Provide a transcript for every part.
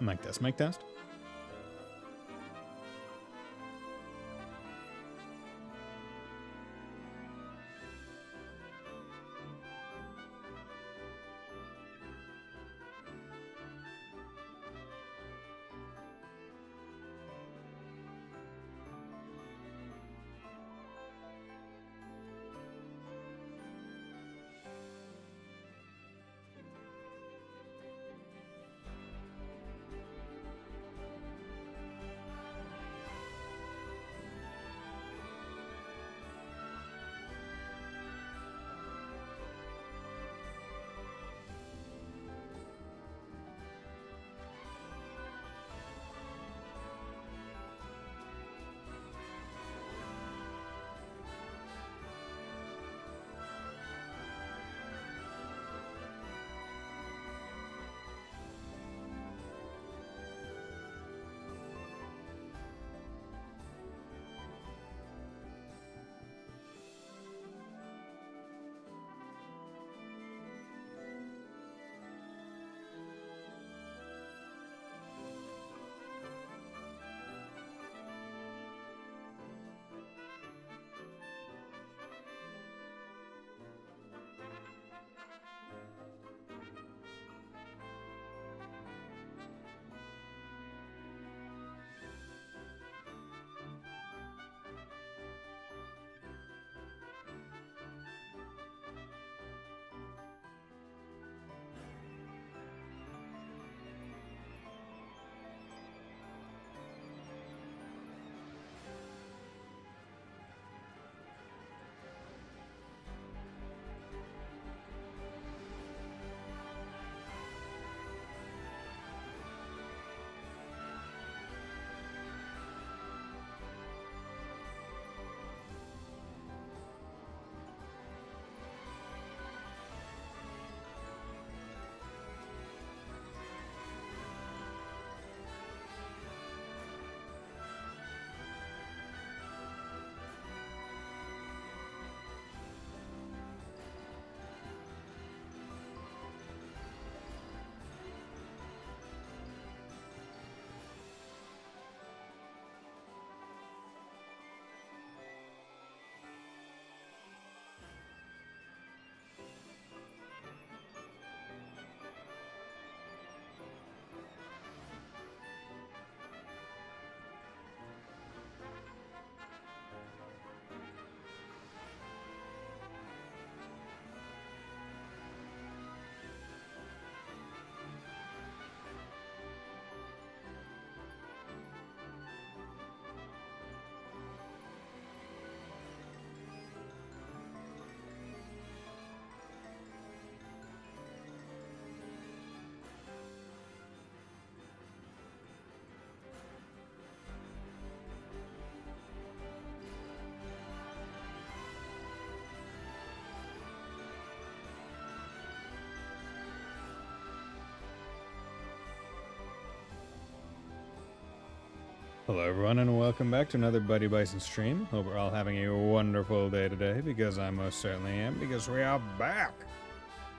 Mic test, mic test. Hello everyone and welcome back to another Buddy Bison stream. Hope we're all having a wonderful day today, because I most certainly am, because we are back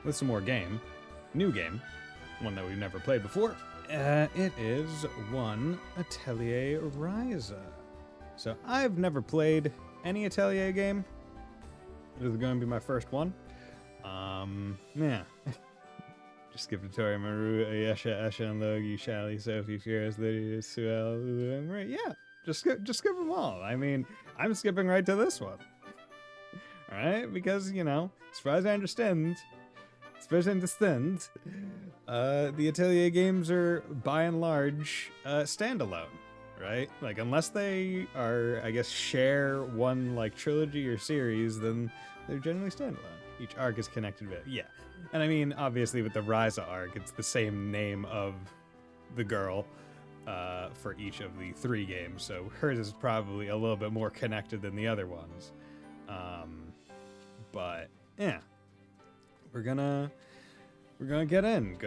with some more game. New game. One that we've never played before. It is one Atelier Ryza. So I've never played any Atelier game. This is going to be my first one. Yeah. Just skip Victoria, Maru, Ayesha, Asha, and Logi, Shally, Sophie, Fierce, Lydia, Suel, right? Yeah, just skip them all. I mean, I'm skipping right to this one. All right, because you know, as far as I understand, the Atelier games are by and large standalone, right? Like unless they are, I guess, share one like trilogy or series, then they're generally standalone. Each arc is connected with, yeah. And I mean, obviously with the Ryza arc, it's the same name of the girl for each of the three games, so hers is probably a little bit more connected than the other ones. But yeah, we're gonna get in.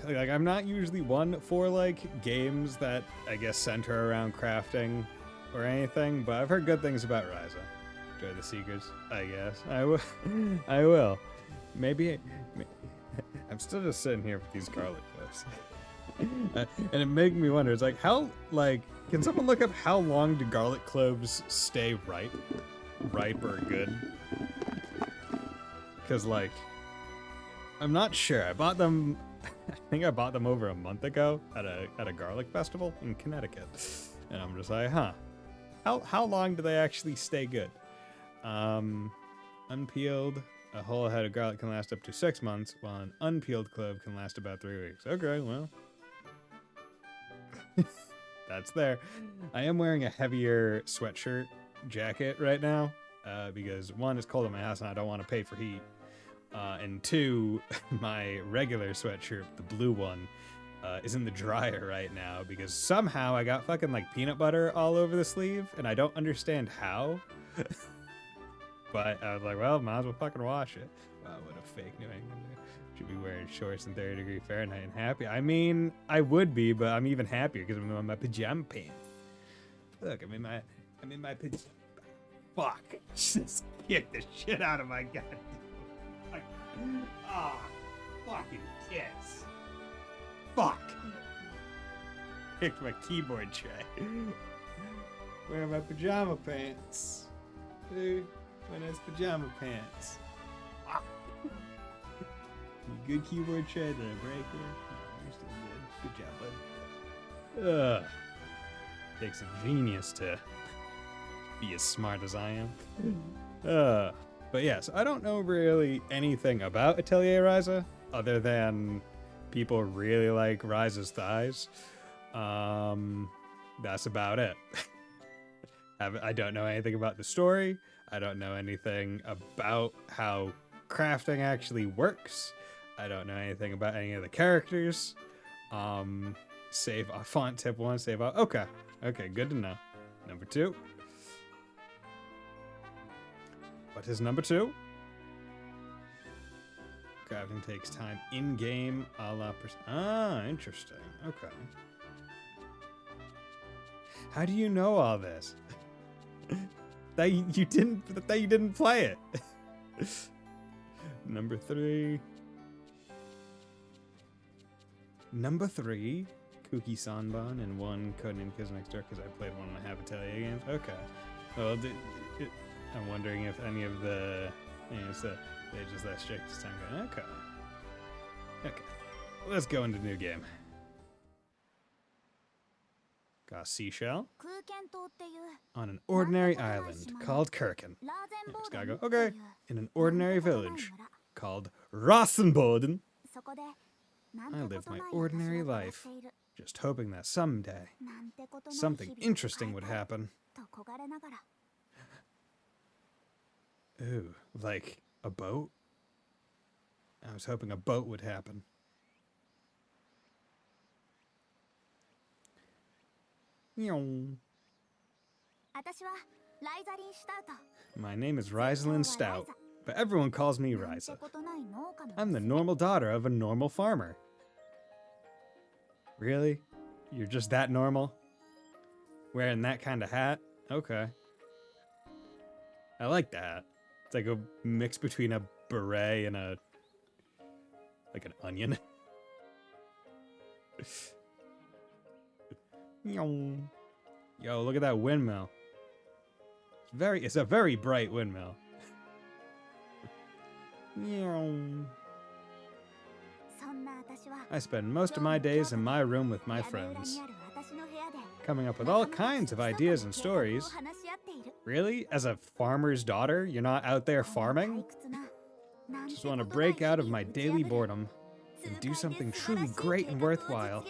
Like, I'm not usually one for like games that I guess center around crafting or anything, but I've heard good things about Ryza. Enjoy the Seekers, I guess. I will. Maybe I'm still just sitting here with these garlic clips. And it made me wonder, it's like, how, like, can someone look up how long do garlic cloves stay ripe or good? Because, like, I'm not sure. I bought them, I think I bought them over a month ago at a garlic festival in Connecticut. And I'm just like, huh, how long do they actually stay good? Unpeeled, a whole head of garlic can last up to 6 months, while an unpeeled clove can last about 3 weeks. Okay, well. That's there. I am wearing a heavier sweatshirt jacket right now, because one, it's cold in my house and I don't want to pay for heat. And two, my regular sweatshirt, the blue one, is in the dryer right now because somehow I got fucking like peanut butter all over the sleeve and I don't understand how. But I was like, well, might as well fucking wash it. Wow, what a fake New Englander. Should be wearing shorts in 30 degree Fahrenheit and happy. I mean, I would be, but I'm even happier because I'm in my pajama pants. Look, I'm in my pajama. Fuck. Just kick the shit out of my goddamn. Ah, fucking kiss. Fuck. Kicked my keyboard tray. Wearing my pajama pants. Dude, wearing his pajama pants. Fuck. Good keyboard tray, did I break it? You're still good. Good job, bud. Takes a genius to be as smart as I am. But yes, I don't know really anything about Atelier Ryza other than people really like Ryza's thighs. That's about it. I don't know anything about the story. I don't know anything about how crafting actually works. I don't know anything about any of the characters. Save font tip 1, save off. Okay, good to know. Number 2. What is number 2? Crafting takes time in-game a la interesting. Okay. How do you know all this? that you didn't play it. Number 3. Number 3, Kuki Sanban and 1 Codename Kids Next Door because I played 1.5 Atelier games. Okay. Well, I'm wondering if any of the they just less strict this time. Okay. Let's go into new game. Got a seashell on an ordinary island called Kirken. Just gotta go. Okay, in an ordinary village called Rassenboden. I lived my ordinary life, just hoping that someday something interesting would happen. Ooh, like a boat? I was hoping a boat would happen. My name is Ryza Stout, but everyone calls me Ryza. I'm the normal daughter of a normal farmer. Really? You're just that normal? Wearing that kind of hat? Okay. I like the hat. It's like a mix between a beret and like an onion. Yo, look at that windmill. It's a very bright windmill. I spend most of my days in my room with my friends, coming up with all kinds of ideas and stories. Really? As a farmer's daughter, you're not out there farming? Just want to break out of my daily boredom and do something truly great and worthwhile.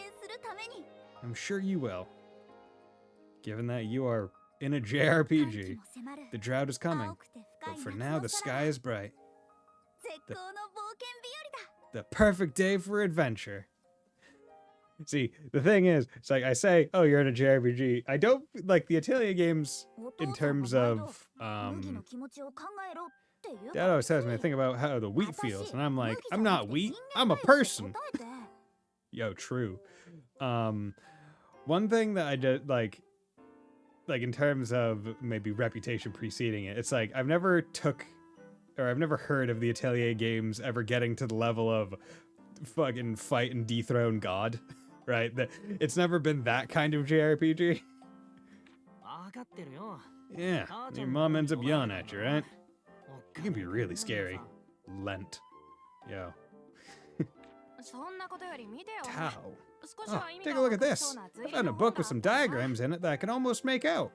I'm sure you will. Given that you are in a JRPG, the drought is coming, but for now the sky is bright. The perfect day for adventure. See, the thing is, it's like I say, oh, you're in a JRPG. I don't like the Atelier games in terms of, that always tells me to think about how the wheat feels. And I'm like, I'm not wheat, I'm a person. Yo, true. One thing that I did, like in terms of maybe reputation preceding it, it's like I've never heard of the Atelier games ever getting to the level of fucking fight and dethrone God. right? It's never been that kind of JRPG. Yeah, your mom ends up yelling at you, right? It can be really scary. Lent. Yo. Tau. Oh, take a look at this. I found a book with some diagrams in it that I can almost make out.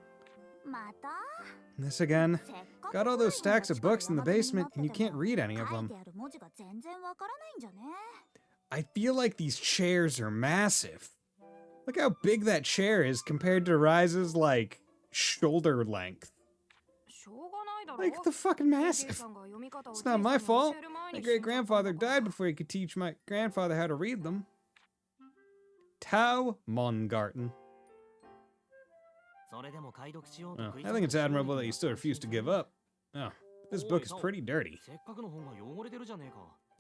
This again. Got all those stacks of books in the basement, and you can't read any of them. I feel like these chairs are massive. Look how big that chair is compared to Ryza's, like, shoulder length. Like, the fucking massive. It's not my fault. My great-grandfather died before he could teach my grandfather how to read them. Tau Mongarten. Well, I think it's admirable that you still refuse to give up. Oh, this book is pretty dirty.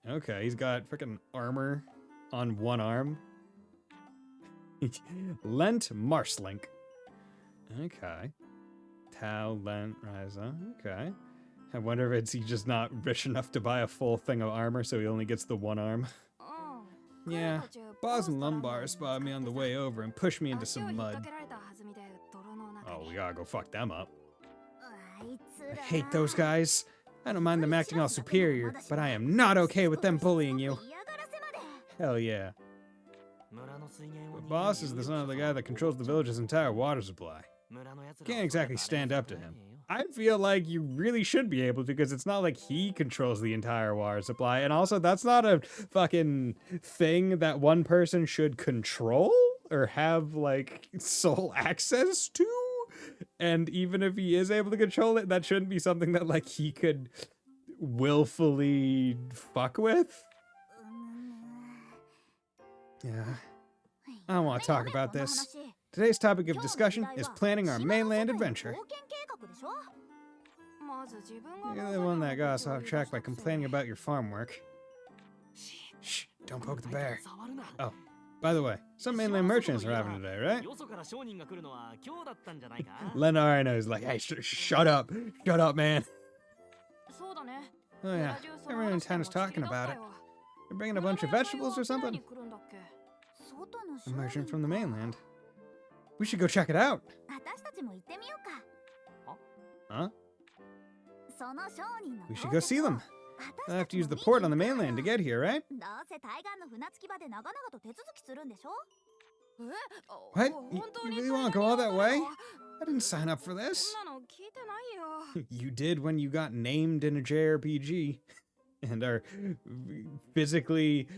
Okay, he's got freaking armor on one arm. Lent Marslink. Okay. Tau, Lent, Ryza. Okay. I wonder if he's just not rich enough to buy a full thing of armor, so he only gets the one arm. Yeah, Bison Lumbar spotted me on the way over and pushed me into some mud. Oh, we gotta go fuck them up. I hate those guys. I don't mind them acting all superior, but I am not okay with them bullying you. Hell yeah. The boss is the son of the guy that controls the village's entire water supply. Can't exactly stand up to him. I feel like you really should be able to, because it's not like he controls the entire water supply, and also that's not a fucking thing that one person should control or have, like, sole access to. And even if he is able to control it, that shouldn't be something that, like, he could willfully fuck with. Yeah. I don't want to talk about this. Today's topic of discussion is planning our mainland adventure. You're the one that got us off track by complaining about your farm work. Shh, don't poke the bear. Oh, by the way, some mainland merchants are having today, right? Lenarino is like, hey, shut up. Shut up, man. Oh yeah, everyone in town is talking about it. They're bringing a bunch of vegetables or something? A merchant from the mainland. We should go check it out. Huh? We should go see them. I have to use the port on the mainland to get here, right? What? You really want to go all that way? I didn't sign up for this. You did when you got named in a JRPG and are physically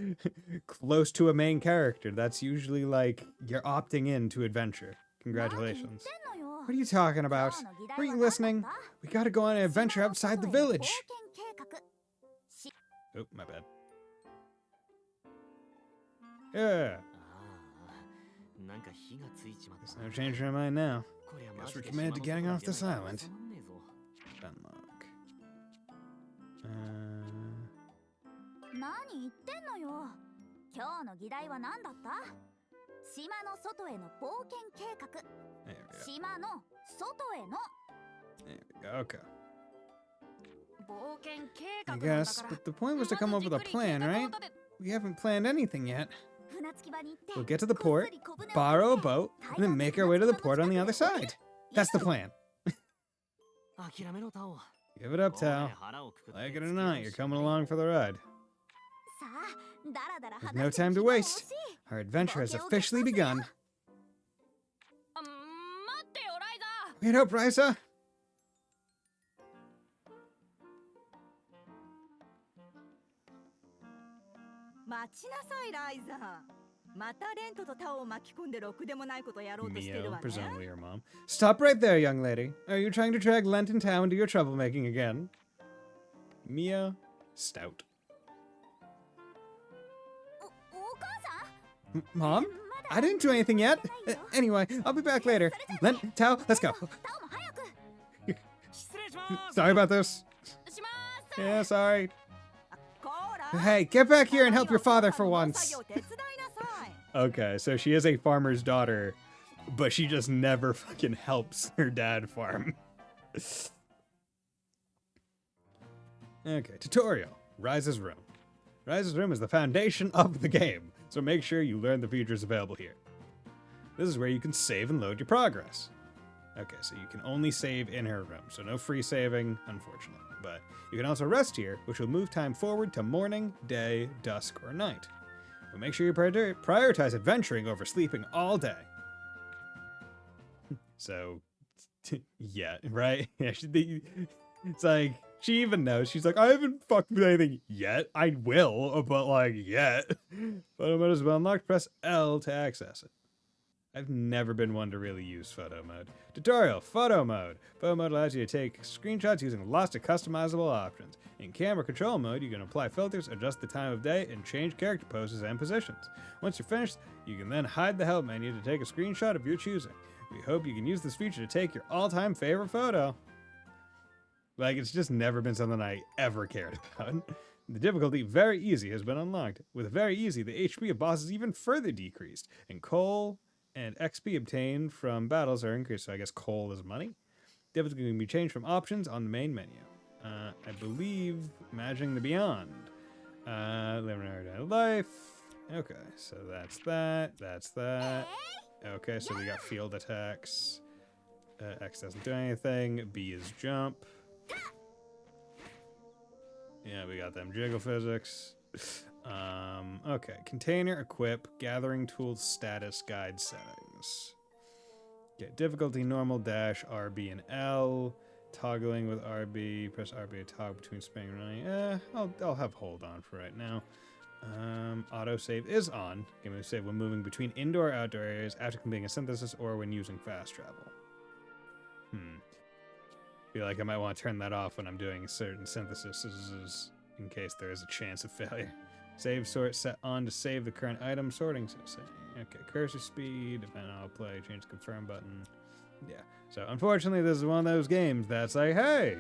close to a main character. That's usually like you're opting in to adventure. Congratulations. What are you talking about? Were you listening? We gotta go on an adventure outside the village. Oh, my bad. Yeah. There's no changing our mind now. Guess we're committed to getting off this island. Unlock. There we go. Okay. I guess, but the point was to come up with a plan, right? We haven't planned anything yet. We'll get to the port, borrow a boat, and then make our way to the port on the other side. That's the plan. Give it up, Tao. Like it or not, you're coming along for the ride. With no time to waste, our adventure has officially begun. Wait up, Ryza! Mio, presumably your mom. Stop right there, young lady. Are you trying to drag Lent and Tao into your troublemaking again? Mia Stout. Mom? I didn't do anything yet. Anyway, I'll be back later. Lent, Tao, let's go. Sorry about this. Yeah, sorry. Hey, get back here and help your father for once. Okay, so she is a farmer's daughter, but she just never fucking helps her dad farm. Okay, tutorial. Ryza's room. Ryza's room is the foundation of the game. So make sure you learn the features available here. This is where you can save and load your progress. Okay, so you can only save in her room, so no free saving, unfortunately. But you can also rest here, which will move time forward to morning, day, dusk, or night. But make sure you prioritize adventuring over sleeping all day. So, yeah, right? Yeah, it's like, she even knows. She's like, I haven't fucked with anything yet. I will, but like, yet. Photo mode is well unlocked. Press L to access it. I've never been one to really use photo mode. Tutorial, photo mode. Photo mode allows you to take screenshots using lots of customizable options. In camera control mode, you can apply filters, adjust the time of day, and change character poses and positions. Once you're finished, you can then hide the help menu to take a screenshot of your choosing. We hope you can use this feature to take your all-time favorite photo. Like, it's just never been something I ever cared about. The difficulty, very easy, has been unlocked. With very easy, the HP of bosses even further decreased, and coal and XP obtained from battles are increased, so I guess coal is money. Difficulty can be changed from options on the main menu. I believe Imagining the Beyond. Living an ordinary life. Okay, so that's that. Okay, so we got field attacks. X doesn't do anything. B is jump. Yeah, we got them jiggle physics. Okay, container, equip, gathering tools, status, guide settings. Okay, difficulty, normal, dash, RB, and L. Toggling with RB, press RB to toggle between spinning and running. I'll have hold on for right now. Autosave is on. Give me a save when moving between indoor or outdoor areas after completing a synthesis or when using fast travel. Feel like I might want to turn that off when I'm doing certain syntheses in case there is a chance of failure. Save sort set on to save the current item sorting. Okay, cursor speed, event autoplay, change the confirm button. Yeah, so unfortunately this is one of those games that's like, hey,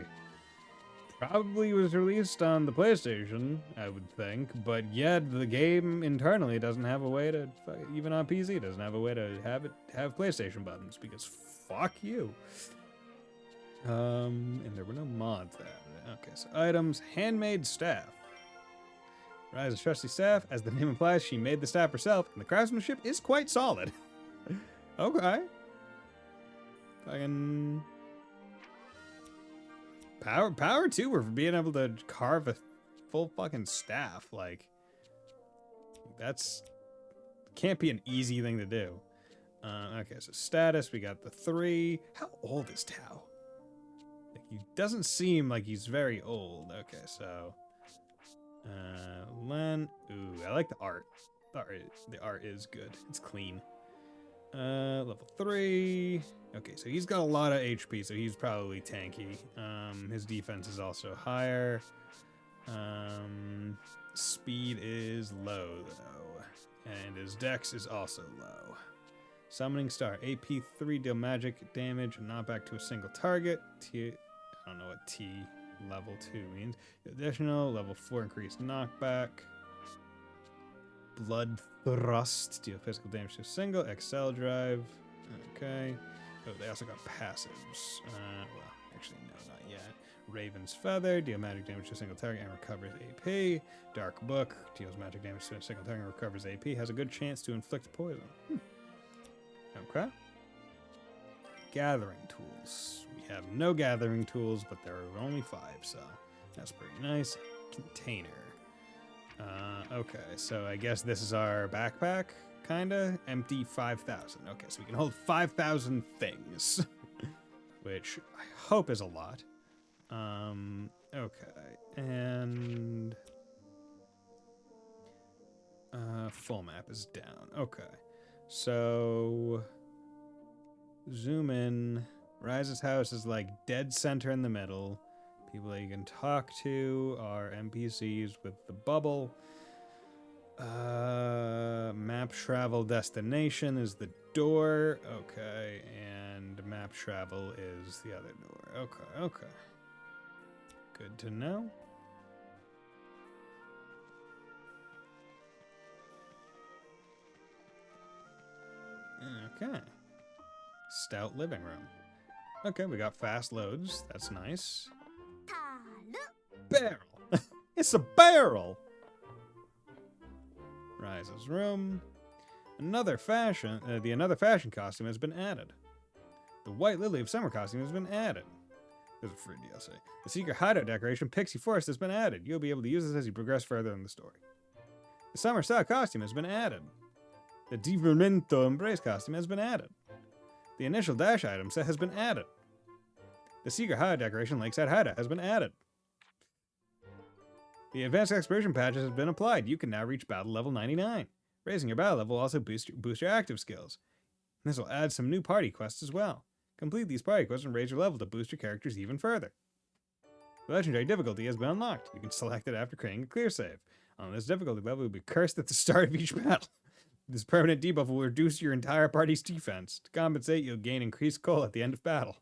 probably was released on the PlayStation, I would think, but yet the game internally doesn't have a way to, even on PC, doesn't have a way to have PlayStation buttons, because fuck you. And there were no mods there. Okay, so items, handmade staff. Ryza's trusty staff, as the name implies, she made the staff herself, and the craftsmanship is quite solid. Okay. Fucking power to her for being able to carve a full fucking staff. Like, that's can't be an easy thing to do. Okay, so status, we got the 3. How old is Tao? Like, he doesn't seem like he's very old. Okay, so Len. Ooh, I like the art. The art is good. It's clean. Level 3. Okay, so he's got a lot of HP, so he's probably tanky. His defense is also higher. Speed is low, though. And his dex is also low. Summoning Star. AP 3, deal magic damage, not back to a single target. I don't know what T level 2 means. Additional, level 4 increased knockback. Blood Thrust, deal physical damage to a single. Excel Drive. Okay. Oh, they also got passives. Well, actually, no, not yet. Raven's Feather, deal magic damage to a single target and recovers AP. Dark Book, deals magic damage to a single target and recovers AP. Has a good chance to inflict poison. Okay. Gathering tools. We have no gathering tools, but there are only 5, so that's pretty nice. Container. Okay, so I guess this is our backpack, kinda. Empty 5,000. Okay, so we can hold 5,000 things, which I hope is a lot. Okay, and full map is down. Okay, so zoom in. Ryza's house is like dead center in the middle. People that you can talk to are NPCs with the bubble. Map travel destination is the door. Okay, and map travel is the other door. Okay. Good to know. Okay. Stout living room. Okay, we got fast loads. That's nice. Barrel. It's a barrel. Ryza's room. Another fashion costume has been added. The White Lily of Summer costume has been added. There's a free DLC. The Secret Hideout decoration, Pixie Forest, has been added. You'll be able to use this as you progress further in the story. The Summer Style costume has been added. The Divermento Embrace costume has been added. The initial dash item set has been added. The Secret Hideout decoration, Lakeside Hideout, has been added. The Advanced Exploration patches have been applied. You can now reach battle level 99. Raising your battle level will also boost your active skills. This will add some new party quests as well. Complete these party quests and raise your level to boost your characters even further. The legendary difficulty has been unlocked. You can select it after creating a clear save. On this difficulty level, you'll be cursed at the start of each battle. This permanent debuff will reduce your entire party's defense. To compensate, you'll gain increased coal at the end of battle.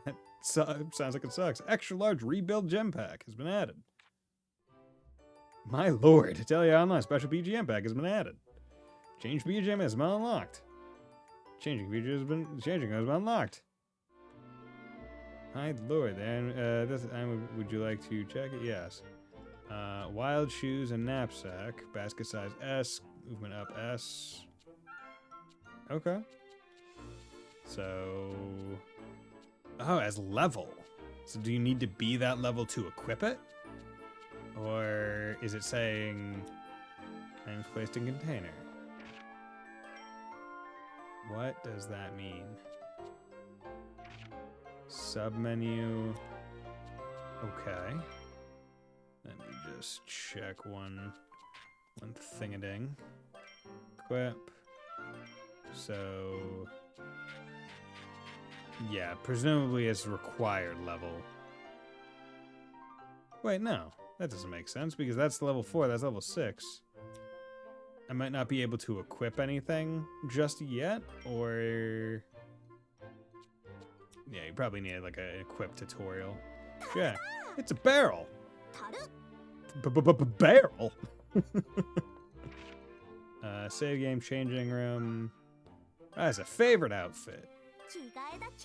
That sounds like it sucks. Extra large rebuild gem pack has been added. My lord, Atelier Online special BGM pack has been added. Change BGM has been unlocked. Changing has been unlocked. My lord, then would you like to check it? Yes. Wild shoes and knapsack, basket size S, movement up S. Okay. So, as level. So do you need to be that level to equip it? Or is it saying items placed in container? What does that mean? Submenu. Okay. Let me just check one thing-a-ding. Equip. So yeah, presumably it's required level. Wait, no. That doesn't make sense because that's level 4, that's level 6. I might not be able to equip anything just yet, or... Yeah, you probably need like an equip tutorial. Yeah, it's a barrel! Barrel! Save game, changing room. That's a favorite outfit.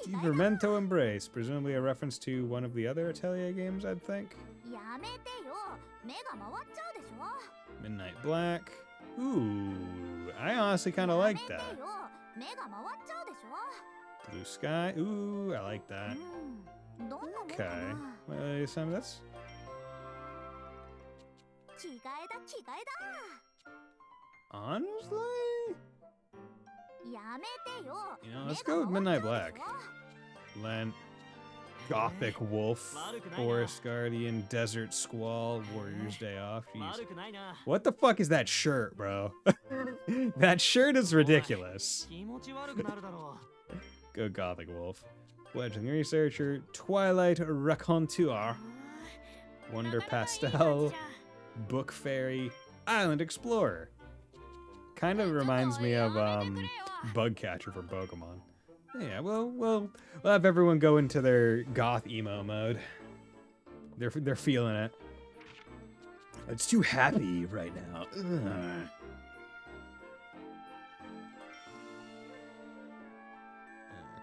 Divermento Embrace, presumably a reference to one of the other Atelier games, I'd think. Midnight Black. Ooh, I honestly kind of like that. Blue Sky. Ooh, I like that. Okay. Well, that's... Honestly? You know, let's go with Midnight Black. Lent. Gothic Wolf, Forest Guardian, Desert Squall, Warrior's Day Off. Jeez. What the fuck is that shirt, bro? That shirt is ridiculous. Go Gothic Wolf. Fledgling Researcher, Twilight Raconteur, Wonder Pastel, Book Fairy, Island Explorer. Kind of reminds me of Bug Catcher for Pokemon. Yeah, we'll have everyone go into their goth emo mode. They're feeling it. It's too happy right now. Ugh.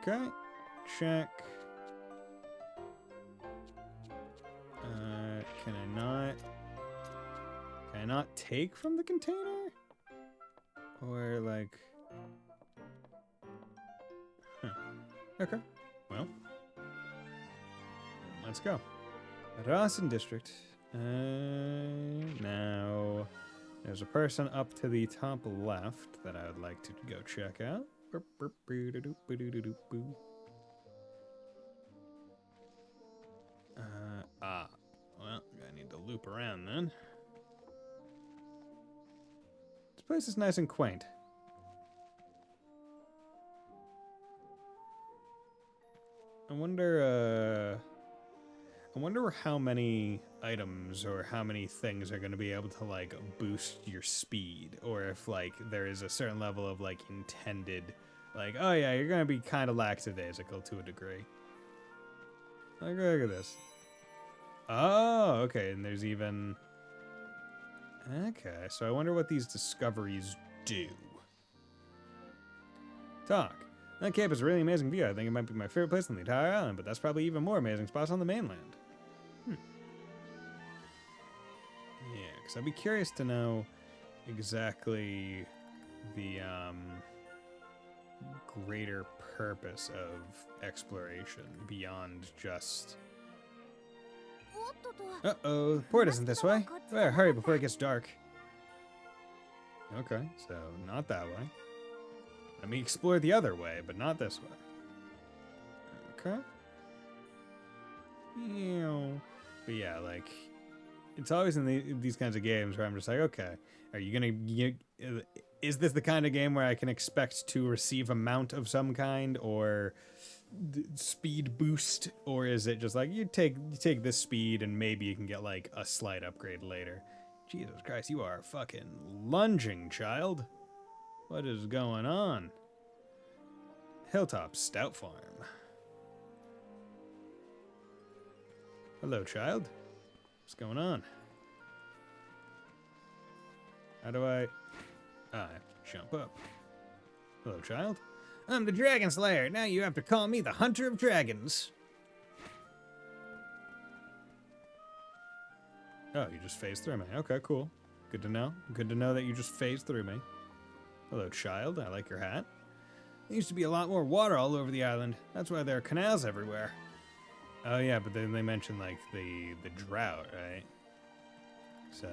Okay, check. Can I not take from the container? Or like... Okay, well, let's go. Rasen District. Now, there's a person up to the top left that I would like to go check out. Well, I need to loop around then. This place is nice and quaint. I wonder how many items or how many things are going to be able to, like, boost your speed. Or if, like, there is a certain level of, like, intended, like, oh yeah, you're going to be kind of lackadaisical to a degree. Like, look at this. Oh, okay, and there's even... Okay, so I wonder what these discoveries do. Talk. That cape is a really amazing view. I think it might be my favorite place on the entire island, but that's probably even more amazing spots on the mainland. Yeah, because I'd be curious to know exactly the greater purpose of exploration beyond just... Uh-oh, the port isn't this way. Better hurry before it gets dark. Okay, so not that way. Let me explore the other way, but not this way. Okay. But yeah, like, it's always in these kinds of games where I'm just like, okay, are you gonna... is this the kind of game where I can expect to receive a mount of some kind, or speed boost, or is it just like you take this speed and maybe you can get like a slight upgrade later? Jesus Christ, you are fucking lunging, child. What is going on? Hilltop Stout Farm. Hello, child. What's going on? How do I... I have to jump up. Hello, child. I'm the Dragon Slayer. Now you have to call me the Hunter of Dragons. Oh, you just phased through me. Okay, cool. Good to know. Good to know that you just phased through me. Hello, child. I like your hat. There used to be a lot more water all over the island. That's why there are canals everywhere. Oh yeah, but then they mentioned like the drought, right? So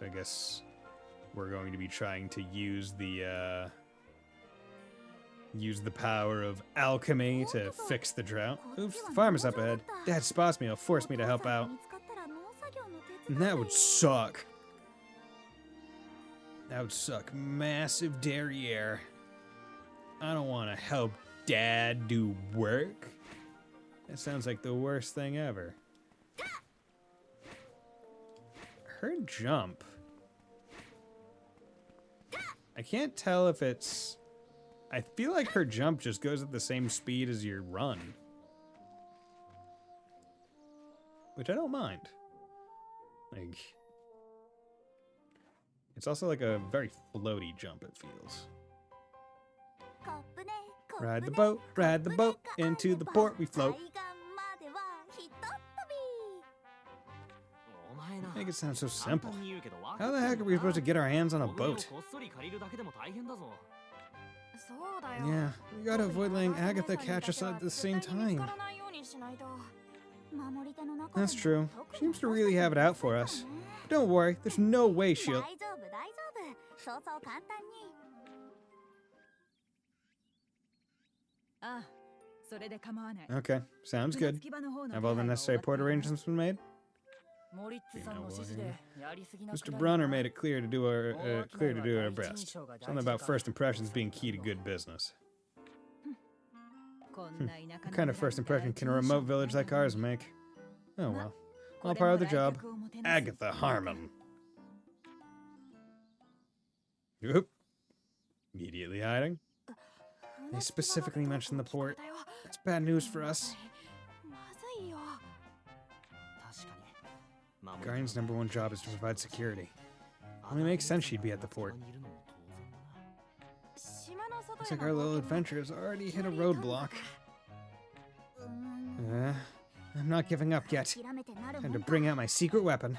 I guess we're going to be trying to use the power of alchemy to fix the drought. Oops, the farm is up ahead. Dad spots me, he'll force me to help out. And that would suck. That would suck massive derriere. I don't want to help Dad do work. That sounds like the worst thing ever. Her jump. I can't tell if it's... I feel like her jump just goes at the same speed as your run. Which I don't mind. Like... It's also like a very floaty jump, it feels. Ride the boat, into the port we float. Make it sound so simple. How the heck are we supposed to get our hands on a boat? Yeah, we gotta avoid letting Agatha catch us at the same time. That's true. She seems to really have it out for us. But don't worry, there's no way she'll... Okay, sounds good. Have all the necessary port arrangements been made? Mr. Brunner made it clear to do our best. Something about first impressions being key to good business. What kind of first impression can a remote village like ours make? Oh well. All part of the job. Agatha Harmon. Oop. Immediately hiding. They specifically mentioned the port. That's bad news for us. Guardian's #1 job is to provide security. Only makes sense she'd be at the port. Looks like our little adventure has already hit a roadblock. I'm not giving up yet. Time to bring out my secret weapon.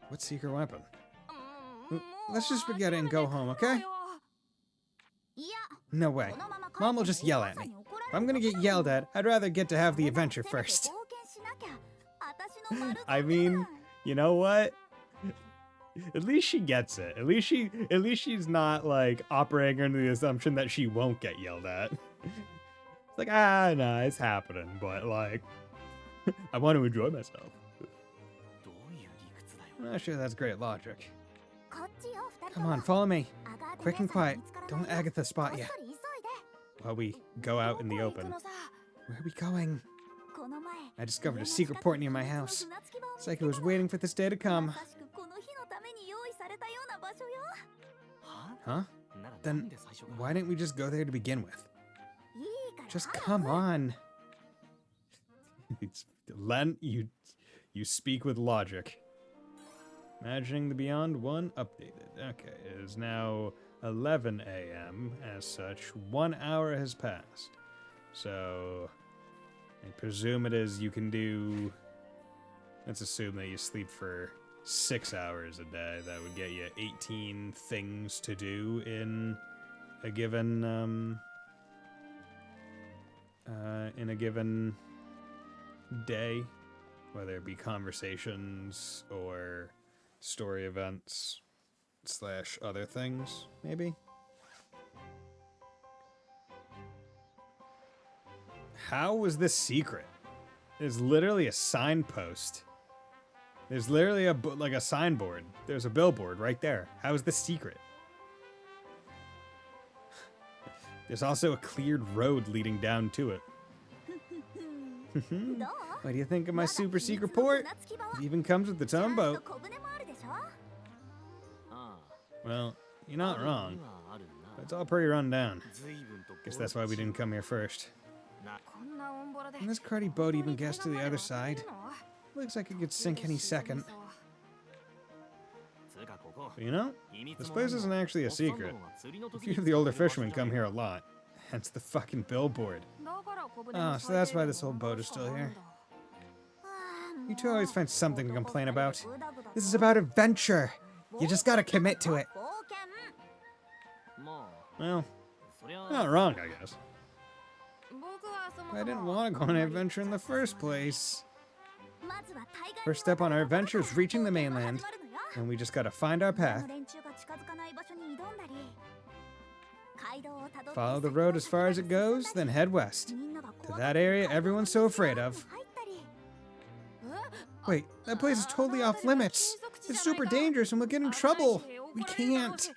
What secret weapon? Let's just forget it and go home, okay? No way. Mom will just yell at me. If I'm gonna get yelled at, I'd rather get to have the adventure first. I mean, you know what? At least she gets it. At least she's not like operating under the assumption that she won't get yelled at. It's like, no, it's happening, but like, I want to enjoy myself. I'm not sure that's great logic. Come on, follow me. Quick and quiet. Don't let Agatha spot you. While we go out in the open. Where are we going? I discovered a secret port near my house. It's like it was waiting for this day to come. Huh? Then why didn't we just go there to begin with? Just come on. Len, you speak with logic. Imagining the Beyond 1 updated. Okay, it is now 11 a.m. As such, 1 hour has passed. So, I presume it is you can do Let's assume that you sleep for 6 hours a day. That would get you 18 things to do in a given day, whether it be conversations or story events / other things, maybe. How was this secret? There's literally a signpost. There's literally like a signboard. There's a billboard right there. How is this secret? There's also a cleared road leading down to it. What do you think of my super secret port? It even comes with its own boat. Well, you're not wrong. But it's all pretty run down. Guess that's why we didn't come here first. And this cruddy boat even gets to the other side. Looks like it could sink any second. But you know, this place isn't actually a secret. A few of the older fishermen come here a lot. Hence the fucking billboard. Oh, so that's why this whole boat is still here. You two always find something to complain about. This is about adventure. You just gotta commit to it. Well, you're not wrong, I guess. I didn't want to go on an adventure in the first place. First step on our adventure is reaching the mainland, and we just gotta find our path. Follow the road as far as it goes, then head west. To that area everyone's so afraid of. Wait, that place is totally off limits. It's super dangerous and we'll get in trouble. We can't.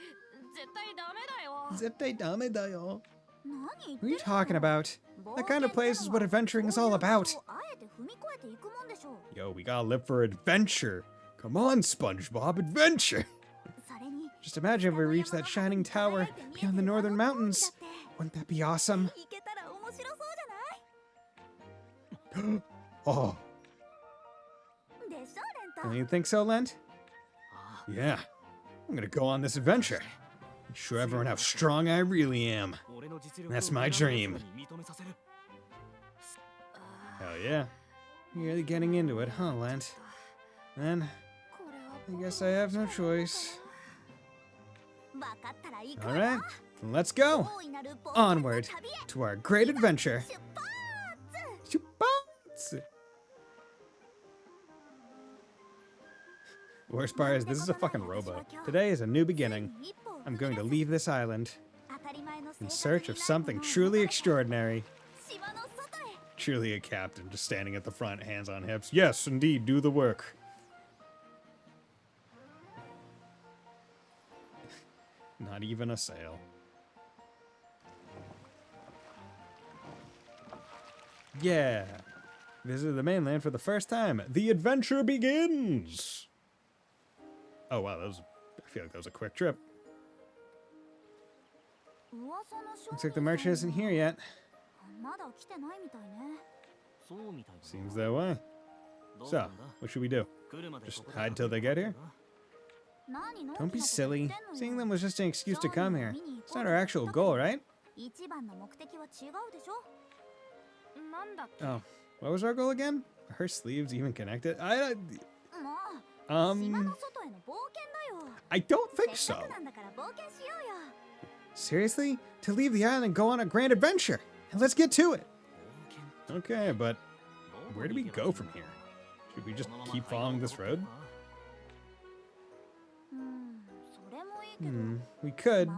Zette dame da yo. What are you talking about? That kind of place is what adventuring is all about. Yo, we gotta live for adventure. Come on, SpongeBob, adventure. Just imagine if we reach that shining tower beyond the northern mountains. Wouldn't that be awesome? Oh. Don't you think so, Lent? Yeah. I'm gonna go on this adventure. Show everyone how strong I really am. That's my dream. Hell yeah. You're really getting into it, huh, Lent? Then, I guess I have no choice. Alright, then let's go! Onward to our great adventure! Worst part is, this is a fucking rowboat. Today is a new beginning. I'm going to leave this island in search of something truly extraordinary. Truly a captain, just standing at the front, hands on hips. Yes, indeed, do the work. Not even a sail. Yeah. Visited the mainland for the first time. The adventure begins! Oh wow, I feel like that was a quick trip. Looks like the merchant isn't here yet. Seems that way. So, what should we do? Just hide till they get here? Don't be silly. Seeing them was just an excuse to come here. It's not our actual goal, right? Oh, what was our goal again? Are her sleeves even connected? I don't think so. Seriously? To leave the island and go on a grand adventure. And let's get to it. Okay, but where do we go from here? Should we just keep following this road? We could.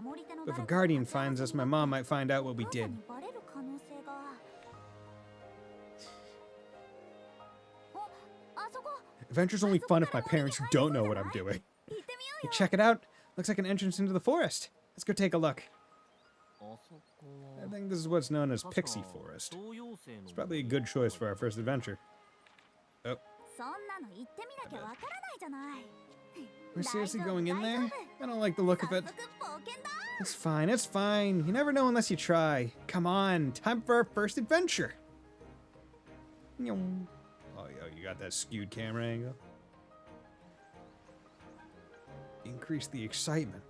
But if a guardian finds us, my mom might find out what we did. Adventure's only fun if my parents don't know what I'm doing. Hey, check it out. Looks like an entrance into the forest. Let's go take a look. I think this is what's known as Pixie Forest. It's probably a good choice for our first adventure. Oh. We're seriously going in there? I don't like the look of it. It's fine, it's fine. You never know unless you try. Come on, time for our first adventure. Oh, you got that skewed camera angle? Increase the excitement.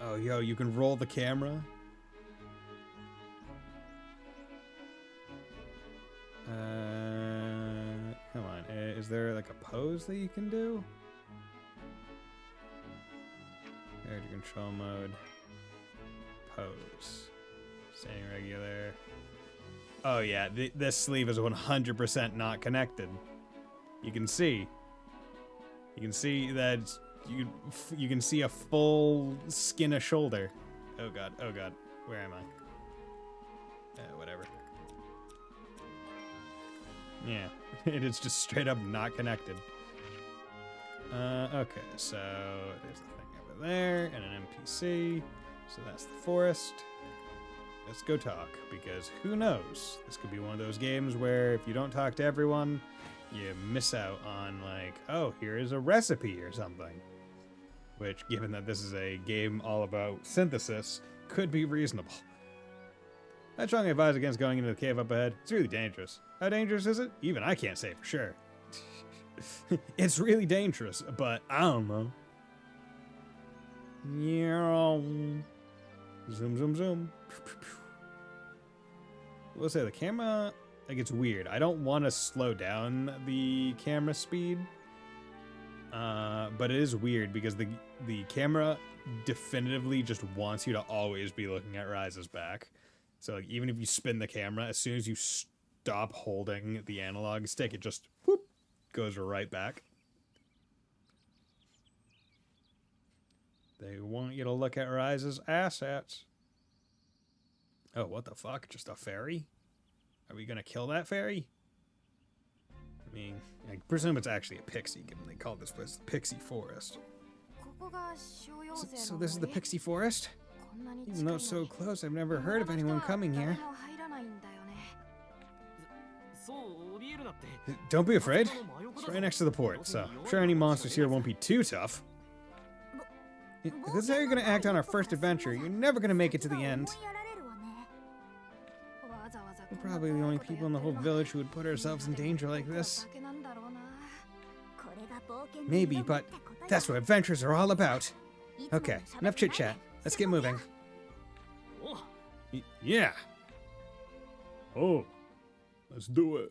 Oh, yo, you can roll the camera. Come on. Is there like a pose that you can do? Character control mode. Pose. Standing regular. Oh yeah, this sleeve is 100% not connected. You can see. You can see that you can see a full skin of shoulder. Oh god, oh god. Where am I? Whatever. Yeah, it is just straight up not connected. Okay, so there's the thing over there and an NPC. So that's the forest. Let's go talk, because who knows? This could be one of those games where if you don't talk to everyone, you miss out on, like, oh, here is a recipe or something. Which, given that this is a game all about synthesis, could be reasonable. I strongly advise against going into the cave up ahead. It's really dangerous. How dangerous is it? Even I can't say for sure. It's really dangerous, but I don't know. Yeah. Zoom, zoom, zoom. We'll say the camera, like, it's weird. I don't want to slow down the camera speed, but it is weird because the camera definitively just wants you to always be looking at Ryza's back. So, like, even if you spin the camera, as soon as you stop holding the analog stick, it just whoop, goes right back. They want you to look at Ryza's assets. Oh, what the fuck? Just a fairy? Are we gonna kill that fairy? I mean, I presume it's actually a pixie, given they call this place the Pixie Forest. So this is the Pixie Forest? Even though it's so close, I've never heard of anyone coming here. Don't be afraid. It's right next to the port, so I'm sure any monsters here won't be too tough. If this is how you're gonna act on our first adventure, you're never gonna make it to the end. We're probably the only people in the whole village who would put ourselves in danger like this. Maybe, but that's what adventures are all about. Okay, enough chit-chat. Let's get moving. Yeah. Oh, let's do it.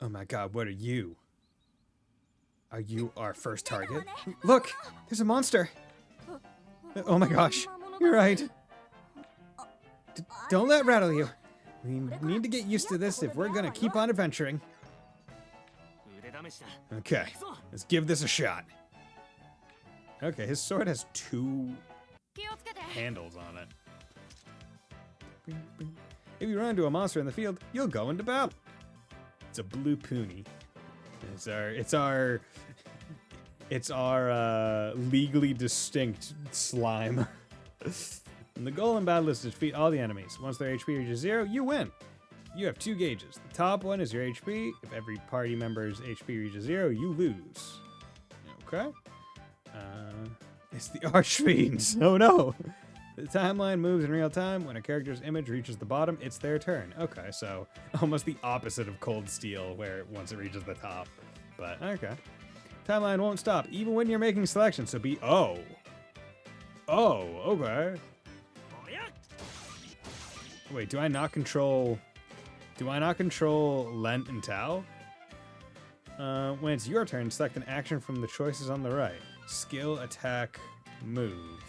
Oh my god, what are you? Are you our first target? Look, there's a monster. Oh my gosh, you're right. Don't let it rattle you. We need to get used to this if we're gonna keep on adventuring. Okay, let's give this a shot. Okay, his sword has 2 handles on it. If you run into a monster in the field, you'll go into battle. It's a blue pony. It's our legally distinct slime. And the goal in battle is to defeat all the enemies. Once their HP reaches 0, you win. You have 2 gauges. The top one is your HP. If every party member's HP reaches 0, you lose. Okay. It's the Archfiends. Oh no! The timeline moves in real time. When a character's image reaches the bottom, it's their turn. Okay, so almost the opposite of Cold Steel, where once it reaches the top. But, okay. Timeline won't stop, even when you're making selections, so be... Oh, okay. Wait, do I not control Lent and Tao? When it's your turn, select an action from the choices on the right. Skill, attack, move.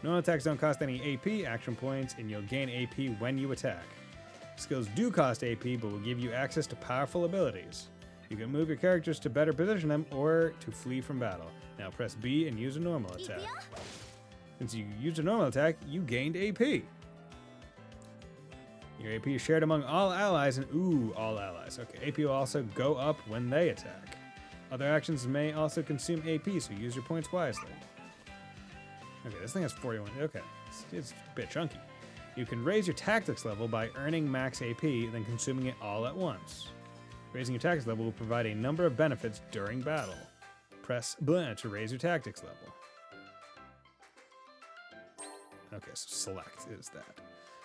No attacks don't cost any AP, action points, and you'll gain AP when you attack. Skills do cost AP, but will give you access to powerful abilities. You can move your characters to better position them or to flee from battle. Now press B and use a normal attack. Since you used a normal attack, you gained AP. Your AP is shared among all allies, and all allies. Okay, AP will also go up when they attack. Other actions may also consume AP, so use your points wisely. Okay, this thing has 41. Okay, it's a bit chunky. You can raise your tactics level by earning max AP, then consuming it all at once. Raising your tactics level will provide a number of benefits during battle. Press blah to raise your tactics level. Okay, so select is that.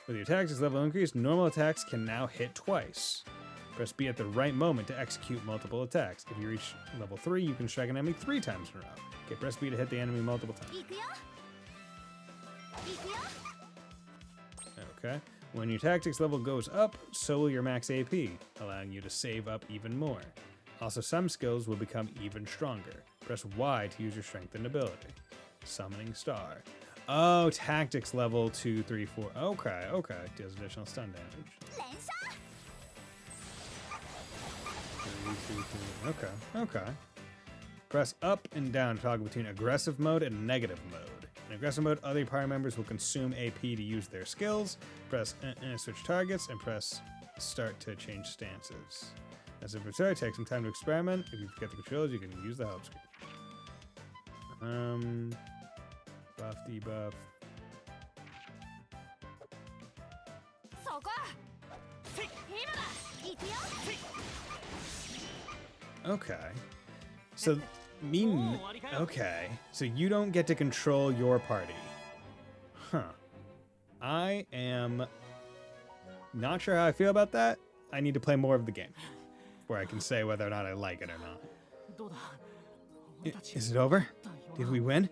With your tactics level increased, normal attacks can now hit twice. Press B at the right moment to execute multiple attacks. If you reach level 3, you can strike an enemy 3 times in a row. Okay, press B to hit the enemy multiple times. Okay. When your tactics level goes up, so will your max AP, allowing you to save up even more. Also, some skills will become even stronger. Press Y to use your strengthened ability. Summoning Star. Oh, tactics level 2, 3, 4. Okay, okay. Deals additional stun damage. 3, 2, 3. Okay, okay. Press up and down to toggle between aggressive mode and negative mode. In aggressive mode, other party members will consume AP to use their skills. Press switch targets and press start to change stances. As a adversary, take some time to experiment. If you forget the controls, you can use the help screen. Buff, debuff. Okay. So, okay. So you don't get to control your party. Huh. I am not sure how I feel about that. I need to play more of the game before I can say whether or not I like it or not. Is it over? Did we win?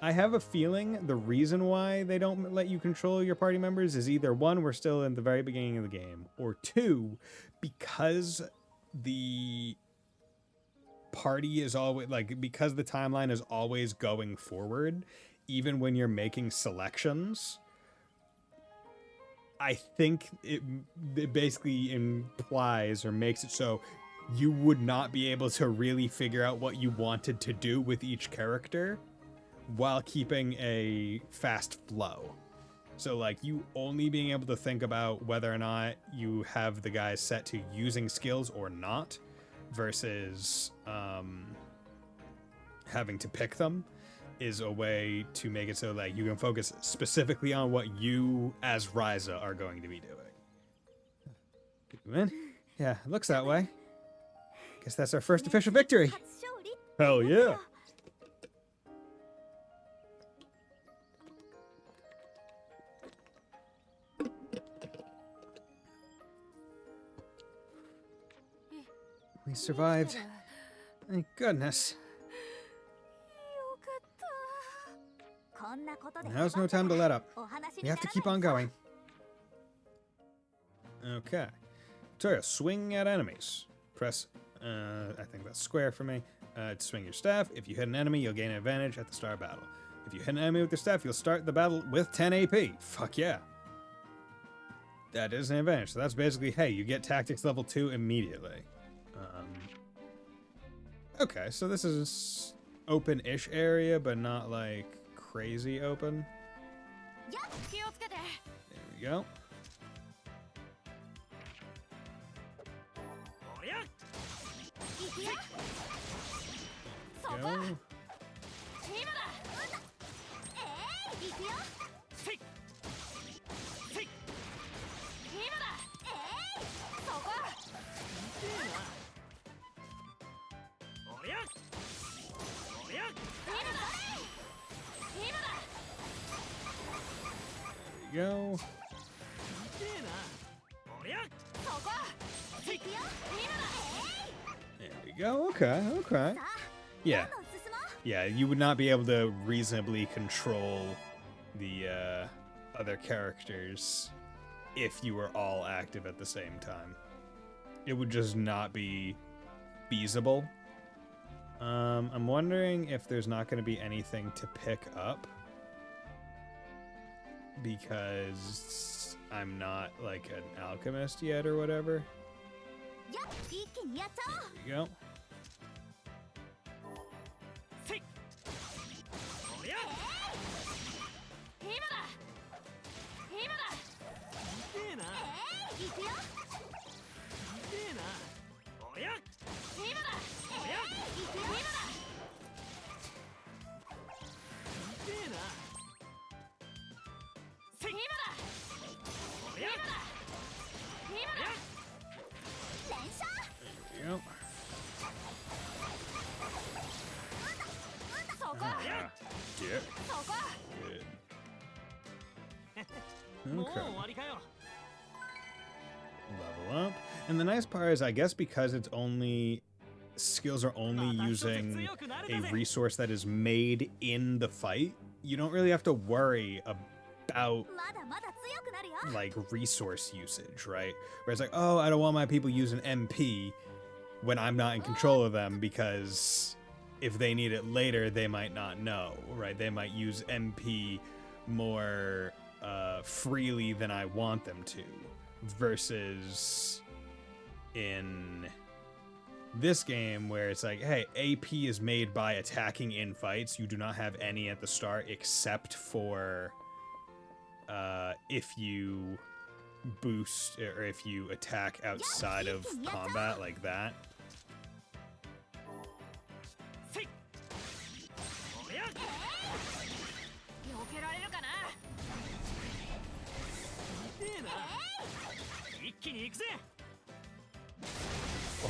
I have a feeling the reason why they don't let you control your party members is either 1, we're still in the very beginning of the game, or 2, because the party is always, like, because the timeline is always going forward, even when you're making selections, I think it basically implies or makes it so you would not be able to really figure out what you wanted to do with each character while keeping a fast flow. So, like, you only being able to think about whether or not you have the guys set to using skills or not versus having to pick them is a way to make it so that you can focus specifically on what you as Ryza are going to be doing. Did we win? Yeah, it looks that way. Guess that's our first official victory. Hell yeah. We survived. Thank goodness. Now's no time to let up. We have to keep on going. Okay. Tutorial, swing at enemies. Press, I think that's square for me, to swing your staff. If you hit an enemy, you'll gain an advantage at the start of battle. If you hit an enemy with your staff, you'll start the battle with 10 AP. Fuck yeah. That is an advantage. So that's basically, hey, you get tactics level 2 immediately. Okay, so this is open-ish area, but not like crazy open. There we go. Go. Go. There we go. Okay, okay. Yeah. Yeah, you would not be able to reasonably control the other characters if you were all active at the same time. It would just not be feasible. I'm wondering if there's not going to be anything to pick up, because I'm not like an alchemist yet or whatever. There we go. There we go. Yeah. Good. Okay. Level up. And the nice part is, I guess, because it's only skills are only using a resource that is made in the fight, you don't really have to worry about like resource usage, right? Where it's like, oh, I don't want my people using MP when I'm not in control of them, because if they need it later, they might not know, right? They might use MP more freely than I want them to, versus in this game where it's like, hey, AP is made by attacking in fights. You do not have any at the start except for if you boost or if you attack outside of combat like that.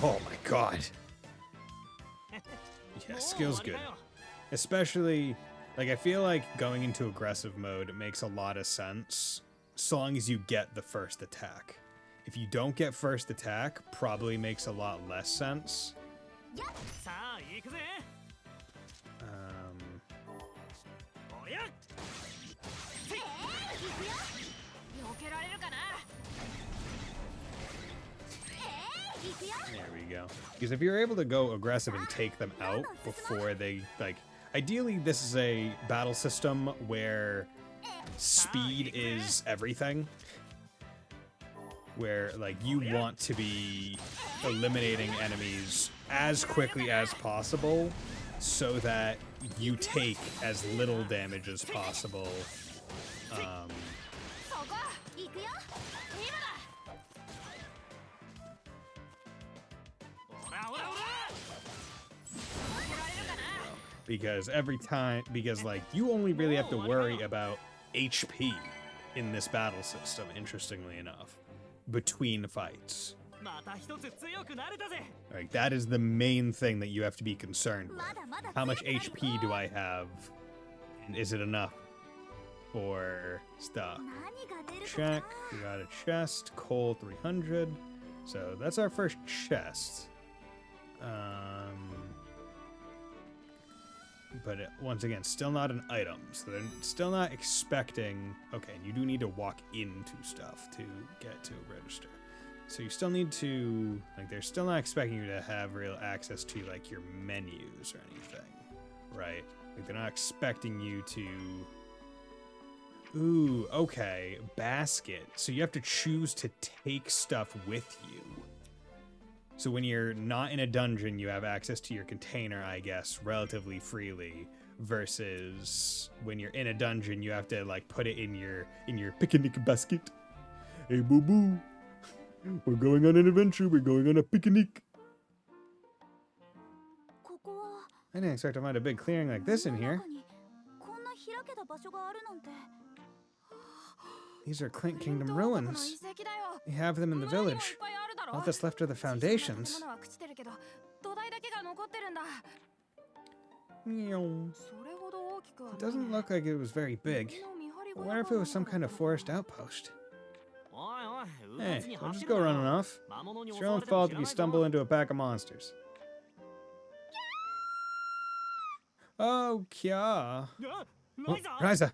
Oh my god. Yeah, skill's good. Especially, like, I feel like going into aggressive mode, it makes a lot of sense so long as you get the first attack. If you don't get first attack, probably makes a lot less sense. There we go. Because if you're able to go aggressive and take them out before they, like, ideally this is a battle system where speed is everything. Where, like, you want to be eliminating enemies as quickly as possible so that you take as little damage as possible. Because every time, because like you only really have to worry about HP in this battle system, interestingly enough, between fights. Like, that is the main thing that you have to be concerned with. How much HP do I have? And is it enough for stuff? Check. We got a chest. Coal 300. So that's our first chest. But once again, still not an item. So they're still not expecting... Okay, and you do need to walk into stuff to get to a register. So you still need to... Like, they're still not expecting you to have real access to, like, your menus or anything. Right? Like, they're not expecting you to... Ooh, okay. Basket. So you have to choose to take stuff with you. So when you're not in a dungeon, you have access to your container, I guess, relatively freely, versus when you're in a dungeon, you have to, like, put it in your picnic basket. Hey, boo-boo. We're going on an adventure. We're going on a picnic. I didn't expect to find a big clearing like this in here. These are Clink Kingdom ruins. We have them in the village. All that's left are the foundations. It doesn't look like it was very big. I wonder if it was some kind of forest outpost. Hey, don't just go running off. It's your own fault if you stumble into a pack of monsters. Oh, Kya. Oh, Ryza,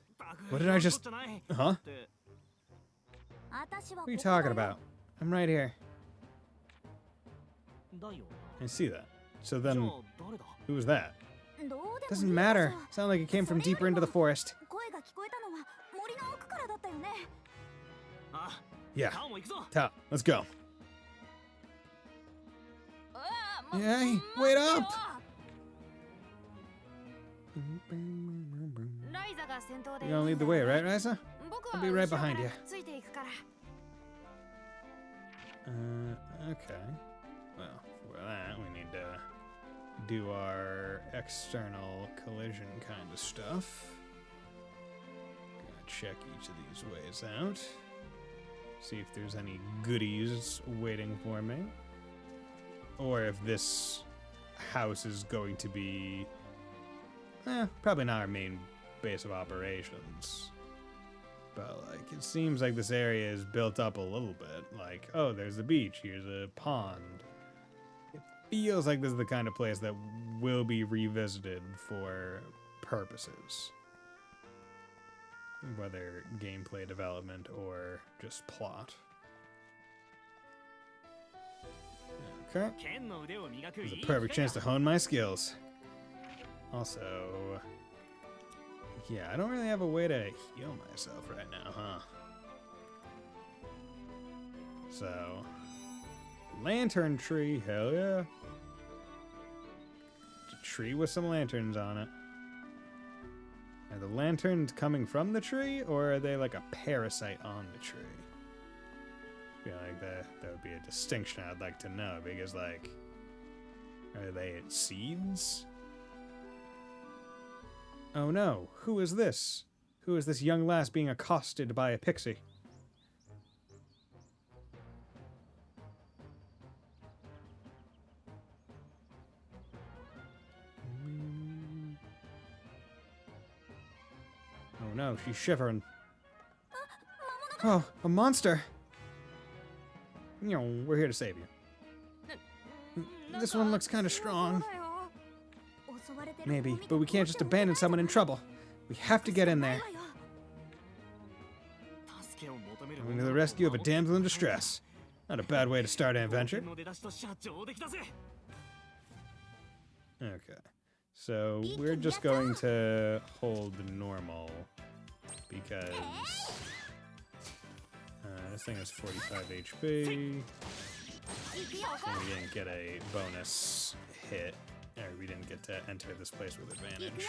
what did I just... Huh? What are you talking about? I'm right here. I see that. So then, who was that? Doesn't matter. Sounded like it came from deeper into the forest. Yeah. Ta, let's go. Hey, wait up! You're gonna lead the way, right, Ryza? I'll be right behind you. Okay. Well, for that, we need to do our external collision kind of stuff. Gonna check each of these ways out. See if there's any goodies waiting for me. Or if this house is going to be... probably not our main base of operations. But, like, it seems like this area is built up a little bit. Like, oh, there's the beach, here's a pond. It feels like this is the kind of place that will be revisited for purposes. Whether gameplay development or just plot. Okay. This is a perfect chance to hone my skills. Also, yeah, I don't really have a way to heal myself right now, huh? So, lantern tree, hell yeah. It's a tree with some lanterns on it. Are the lanterns coming from the tree, or are they like a parasite on the tree? I feel like that would be a distinction I'd like to know, because, like, are they seeds? Oh no, who is this? Who is this young lass being accosted by a pixie? Oh no, she's shivering. Oh, a monster! You know, we're here to save you. This one looks kind of strong. Maybe, but we can't just abandon someone in trouble. We have to get in there. Going to the rescue of a damsel in distress. Not a bad way to start an adventure. Okay. So, we're just going to hold normal. Because this thing has 45 HP. And we didn't get a bonus hit. Or we didn't get to enter this place with advantage.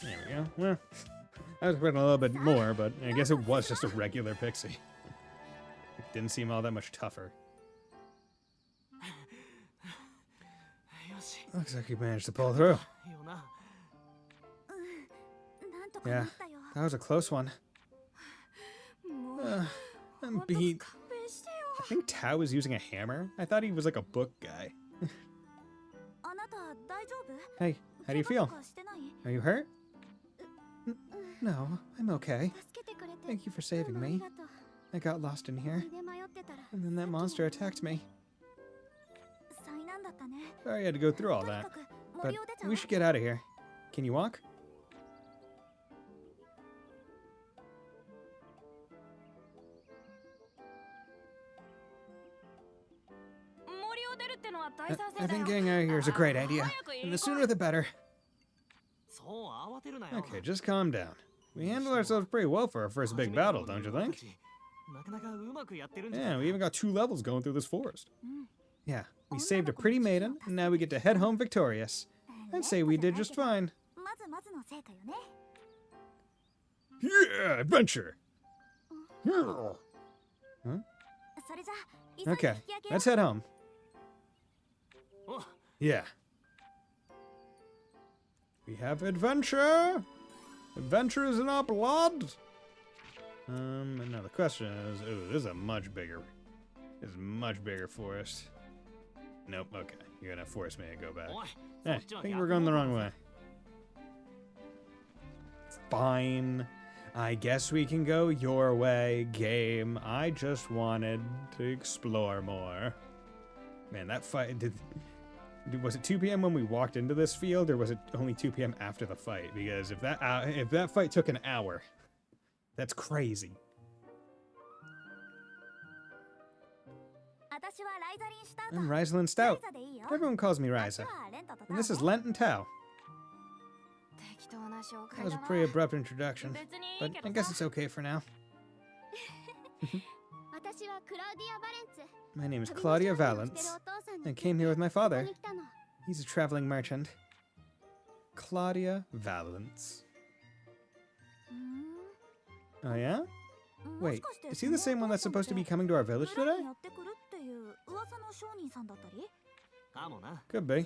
There we go. Well, I was expecting a little bit more, but I guess it was just a regular pixie. It didn't seem all that much tougher. Looks like you managed to pull through. Yeah, that was a close one. I'm beat. I think Tao is using a hammer. I thought he was like a book guy. Hey, how do you feel? Are you hurt? No, I'm okay. Thank you for saving me. I got lost in here, and then that monster attacked me. Sorry I had to go through all that, but we should get out of here. Can you walk? I think getting out of here is a great idea, and the sooner the better. Okay, just calm down. We handled ourselves pretty well for our first big battle, don't you think? Yeah, we even got 2 levels going through this forest. Yeah, we saved a pretty maiden, and now we get to head home victorious. I'd say we did just fine. Yeah, adventure! Huh? Okay, let's head home. Yeah. We have adventure! Adventure is in our blood! Now the question is, ooh, this is a much bigger forest. Nope, okay. You're gonna force me to go back. Hey, I think we're going the wrong way. Fine. I guess we can go your way, game. I just wanted to explore more. Man, that fight, was it 2 p.m. when we walked into this field, or was it only 2 p.m. after the fight? Because if that fight took an hour, that's crazy. I'm Ryza Stout. Everyone calls me Ryza. And this is Lent and Tao. That was a pretty abrupt introduction, but I guess it's okay for now. My name is Claudia Valence. I came here with my father. He's a traveling merchant. Claudia Valence. Oh yeah? Wait, is he the same one that's supposed to be coming to our village today? Could be.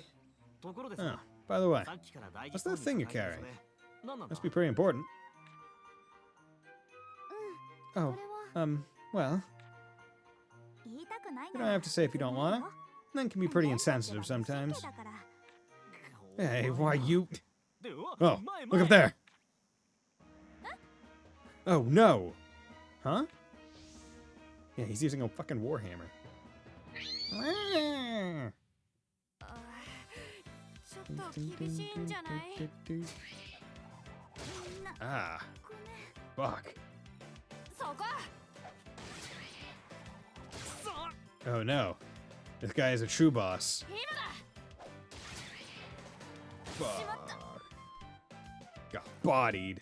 Oh, by the way, what's that thing you're carrying? Must be pretty important. Oh, well. You don't have to say if you don't want to. Men can be pretty insensitive sometimes. Hey, why you... Oh, look up there! Oh, no! Huh? Yeah, he's using a fucking warhammer. Ah. Fuck. Oh no. This guy is a true boss. Fuck. Got bodied.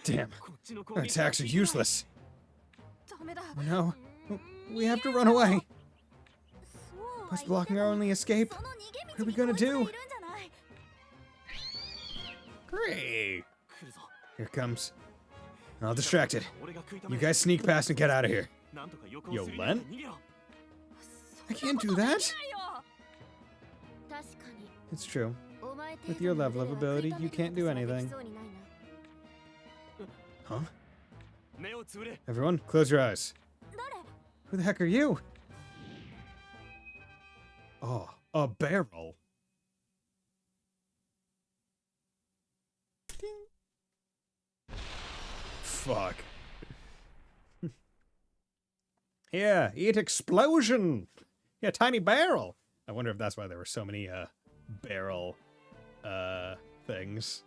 Damn. Our attacks are useless. Oh no. We have to run away. Was blocking our only escape? What are we gonna do? Great. Here it comes. I'll distract it. You guys sneak past and get out of here. Yo, Len? I can't do that. It's true. With your level of ability, you can't do anything. Huh? Everyone, close your eyes. Who the heck are you? Oh, a barrel. Ding. Fuck. Yeah, eat explosion. Yeah, tiny barrel. I wonder if that's why there were so many barrel things.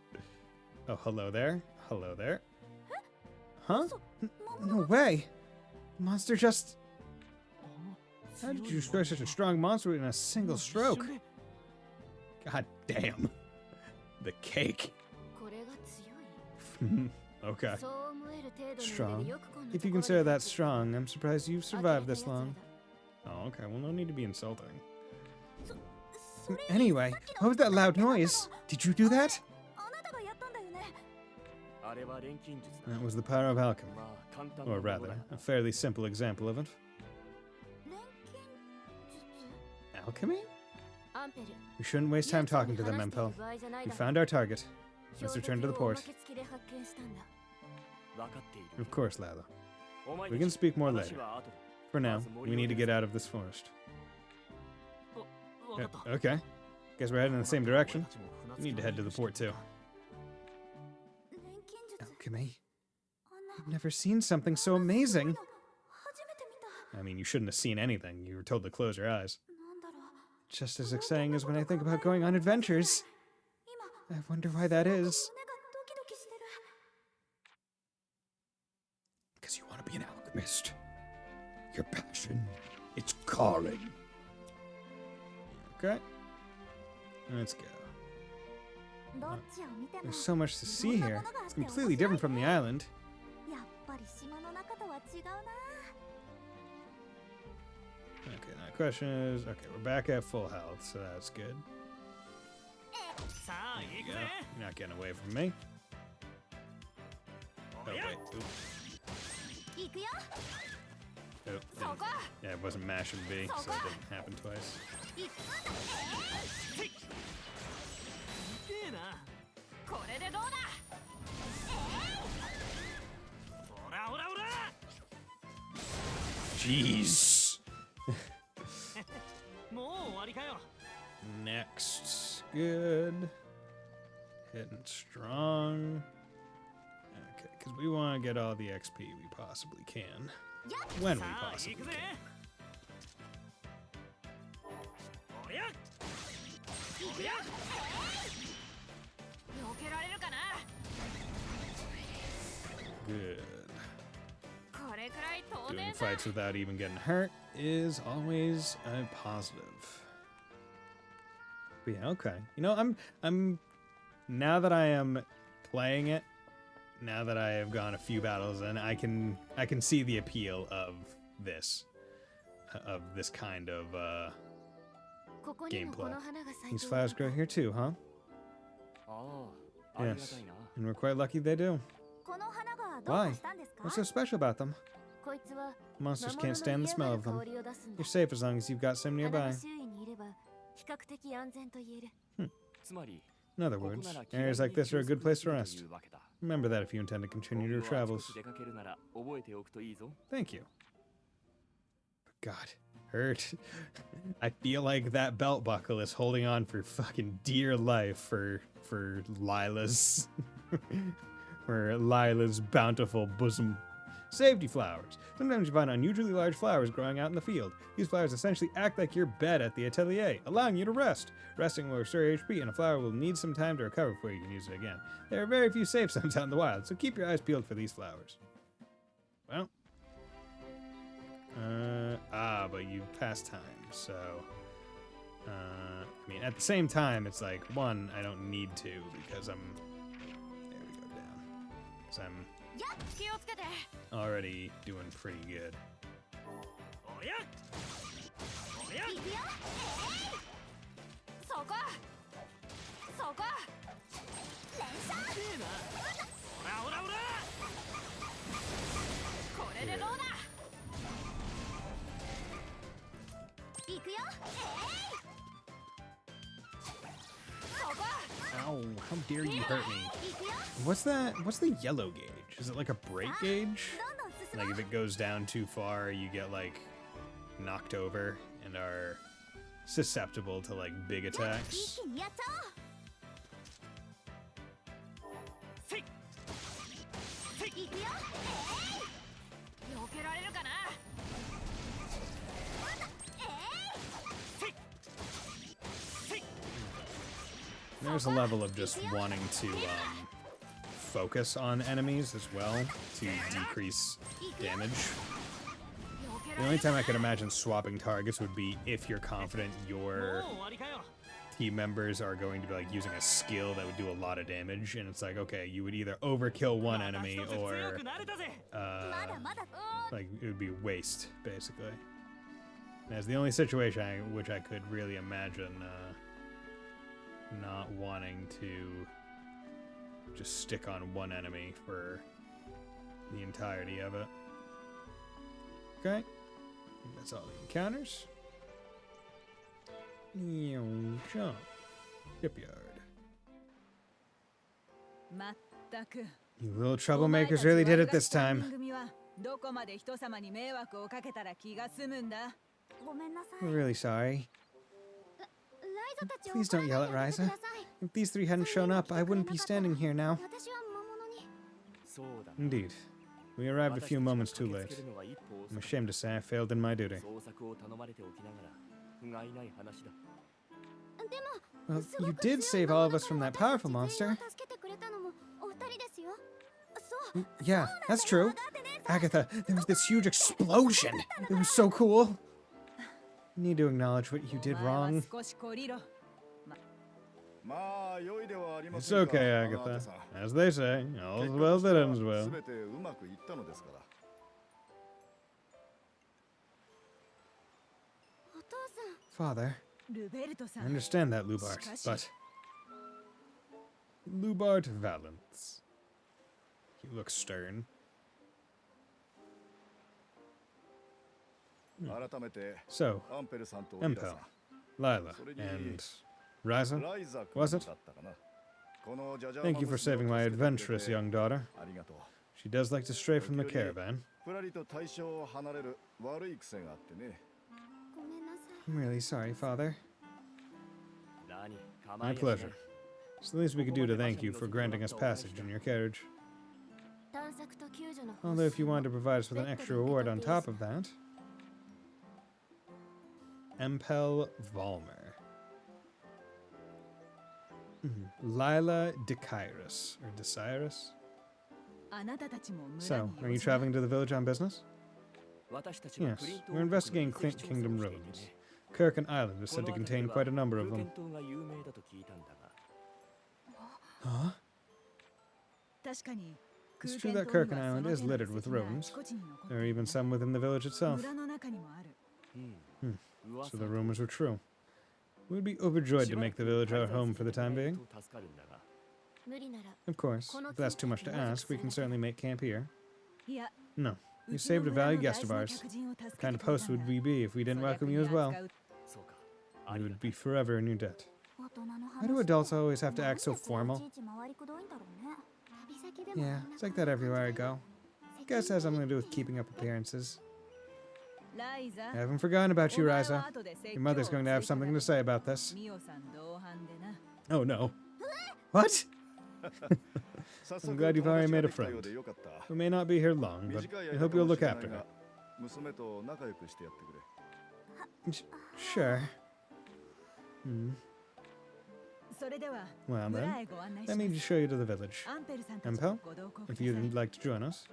Oh, hello there. Hello there. Huh? No way. The monster just... How did you destroy such a strong monster in a single stroke? God damn. The cake. Okay. Strong. If you consider that strong, I'm surprised you've survived this long. Oh, okay. Well, no need to be insulting. Anyway, what was that loud noise? Did you do that? That was the power of alchemy. Or rather, a fairly simple example of it. Alchemy? We shouldn't waste time talking to them, Empel. We found our target. Let's return to the port. Of course, Lalo. We can speak more later. For now, we need to get out of this forest. Okay. Guess we're heading in the same direction. We need to head to the port, too. Alchemy? I've never seen something so amazing. I mean, you shouldn't have seen anything. You were told to close your eyes. Just as exciting as when I think about going on adventures. I wonder why that is. Because you want to be an alchemist. Your passion. It's calling. Okay. Let's go. There's so much to see here. It's completely different from the island. Okay, now the question is, okay, we're back at full health, so that's good. There you go. You're not getting away from me. Oh, wait. Oops. Oh, yeah, it wasn't mashing B, so it didn't happen twice. Jeez. Next. Good. Hitting strong. Okay, because we want to get all the XP we possibly can. When we possibly can. Good. Doing fights without even getting hurt is always a positive. But yeah, okay. You know, I'm now that I am playing it, now that I have gone a few battles in, I can see the appeal of this kind of gameplay. These flowers grow here too, huh? Yes, and we're quite lucky they do. Why? What's so special about them? Monsters can't stand the smell of them. You're safe as long as you've got some nearby. In other words, areas like this are a good place to rest. Remember that if you intend to continue your travels. Thank you. God, hurt. I feel like that belt buckle is holding on for fucking dear life for Lila's for Lila's bountiful bosom. Safety flowers. Sometimes you find unusually large flowers growing out in the field. These flowers essentially act like your bed at the Atelier, allowing you to rest. Resting will restore HP, and a flower will need some time to recover before you can use it again. There are very few safe zones out in the wild, so keep your eyes peeled for these flowers. Well. But you passed time, so... I mean, at the same time, it's like, one, I don't need to, because I'm... There we go, down. Because I'm already doing pretty good. Ow, how dare you hurt me. What's that? What's the yellow gauge? Is it like a break gauge? Like if it goes down too far, you get like knocked over and are susceptible to like big attacks. There's a level of just wanting to focus on enemies as well to decrease damage. The only time I could imagine swapping targets would be if you're confident your team members are going to be like using a skill that would do a lot of damage, and it's like, okay, you would either overkill one enemy or like it would be waste basically. That's the only situation which I could really imagine not wanting to just stick on one enemy for the entirety of it. Okay, that's all the encounters. Jump. Shipyard. You little troublemakers really did it this time. We're really sorry. Please don't yell at Ryza. If these three hadn't shown up, I wouldn't be standing here now. Indeed. We arrived a few moments too late. I'm ashamed to say I failed in my duty. Well, you did save all of us from that powerful monster. Yeah, that's true. Agatha, there was this huge explosion. It was so cool. You need to acknowledge what you did wrong. It's okay, Agatha. As they say, all's well that ends well. Father, I understand that, Lubart, but... Lubart Valance. You look stern. So, Empel, Lila, and Ryza, was it? Thank you for saving my adventurous young daughter. She does like to stray from the caravan. I'm really sorry, Father. My pleasure. It's the least we could do to thank you for granting us passage in your carriage. Although if you want to provide us with an extra reward on top of that... Empel Valmer. Lila Decyrus, or Decyrus? So, are you traveling to the village on business? Yes, we're investigating Kingdom ruins. Kirkin Island is said to contain quite a number of them. Huh? It's true that Kirkin Island is littered with ruins. There are even some within the village itself. So the rumors were true. We'd be overjoyed to make the village our home for the time being. Of course, if that's too much to ask, we can certainly make camp here. No, you saved a valued guest of ours. What kind of host would we be if we didn't welcome you as well? We would be forever in your debt. Why do adults always have to act so formal? Yeah, it's like that everywhere I go. Guess it has something to do with keeping up appearances. I haven't forgotten about you, Ryza. Your mother's going to have something to say about this. Oh no. What? I'm glad you've already made a friend. We may not be here long, but I hope you'll look after her. Sure. Well then, let me show you to the village. Empel, if you'd like to join us.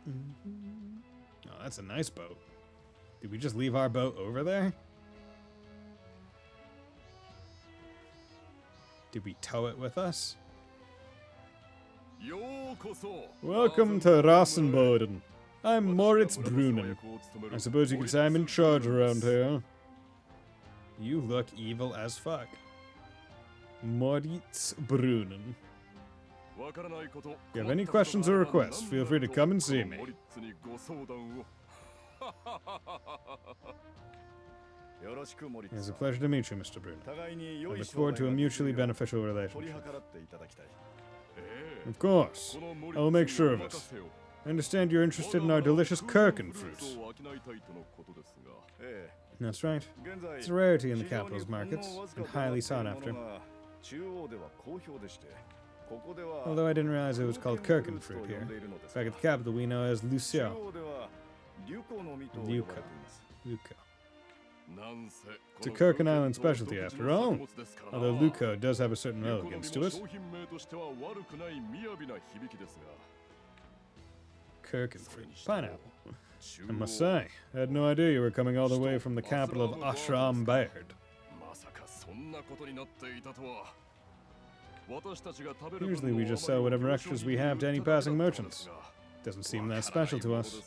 Oh, that's a nice boat. Did we just leave our boat over there? Did we tow it with us? Welcome to Rassenboden. I'm Moritz Brunnen. I suppose you could say I'm in charge around here. You look evil as fuck. Moritz Brunnen. If you have any questions or requests, feel free to come and see me. It's a pleasure to meet you, Mr. Brunnen. I look forward to a mutually beneficial relationship. Of course. I will make sure of it. I understand you're interested in our delicious Kirkin fruit. That's right. It's a rarity in the capital's markets, and highly sought after. Although I didn't realize it was called Kirkin fruit here. Back at the capital we know as Lucio. Luco. It's a Kirkin Island specialty after all. Although Luco does have a certain elegance to it. Kirkin fruit. Pineapple. I must say, I had no idea you were coming all the way from the capital of Ashram Baird. Usually we just sell whatever extras we have to any passing merchants. Doesn't seem that special to us.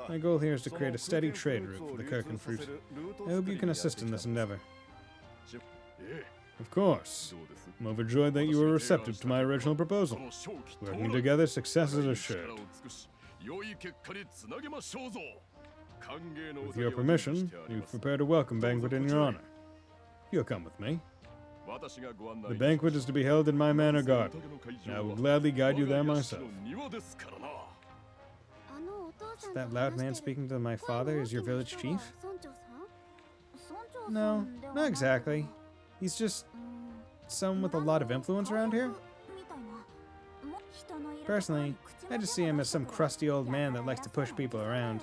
My goal here is to create a steady trade route for the Kirkin fruit. I hope you can assist in this endeavor. Of course. I'm overjoyed that you were receptive to my original proposal. Working together, success is assured. With your permission, we've prepared a welcome banquet in your honor. You'll come with me. The banquet is to be held in my manor garden, and I will gladly guide you there myself. That loud man speaking to my father is your village chief? No, not exactly. He's just someone with a lot of influence around here. Personally, I just see him as some crusty old man that likes to push people around.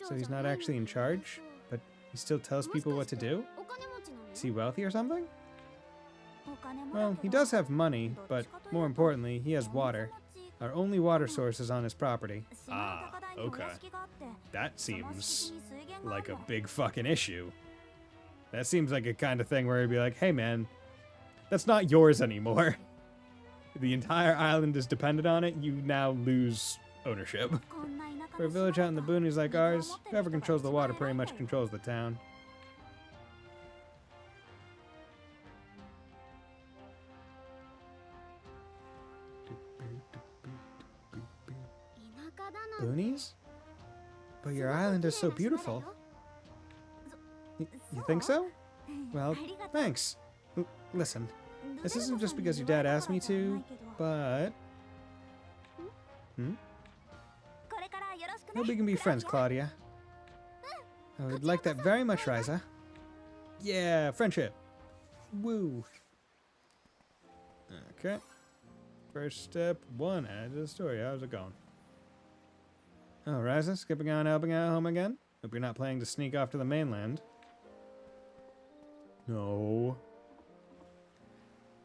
So he's not actually in charge, but he still tells people what to do? Is he wealthy or something? Well, he does have money, but more importantly, he has water. Our only water source is on his property. Ah, okay. That seems like a big fucking issue. That seems like a kind of thing where he'd be like, hey man, that's not yours anymore. The entire island is dependent on it, you now lose ownership. For a village out in the boonies like ours, whoever controls the water pretty much controls the town. Boonies? But your island is so beautiful. You think so? Well, thanks. Listen, this isn't just because your dad asked me to, but... Hope we can be friends, Claudia. I would like that very much, Ryza. Yeah, friendship. Woo. Okay. First step 1, add to the story. How's it going? Oh, Ryza, skipping out and helping out home again? Hope you're not planning to sneak off to the mainland. No.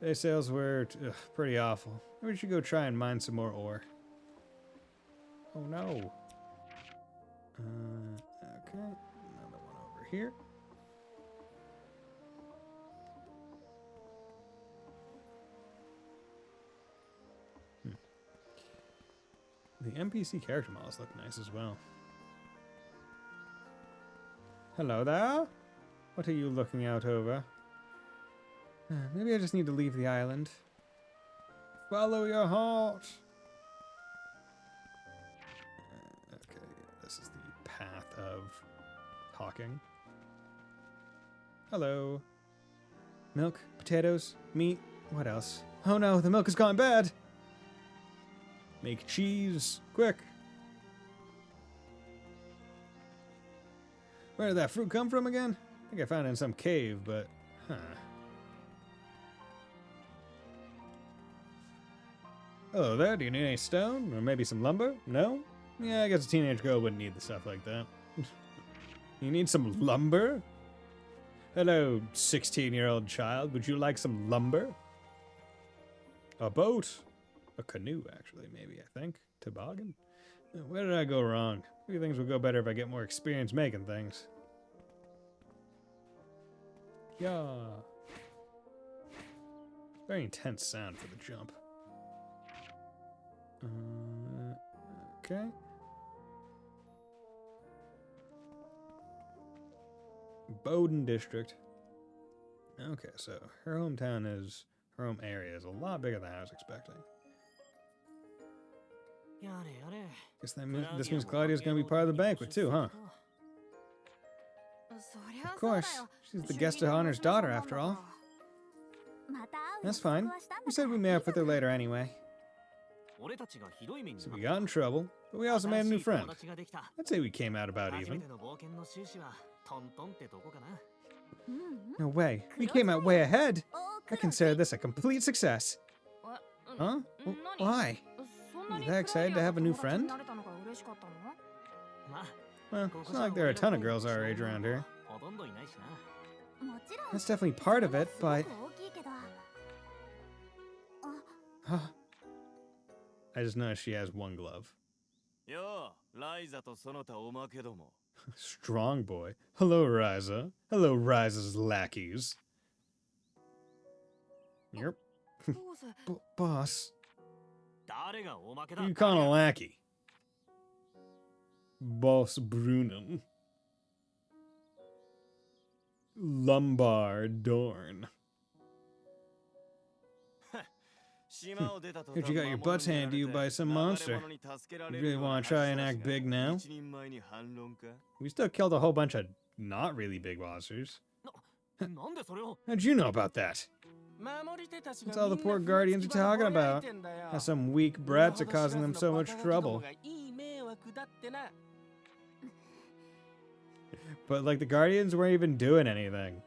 Day sales were pretty awful. Maybe we should go try and mine some more ore. Oh no. Okay. Another one over here. The NPC character models look nice as well. Hello there. What are you looking out over? Maybe I just need to leave the island. Follow your heart. Okay, this is the path of talking. Hello. Milk, potatoes, meat, what else? Oh no, the milk has gone bad! Make cheese, quick! Where did that fruit come from again? I think I found it in some cave, but... Huh. Hello there, do you need any stone? Or maybe some lumber? No? Yeah, I guess a teenage girl wouldn't need the stuff like that. You need some lumber? Hello, 16-year-old child. Would you like some lumber? A boat? A canoe, actually, maybe, I think. Toboggan? Where did I go wrong? Maybe things will go better if I get more experience making things. Yeah. Very intense sound for the jump. Okay. Bowden District. Okay, so her hometown is... Her home area is a lot bigger than I was expecting. Guess this means Claudia's gonna be part of the banquet too, huh? Of course. She's the guest of honor's daughter, after all. That's fine. We said we'd meet up with her later anyway. So we got in trouble, but we also made a new friend. I'd say we came out about even. No way. We came out way ahead. I consider this a complete success. Huh? Why? You that excited to have a new friend? Well, it's not like there are a ton of girls our age around here. That's definitely part of it, but... Huh. I just noticed she has one glove. Strong boy. Hello, Ryza. Hello, Ryza's lackeys. Yep. Boss. You call a lackey? Boss Brunnen. Lumbar Dorn. Heard you got your butts handed to you by some monster. You really want to try and act big now? We still killed a whole bunch of not really big monsters. How'd you know about that? That's all the poor guardians are talking about. How some weak brats are causing them so much trouble. But, like, the guardians weren't even doing anything.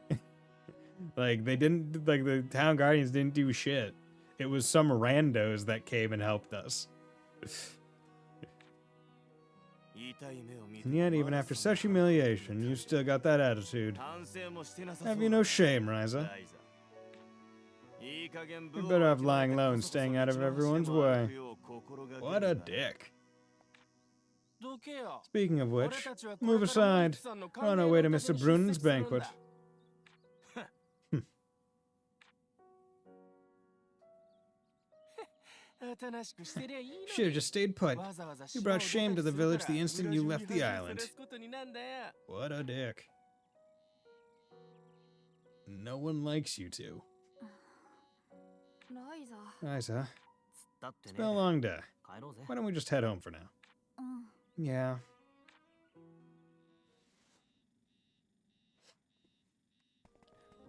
Like, they didn't, like, the town guardians didn't do shit. It was some randos that came and helped us. And yet, even after such humiliation, you still got that attitude. Have you no shame, Ryza? You're better off lying low and staying out of everyone's way. What a dick. Speaking of which, move aside. We're on our way to Mr. Brunnen's banquet. Should've just stayed put. You brought shame to the village the instant you left the island. What a dick. No one likes you two. Ryza, it's been a long day. Why don't we just head home for now? Yeah.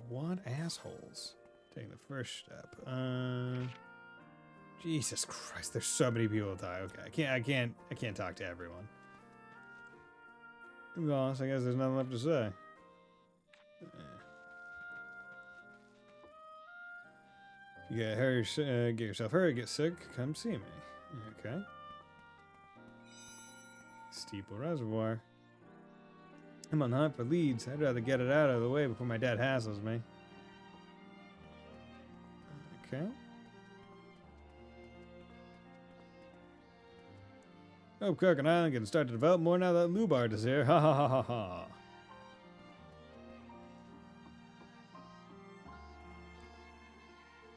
What assholes? Taking the first step. Jesus Christ, there's so many people to die. Okay, I can't talk to everyone. To be honest, I guess there's nothing left to say. If you get yourself hurt, get sick, come see me. Okay. Steeple Reservoir. I'm on the hunt for leads. I'd rather get it out of the way before my dad hassles me. Okay. Hope Kirkin Island can start to develop more now that Lubard is here. Ha ha ha ha ha.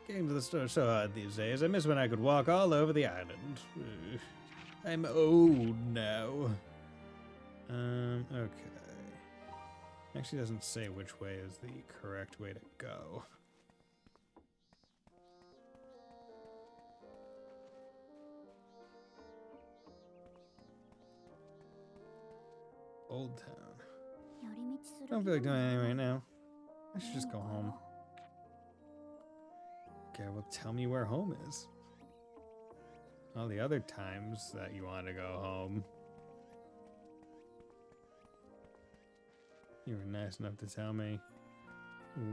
Games of the store are so hard these days. I miss when I could walk all over the island. I'm old now. Okay. Actually doesn't say which way is the correct way to go. Old Town. Don't feel like doing anything right now. I should just go home. Okay, well, tell me where home is. All the other times that you want to go home, you were nice enough to tell me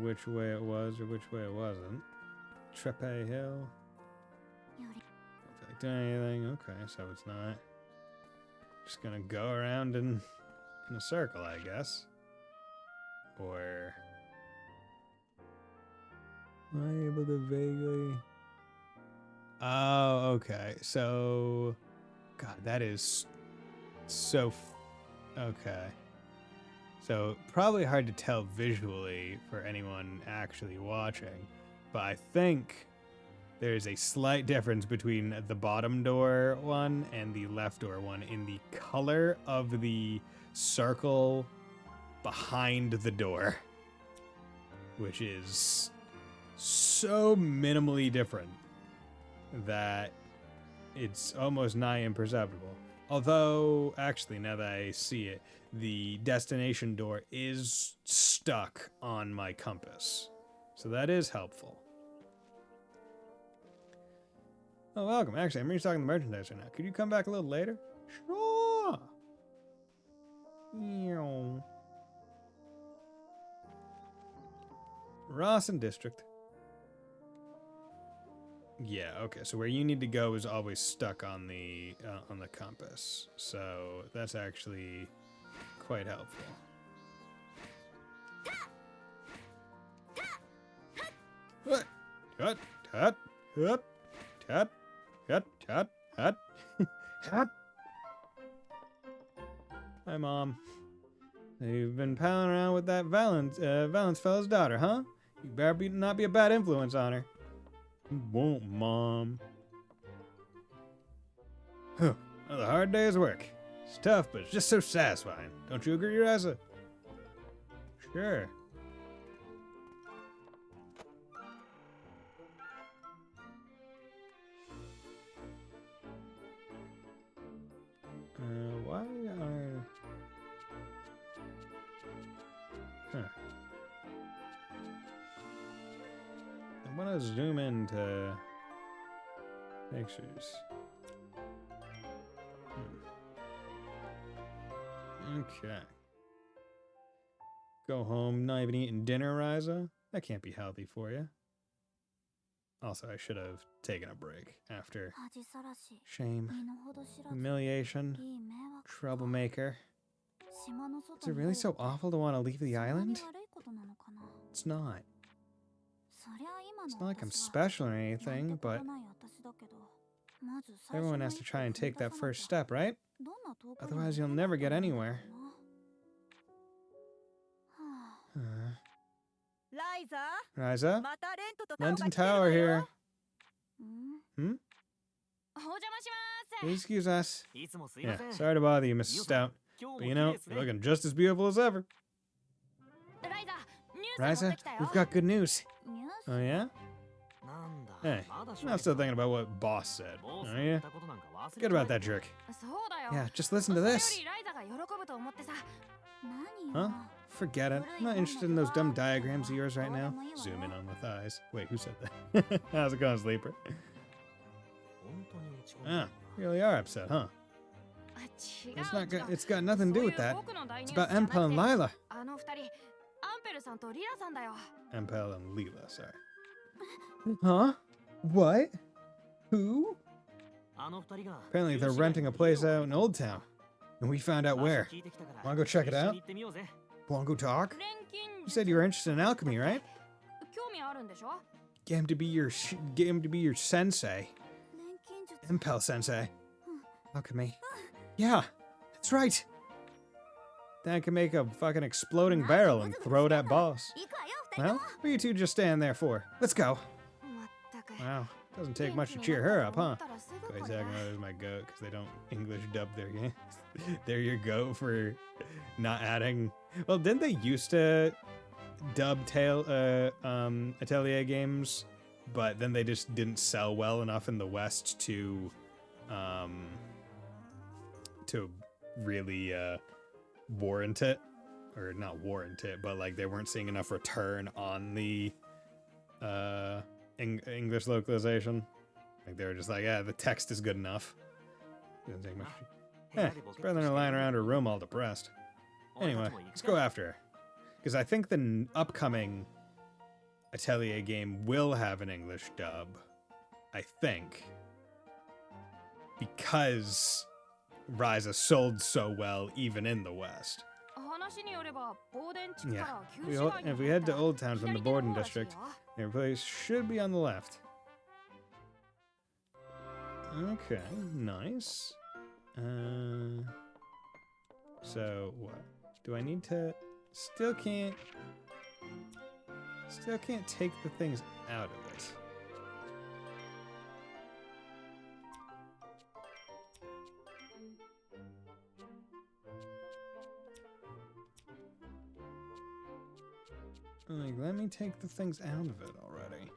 which way it was or which way it wasn't. Trepe Hill. Don't feel like doing anything. Okay, so it's not. Just gonna go around in a circle, I guess. Or am I able to vaguely? Oh, okay. So, God, that is so. Okay. So probably hard to tell visually for anyone actually watching, but I think there is a slight difference between the bottom door one and the left door one in the color of the circle behind the door, which is so minimally different that it's almost nigh imperceptible. Although, actually, now that I see it, the destination door is stuck on my compass. So that is helpful. Oh, welcome. Actually, I'm restocking the merchandise right now. Could you come back a little later? Sure. Rawson District. Yeah, okay. So where you need to go is always stuck on the compass. So that's actually quite helpful. What? Hut, hut, hut, hut, hut, hut, hut, hut. Hi, Mom. You've been palling around with that Valence fellow's daughter, huh? You better not be a bad influence on her. Won't, Mom. Huh. Another hard day's work. It's tough, but it's just so satisfying. Don't you agree, Ryza? Sure. Why are... Huh. I want to zoom into pictures. Okay. Go home, not even eating dinner, Ryza? That can't be healthy for you. Also, I should have taken a break after shame, humiliation, troublemaker. Is it really so awful to want to leave the island? It's not. It's not like I'm special or anything, but everyone has to try and take that first step, right? Otherwise, you'll never get anywhere. Ryza? Lenton Tower here. Hmm? Please excuse us. Yeah, sorry to bother you, Mrs. Stout. But you know, you're looking just as beautiful as ever. Ryza, we've got good news. Oh, yeah? Hey, I'm not still thinking about what Boss said, are you? Forget about that jerk. Yeah, just listen to this. Huh? Forget it. I'm not interested in those dumb diagrams of yours right now. Zoom in on the thighs. Wait, who said that? How's it going, Sleeper? Ah, you really are upset, huh? It's got nothing to do with that. It's about Empel and Lila. Empel and Lila, sorry. Huh? What? Who? Apparently they're renting a place out in Old Town. And we found out where. Wanna go check it out? Wanna go talk? You said you were interested in alchemy, right? Get him to be your sensei. Impel sensei. Alchemy. Yeah, that's right. Then I can make a fucking exploding barrel and throw it at Boss. Well, what are you two just standing there for? Let's go. Wow, doesn't take much to cheer her up, huh? Koizak is my goat because they don't English dub their games. There you go for not adding. Well, didn't they used to dub Atelier games, but then they just didn't sell well enough in the West to really warrant it. or not warrant it, but like they weren't seeing enough return on the English localization. Like they were just like, yeah, the text is good enough. Doesn't take much. It's better than lying around her room all depressed. Anyway, let's go after her. Because I think the upcoming Atelier game will have an English dub. I think. Because Ryza sold so well even in the West. Yeah. If we head to Old Town from the Borden district, their place should be on the left. Okay, nice. So what? Do I need to... Still can't take the things out of it. Like, let me take the things out of it already.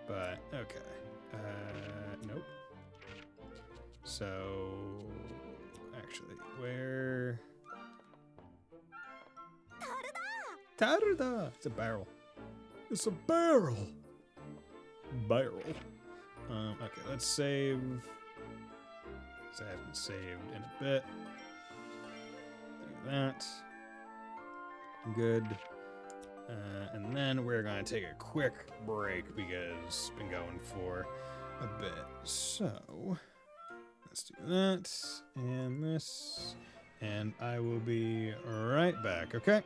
But, okay. Nope. So, actually, where... Tarda! It's a barrel. It's a barrel! Barrel. Okay, let's save... Because I haven't saved in a bit. Do that. Good. And then we're going to take a quick break because it's been going for a bit. So, let's do that and this, and I will be right back, okay?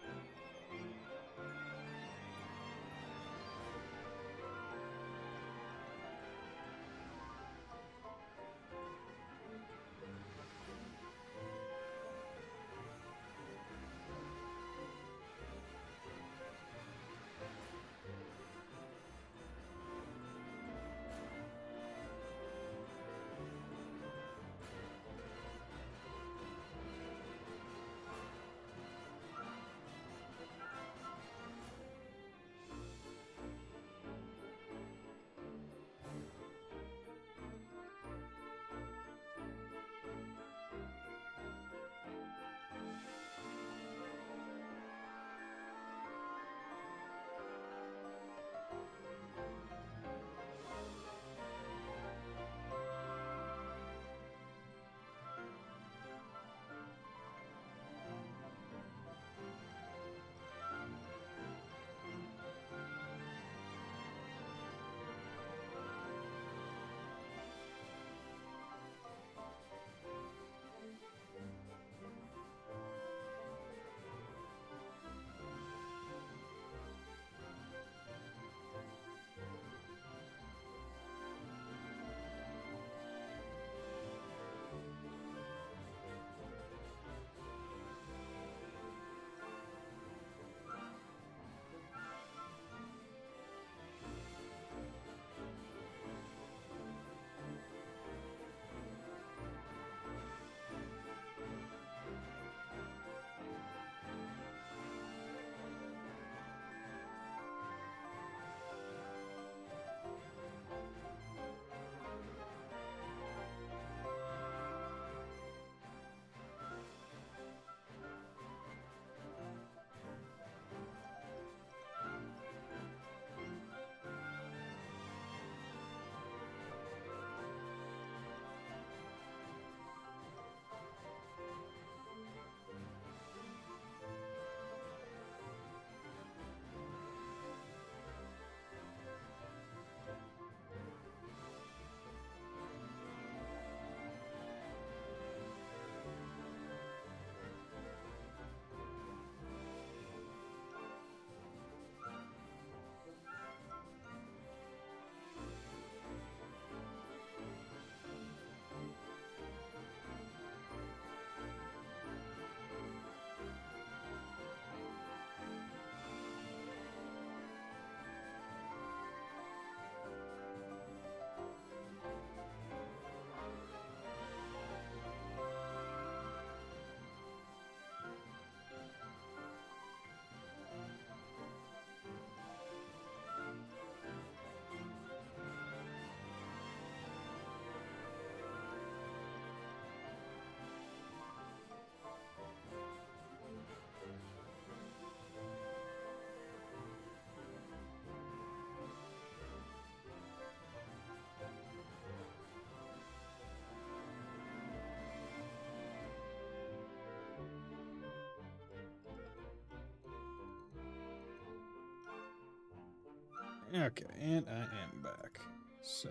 Okay, and I am back. So,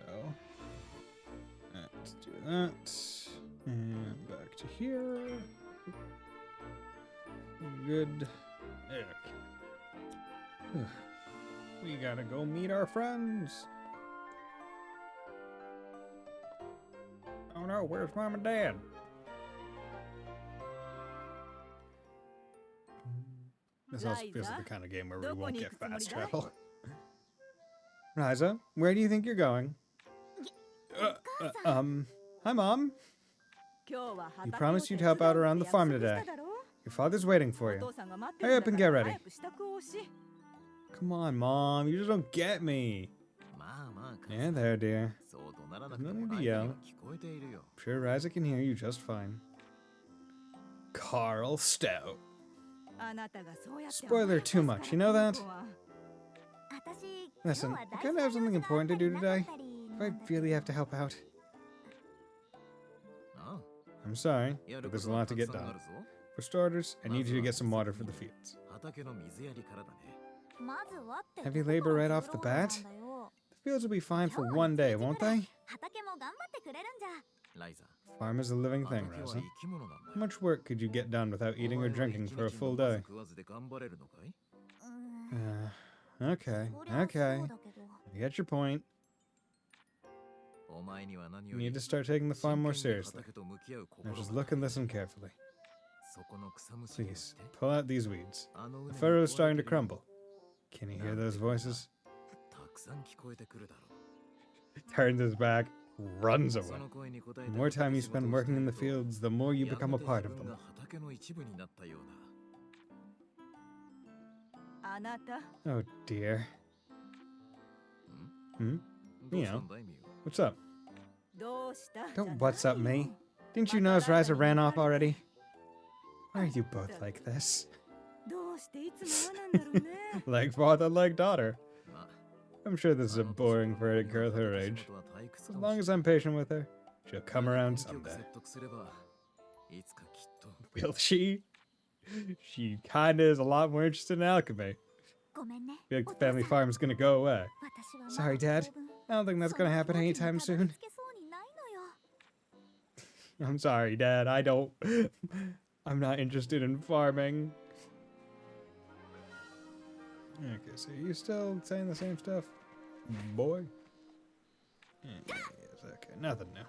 let's do that. And back to here. Good. Okay. We gotta go meet our friends. Oh no, where's Mom and Dad? This also feels like the kind of game where we won't get fast travel. Ryza, where do you think you're going? Hi, Mom. You promised you'd help out around the farm today. Your father's waiting for you. Hurry up and get ready. Come on, Mom. You just don't get me. Yeah, there, dear. There's no need to yell. I'm sure Ryza can hear you just fine. Carl Stout. Spoiler too much, you know that? Listen, I kind of have something important to do today. Do I really have to help out? I'm sorry, but there's a lot to get done. For starters, I need you to get some water for the fields. Heavy labor right off the bat? The fields will be fine for one day, won't they? Farm is a living thing, Ryza. How much work could you get done without eating or drinking for a full day? Okay. I get your point. You need to start taking the farm more seriously. Now just look and listen carefully. Please, pull out these weeds. The furrow is starting to crumble. Can you hear those voices? Turns his back, runs away. The more time you spend working in the fields, the more you become a part of them. Oh dear. Meow. What's up? Don't what's up me. Didn't you notice Ryza ran off already? Why are you both like this? Like father, like daughter. I'm sure this is boring for a girl her age. As long as I'm patient with her, she'll come around someday. Will she? She kinda is a lot more interested in alchemy. I feel like the family farm is gonna go away. Sorry, Dad. I don't think that's gonna happen anytime soon. I'm sorry, Dad. I'm not interested in farming. Okay, so you still saying the same stuff, boy? Yes, okay, nothing new.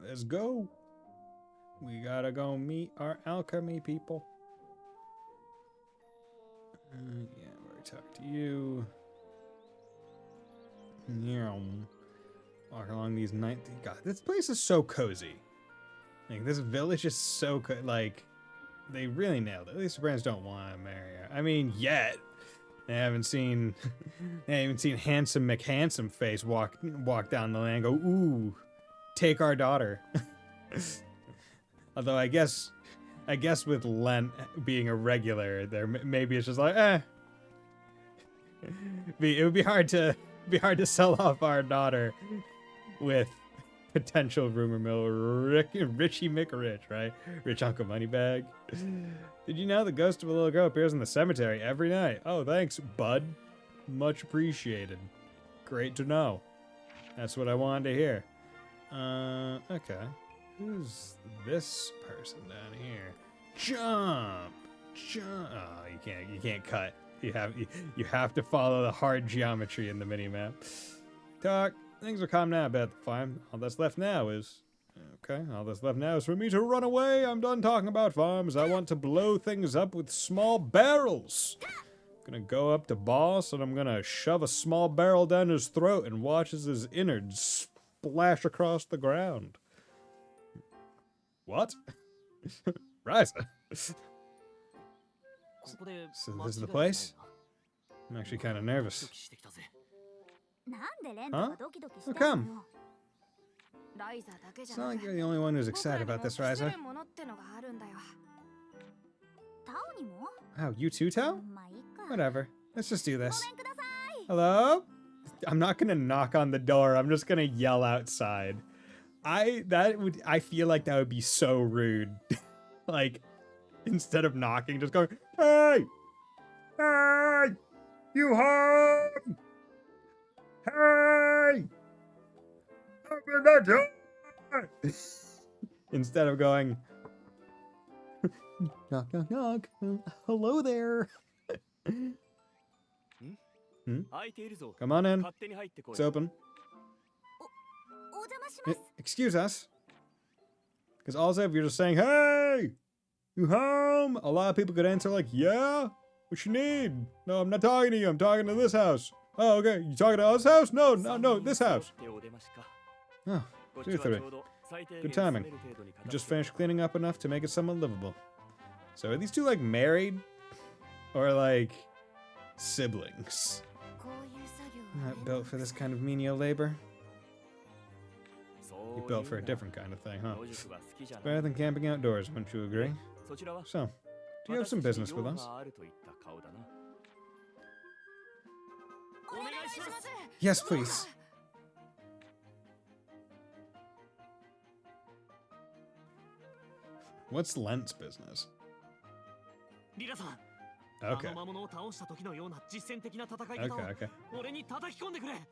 Let's go. We gotta go meet our alchemy people. Yeah, we already talked to you. Walk along these night. God, this place is so cozy. Like, this village is so like, they really nailed it. At least the brands don't want to marry her. I mean, yet. They haven't seen handsome McHandsome face walk down the lane and go, ooh, take our daughter. Although I guess with Lent being a regular, there maybe it's just like, it would be hard to sell off our daughter with potential rumor mill Richie McRich, right? Rich Uncle Moneybag. Did you know the ghost of a little girl appears in the cemetery every night? Oh, thanks, bud. Much appreciated. Great to know. That's what I wanted to hear. Okay. Who's this person down here? Jump! Oh, you can't cut. You have to follow the hard geometry in the minimap. Talk. Things are calm now about the farm. All that's left now is for me to run away. I'm done talking about farms. I want to blow things up with small barrels. I'm gonna go up to Boss and I'm gonna shove a small barrel down his throat and watch as his innards splash across the ground. What? Ryza. So this is the place? I'm actually kind of nervous. Huh? How come? It's not like you're the only one who's excited about this, Ryza. Oh, you too, Tao? Whatever. Let's just do this. Hello? I'm not gonna knock on the door. I'm just gonna yell outside. I feel like that would be so rude. Like, instead of knocking, just going, "Hey! Hey! You home? Hey! Open the door!" Instead of going, "Knock, knock, knock. Hello there." Come on in. It's open. Excuse us. Because also, if you're just saying, "Hey! You home?" A lot of people could answer like, "Yeah? What you need?" "No, I'm not talking to you. I'm talking to this house." "Oh, okay. You talking to this house?" "No, this house." Oh, 2-3. Good timing. We just finished cleaning up enough to make it somewhat livable. So are these two, like, married? Or, like, siblings? Not built for this kind of menial labor. You're built for a different kind of thing, huh? It's better than camping outdoors, wouldn't you agree? So, do you have some business with us? Yes, please. What's Lent's business? Okay. Okay.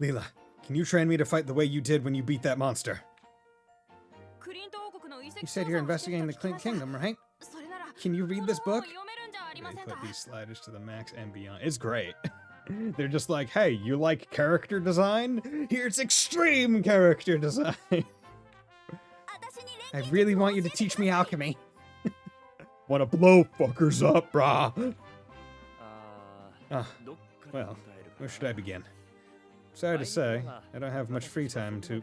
Leela, can you train me to fight the way you did when you beat that monster? You said you're investigating the Clint Kingdom, right? Can you read this book? They put these sliders to the max and beyond. It's great. They're just like, hey, you like character design? Here's extreme character design. I really want you to teach me alchemy. Wanna blow fuckers up, brah. Well, where should I begin? Sorry to say, I don't have much free time to...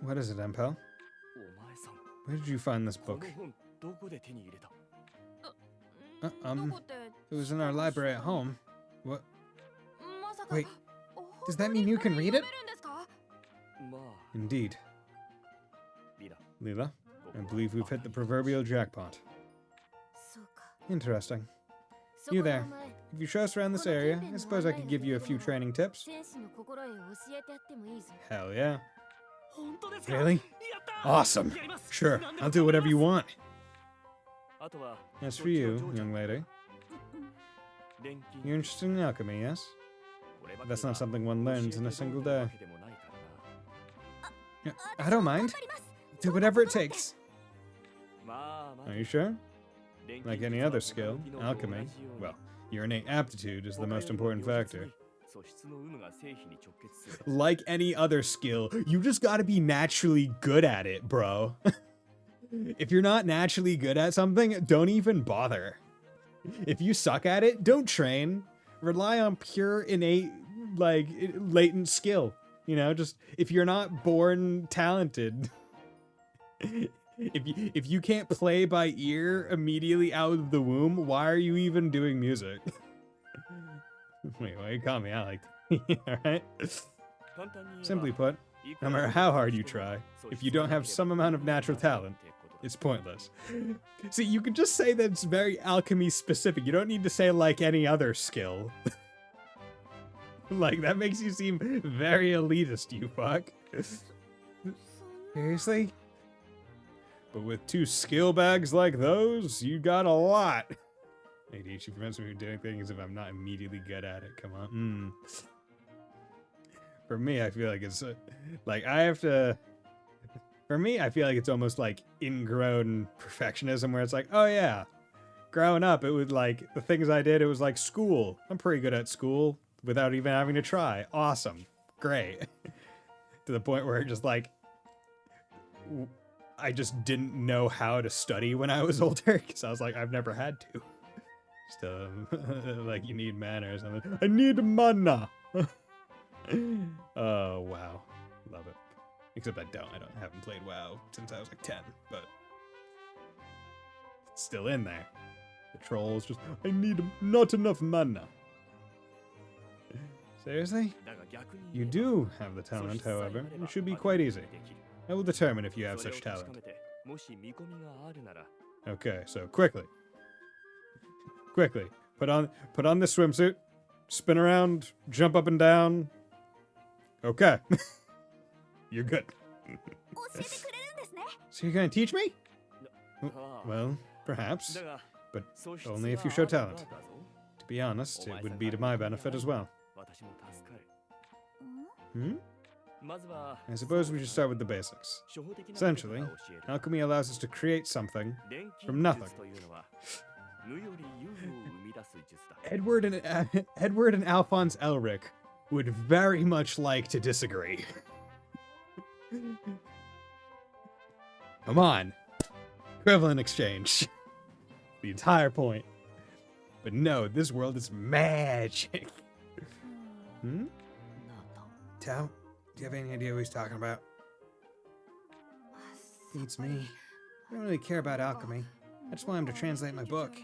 What is it, Empel? Where did you find this book? It was in our library at home. What? Wait, does that mean you can read it? Indeed. Leela, I believe we've hit the proverbial jackpot. Interesting. You there. If you show us around this area, I suppose I could give you a few training tips. Hell yeah. Really? Awesome. Sure, I'll do whatever you want. As for you, young lady, you're interested in alchemy, yes? That's not something one learns in a single day. I don't mind. Do whatever it takes. Are you sure? Like any other skill, alchemy, well, your innate aptitude is the most important factor. Like any other skill, you just gotta be naturally good at it, bro. If you're not naturally good at something, don't even bother. If you suck at it, don't train. Rely on pure innate, like, latent skill. You know, just, if you're not born talented... If you can't play by ear immediately out of the womb, why are you even doing music? Wait, why you call me out like that? Alright? Simply put, no matter how hard you try, if you don't have some amount of natural talent, it's pointless. See, you can just say that it's very alchemy specific. You don't need to say like any other skill. Like, that makes you seem very elitist, you fuck. Seriously? But with 2 skill bags like those, you got a lot. ADHD prevents me from doing things if I'm not immediately good at it. Come on. For me, I feel like it's like I have to. For me, I feel like it's almost like ingrown perfectionism, where it's like, oh yeah, growing up, it was like the things I did. It was like school. I'm pretty good at school without even having to try. Awesome, great. To the point where it just like. I just didn't know how to study when I was older, because I was like, I've never had to. Just, like, you need mana or something. I need mana! Oh, wow. Love it. Except I haven't played WoW since I was like 10, but... It's still in there. The troll's just, I need not enough mana. Seriously? You do have the talent, however. It should be quite easy. I will determine if you have such talent. Okay, so quickly, put on the swimsuit. spin around, jump up and down. Okay. You're good. So you're gonna teach me? Well, perhaps, but only if you show talent. To be honest, it would be to my benefit as well. I suppose we should start with the basics. Essentially, alchemy allows us to create something from nothing. Edward and Alphonse Elric would very much like to disagree. Come on. Equivalent exchange. The entire point. But no, this world is magic. Tao, do you have any idea what he's talking about? Beats me. I don't really care about alchemy. I just want him to translate my book.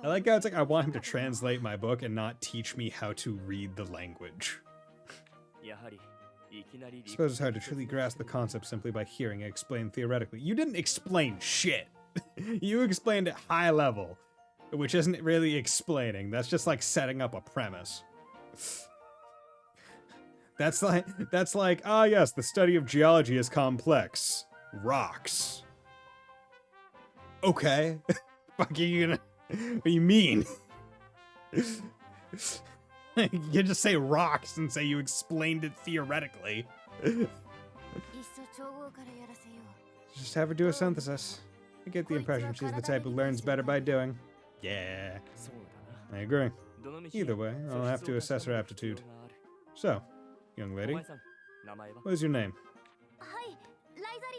I like how it's like I want him to translate my book and not teach me how to read the language. I suppose it's hard to truly grasp the concept simply by hearing it explained theoretically. You didn't explain shit. You explained it high level, which isn't really explaining. That's just like setting up a premise. That's like, ah yes, the study of geology is complex. Rocks. Okay. Fuck you gonna... What do you mean? You just say rocks and say you explained it theoretically. Just have her do a synthesis. I get the impression she's the type who learns better by doing. Yeah. I agree. Either way, I'll have to assess her aptitude. So, young lady, what is your name?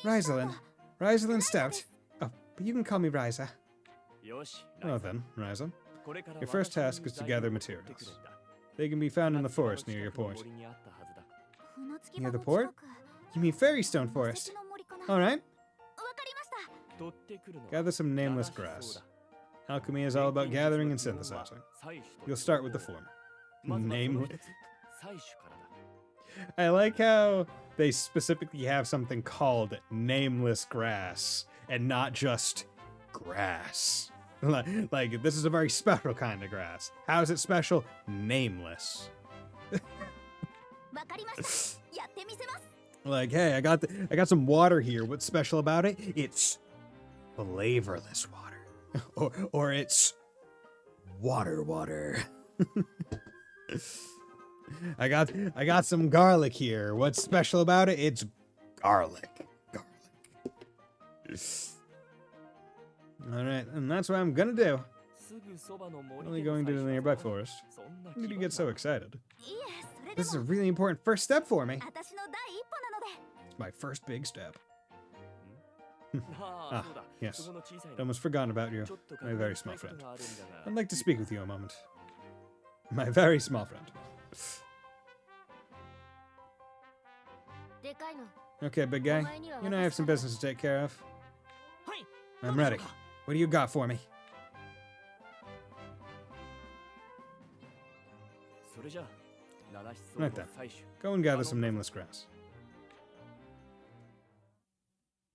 Ryza. Ryza Stout. Oh, but you can call me Ryza. Well then, Ryza. Your first task is to gather materials. They can be found in the forest near your port. Near the port? You mean Fairy Stone Forest? Alright. Gather some nameless grass. Alchemy is all about gathering and synthesizing. You'll start with the former. Nameless. I like how they specifically have something called nameless grass and not just grass. Like, this is a very special kind of grass. How is it special? Nameless. Like, hey, I got some water here. What's special about it? It's flavorless water. or it's water. I got some garlic here. What's special about it? It's garlic. Alright, and that's what I'm gonna do. Only going to the nearby forest. Why did you get so excited? This is a really important first step for me. It's my first big step. Ah, yes. I almost forgotten about you, my very small friend. I'd like to speak with you a moment. My very small friend. Okay, big guy. You and I have some business to take care of. I'm ready. What do you got for me? Right then. Go and gather some nameless grass.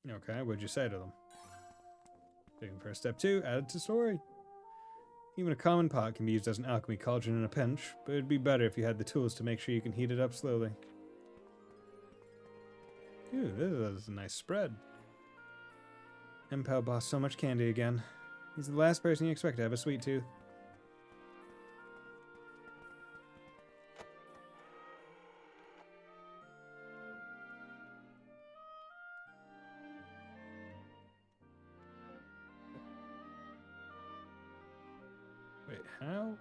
Okay, what'd you say to them? Taking first step 2, add it to story. Even a common pot can be used as an alchemy cauldron in a pinch, but it'd be better if you had the tools to make sure you can heat it up slowly. Ooh, this is a nice spread. Empal boss so much candy again. He's the last person you expect to have a sweet tooth. Wait, how?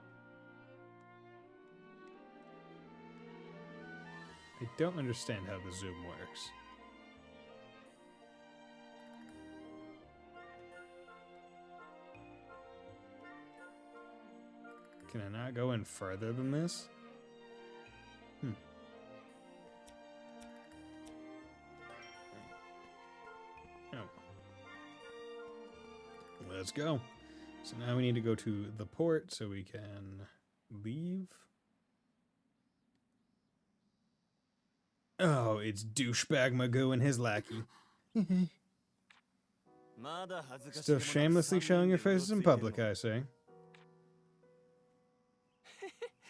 I don't understand how the zoom works. Can I not go in further than this? Oh. Let's go. So now we need to go to the port so we can leave. Oh, it's douchebag Magoo and his lackey. Still shamelessly showing your faces in public, I say.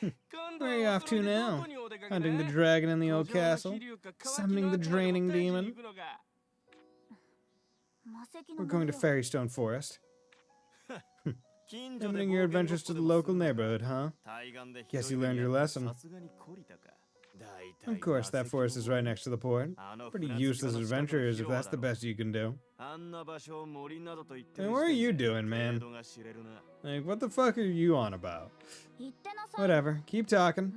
Where are you off to now? Hunting the dragon in the old castle? Summoning the draining demon? We're going to Fairystone Forest. Limiting your adventures to the local neighborhood, huh? Guess you learned your lesson. Of course, that forest is right next to the port. Pretty useless adventurers if that's the best you can do. And what are you doing, man? Like, what the fuck are you on about? Whatever, keep talking.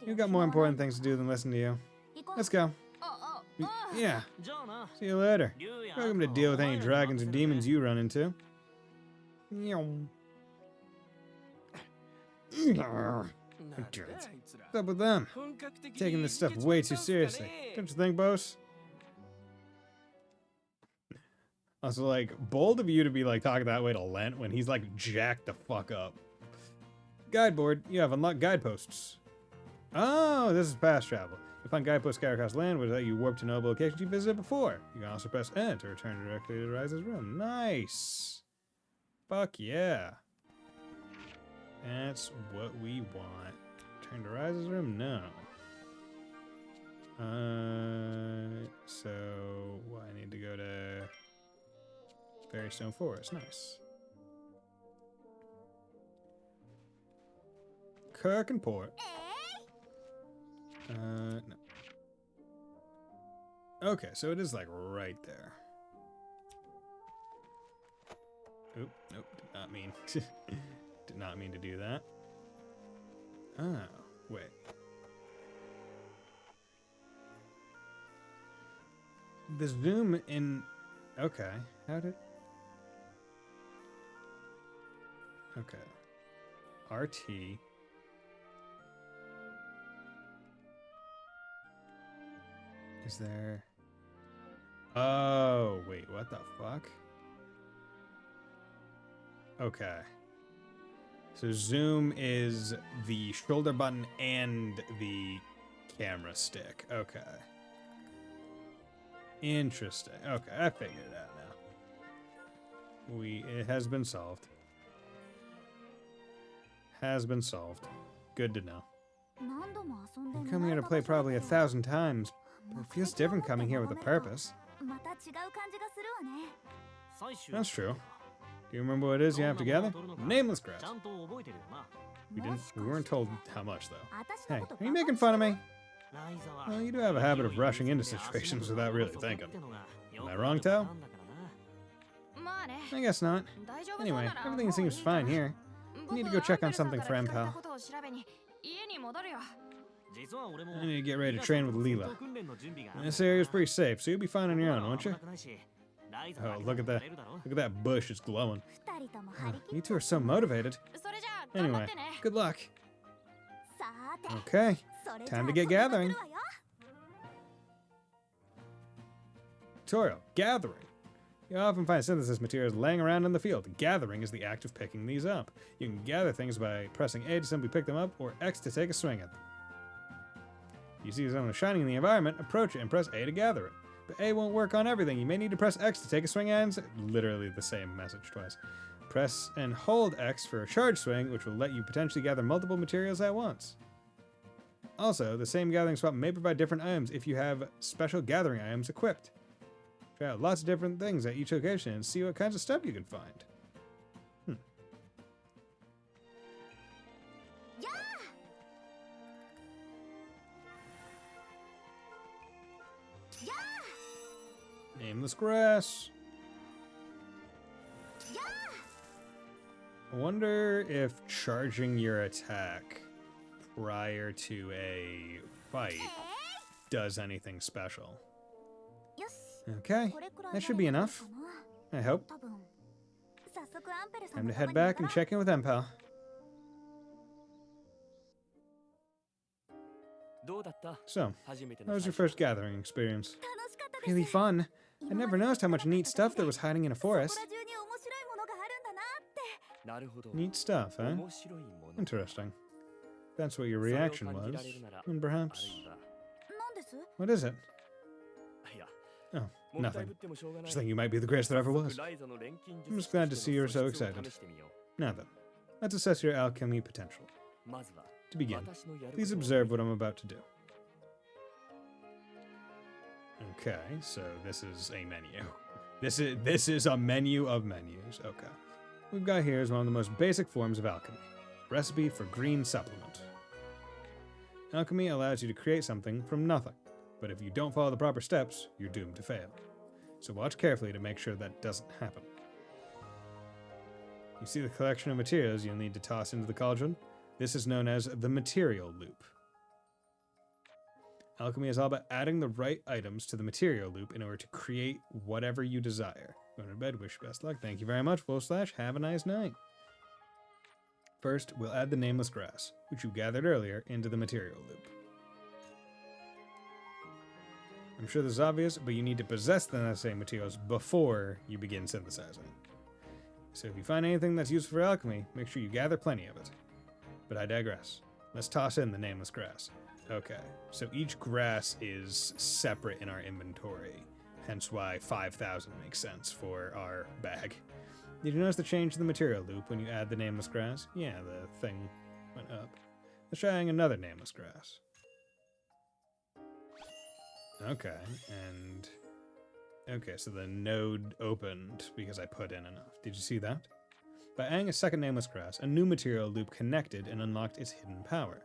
You've got more important things to do than listen to you. Let's go. Yeah. See you later. Welcome to deal with any dragons or demons you run into. What's up with them? Taking this stuff way too seriously. Don't you think, boss? Also, like, bold of you to be, like, talking that way to Lent when he's, like, jacked the fuck up. Guideboard. You have unlocked guideposts. Oh, this is fast travel. You find guideposts scattered across land which let you warp to noble locations you visited before. You can also press N to return directly to Ryza's room. Nice. Fuck yeah. That's what we want. Turn to Ryza's room? No. So well, I need to go to Fairystone Forest. Nice. Kirk and Port. No. Okay, so it is like right there. Oop, nope, did not mean did not mean to do that. Oh, wait. The zoom in. Okay, how did. Okay. RT. Is there. Oh, wait, what the fuck? Okay. So zoom is the shoulder button and the camera stick. Okay. Interesting. Okay, I figured it out now. It has been solved. Has been solved. Good to know. I've come here to play probably 1,000 times, but it feels different coming here with a purpose. That's true. Do you remember what it is you have to gather? Nameless grass. We weren't told how much, though. Hey, are you making fun of me? Well, you do have a habit of rushing into situations without really thinking. Am I wrong, Tao? I guess not. Anyway, everything seems fine here. I need to go check on something for Empal. I need to get ready to train with Leela. This area's pretty safe, so you'll be fine on your own, won't you? Oh, look at that. Look at that bush, it's glowing. Oh, you two are so motivated. Anyway, good luck. Okay, time to get gathering. Tutorial, gathering. You often find synthesis materials laying around in the field. Gathering is the act of picking these up. You can gather things by pressing A to simply pick them up, or X to take a swing at them. You see something shining in the environment, approach it and press A to gather it. But A won't work on everything. You may need to press X to take a swing at it. Literally the same message twice. Press and hold X for a charge swing, which will let you potentially gather multiple materials at once. Also, the same gathering spot may provide different items if you have special gathering items equipped. Try out lots of different things at each location and see what kinds of stuff you can find. Nameless grass. I wonder if charging your attack prior to a fight does anything special. Okay, that should be enough. I hope. Time to head back and check in with Empal. So, how was your first gathering experience? Really fun. I never noticed how much neat stuff there was hiding in a forest. Neat stuff, huh? Interesting. That's what your reaction was. And perhaps... What is it? Oh, nothing. Just think you might be the greatest there ever was. I'm just glad to see you're so excited. Now then, let's assess your alchemy potential. To begin, please observe what I'm about to do. Okay, so this is a menu. This is a menu of menus. Okay. We've got here is one of the most basic forms of alchemy. Recipe for green supplement. Alchemy allows you to create something from nothing, but if you don't follow the proper steps, you're doomed to fail. So watch carefully to make sure that doesn't happen. You see the collection of materials you'll need to toss into the cauldron? This is known as the material loop. Alchemy is all about adding the right items to the material loop in order to create whatever you desire. Going to bed, wish you best luck. Thank you very much, / have a nice night. First, we'll add the nameless grass, which you gathered earlier, into the material loop. I'm sure this is obvious, but you need to possess the necessary materials before you begin synthesizing. So if you find anything that's useful for alchemy, make sure you gather plenty of it. But I digress. Let's toss in the nameless grass. Okay, so each grass is separate in our inventory, hence why 5,000 makes sense for our bag. Did you notice the change to the material loop when you add the nameless grass? Yeah, the thing went up. Let's try adding another nameless grass. Okay, and... Okay, so the node opened because I put in enough. Did you see that? By adding a second nameless grass, a new material loop connected and unlocked its hidden power.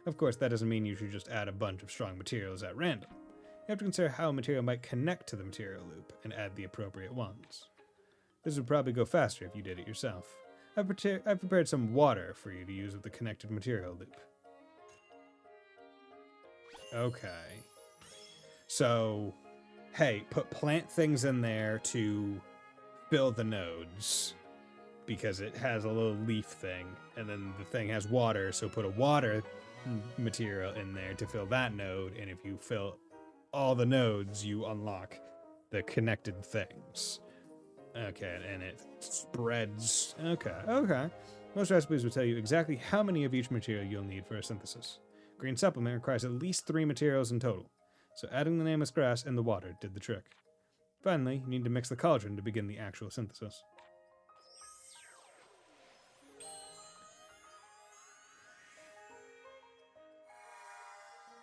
Of course, that doesn't mean you should just add a bunch of strong materials at random. You have to consider how a material might connect to the material loop and add the appropriate ones. This would probably go faster if you did it yourself. I've prepared some water for you to use with the connected material loop. Okay. So, hey, put plant things in there to fill the nodes, because it has a little leaf thing, and then the thing has water, so put a water material in there to fill that node, and if you fill all the nodes, you unlock the connected things. Okay, and it spreads. Okay. Most recipes will tell you exactly how many of each material you'll need for a synthesis. Green supplement requires at least 3 materials in total, so adding the nameless grass and the water did the trick. Finally, you need to mix the cauldron to begin the actual synthesis.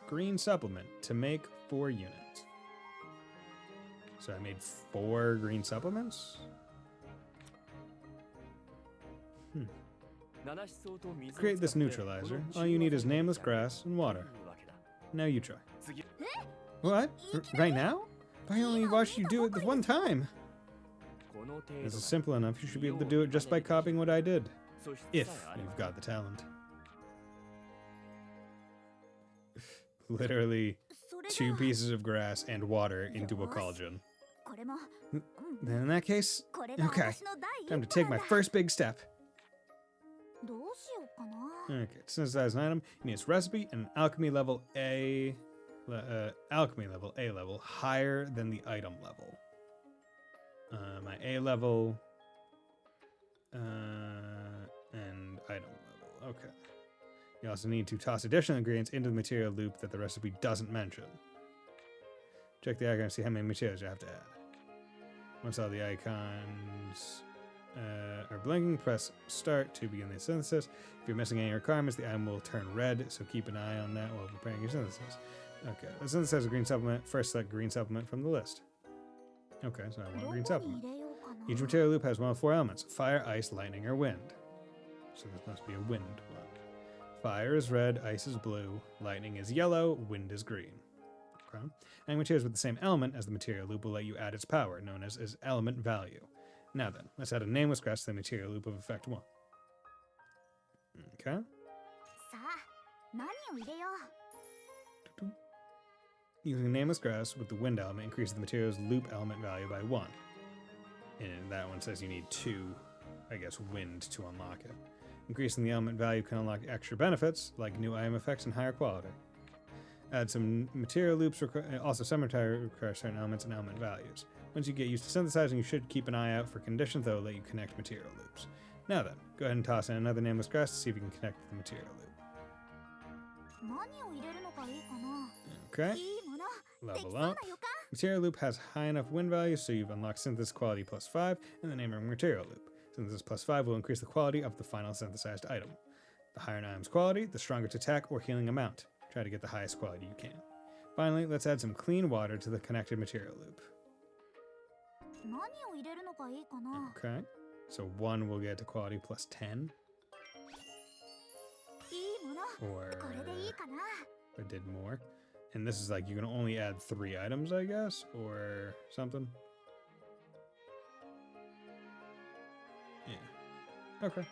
Green supplement to make 4 units. So I made 4 green supplements? To create this neutralizer, all you need is nameless grass and water. Now you try. What? Right now? I only watched you do it the one time. This is simple enough. You should be able to do it just by copying what I did. If you've got the talent. Literally 2 pieces of grass and water into a cauldron. Then in that case, okay, time to take my first big step. Okay, to synthesize an item, you need its recipe and an alchemy level A level higher than the item level. My A level and item level. Okay. You also need to toss additional ingredients into the material loop that the recipe doesn't mention. Check the icon to see how many materials you have to add. Once all the icons are blinking, press start to begin the synthesis. If you're missing any requirements, the item will turn red, so keep an eye on that while preparing your synthesis. Okay, let's synthesize a green supplement. First, select green supplement from the list. Okay, so I want green supplement. Each material loop has one of 4 elements: fire, ice, lightning, or wind. So this must be a wind one. Fire is red, ice is blue, lightning is yellow, wind is green. Okay. Adding materials with the same element as the material loop will let you add its power, known as element value. Now then, let's add a nameless grass to the material loop of effect 1. Okay. Using nameless grass with the wind element increases the material's loop element value by 1. And that one says you need 2, I guess, wind to unlock it. Increasing the element value can unlock extra benefits, like new item effects and higher quality. Add some material loops, also some material require certain elements and element values. Once you get used to synthesizing, you should keep an eye out for conditions that will let you connect material loops. Now then, go ahead and toss in another nameless grass to see if you can connect with the material loop. Okay. Level up. Material loop has high enough wind value, so you've unlocked synthesis quality +5 in the neighboring material loop. Synthesis +5 will increase the quality of the final synthesized item. The higher an item's quality, the stronger its attack or healing amount. Try to get the highest quality you can. Finally, let's add some clean water to the connected material loop. Okay, so 1 will get to quality plus 10. Or I did more. And this is like, you can only add 3 items, I guess, or something. Yeah. Okay.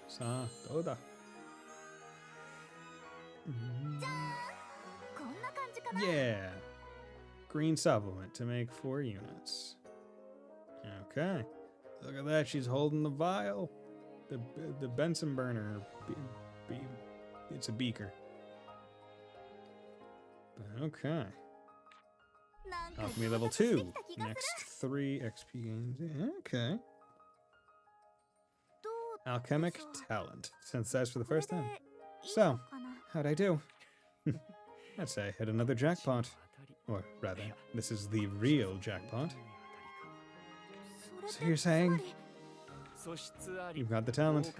Sa, doda. Yeah. Green supplement to make 4 units. Okay. Look at that, she's holding the vial. The Benson burner. It's a beaker. Okay. Alchemy level 2. Next 3 XP gains. Yeah, okay. Alchemic talent. Synthesize for the first time. So, how'd I do? I'd say I hit another jackpot. Or rather, this is the real jackpot. So you're saying you've got the talent.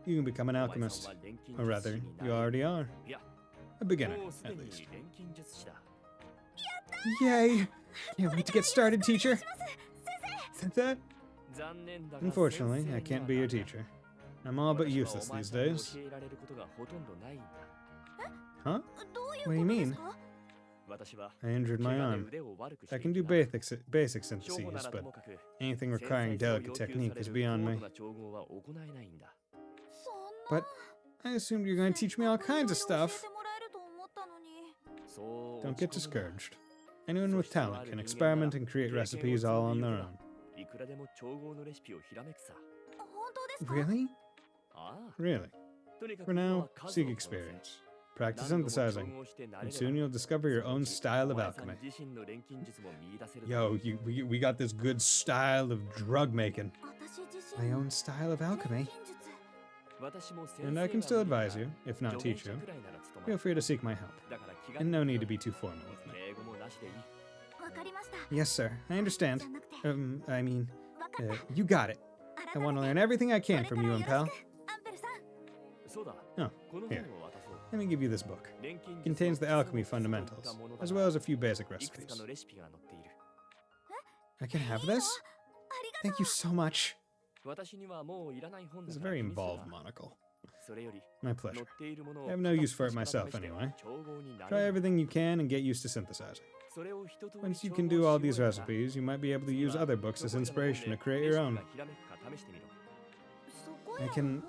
You can become an alchemist. Or rather, you already are. A beginner, at least. Yay! Can't wait to get started, teacher. Sensei? Unfortunately, I can't be your teacher. I'm all but useless these days. Huh? What do you mean? I injured my arm. I can do basic syntheses, but anything requiring delicate technique is beyond me. But I assumed you were going to teach me all kinds of stuff. Don't get discouraged. Anyone with talent can experiment and create recipes all on their own. Really? Really. For now, seek experience. Practice synthesizing, and soon you'll discover your own style of alchemy. Yo, we got this good style of drug making. My own style of alchemy? And I can still advise you, if not teach you. Feel free to seek my help. And no need to be too formal with me. Yes, sir. I understand. You got it. I want to learn everything I can from you, pal. Oh, here. Let me give you this book. It contains the alchemy fundamentals, as well as a few basic recipes. I can have this? Thank you so much. It's a very involved monocle. My pleasure. I have no use for it myself anyway. Try everything you can and get used to synthesizing. Once you can do all these recipes, you might be able to use other books as inspiration to create your own. I can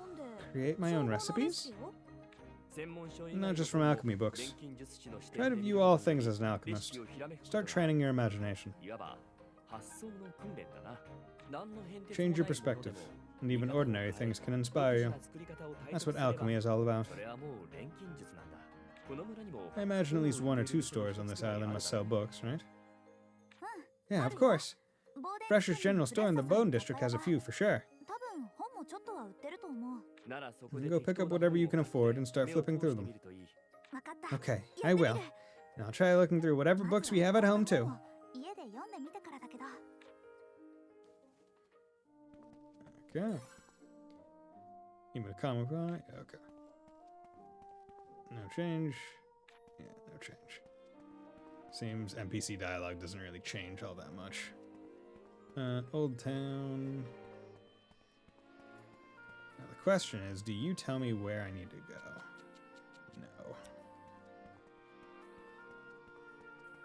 create my own recipes? Not just from alchemy books. Try to view all things as an alchemist. Start training your imagination. Change your perspective, and even ordinary things can inspire you. That's what alchemy is all about. I imagine at least 1 or 2 stores on this island must sell books, right? Yeah, of course. Fresher's General Store in the Bone District has a few for sure. You can go pick up whatever you can afford and start flipping through them. Okay, I will. And I'll try looking through whatever books we have at home, too. Okay. Give me a comic book. Okay. No change. Yeah, no change. Seems NPC dialogue doesn't really change all that much. Old Town. Now the question is, do you tell me where I need to go? No.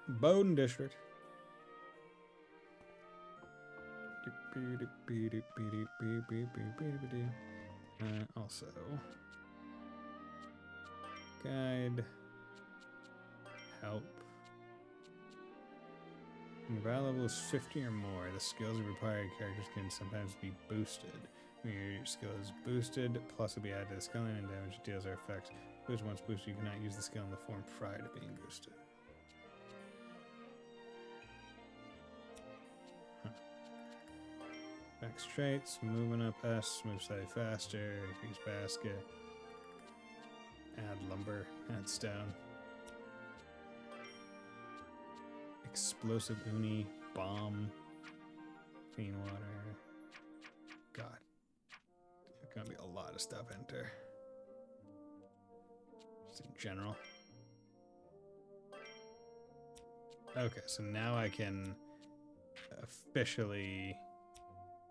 Bowden District. Also, guide, help. When your battle level is 50 or more, the skills of required characters can sometimes be boosted. When your skill is boosted, plus will be added to the skill and damage it deals or effects. Boost once boosted, you cannot use the skill in the form prior to being boosted. Max traits, moving up S, move slightly faster, increase basket, add lumber, add stone. Explosive uni, bomb, clean water. God. There's gonna be a lot of stuff enter. Just in general. Okay, so now I can officially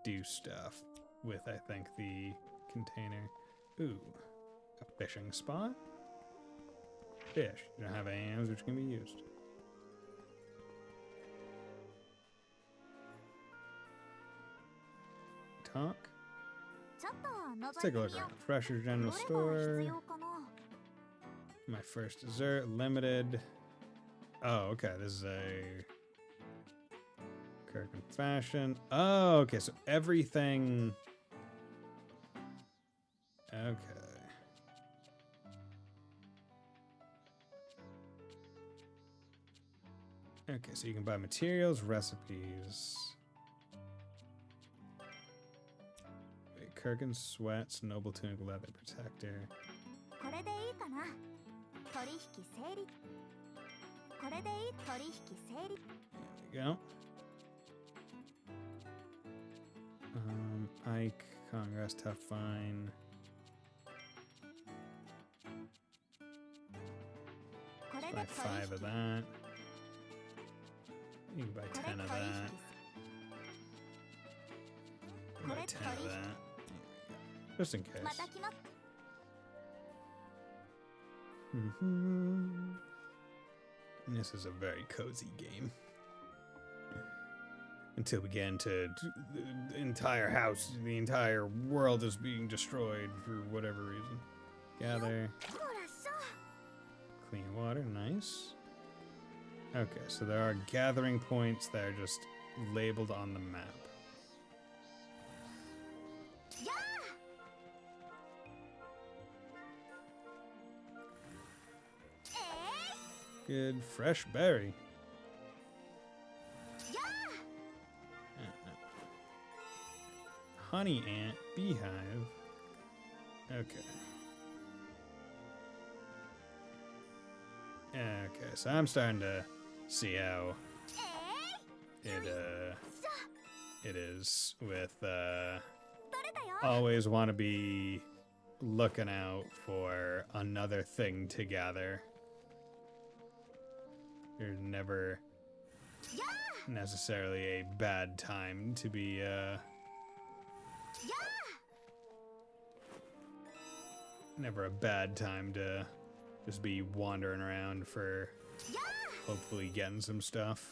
do stuff with, I think, the container. Ooh, a fishing spot? Fish. You don't have any animals which can be used. Talk. Let's take a look around. Fresher general store. My first dessert, limited. Oh, okay. This is a Kirkman fashion. Oh, okay. So everything. Okay. Okay, so you can buy materials, recipes. Wait, Kirkin sweats, noble tunic, leather protector. There we go. Ike, Congress, tough fine. Let's buy 5 of that. You can buy 10 of that. Buy 10 of that. Just in case. And this is a very cozy game. Until we get into the entire house, the entire world is being destroyed for whatever reason. Gather. Clean water, nice. Okay, so there are gathering points that are just labeled on the map. Good fresh berry. Honey ant, beehive. Okay. Okay, so I'm starting to see how it is with always want to be looking out for another thing to gather. There's never necessarily a bad time to be never a bad time to just be wandering around for hopefully getting some stuff.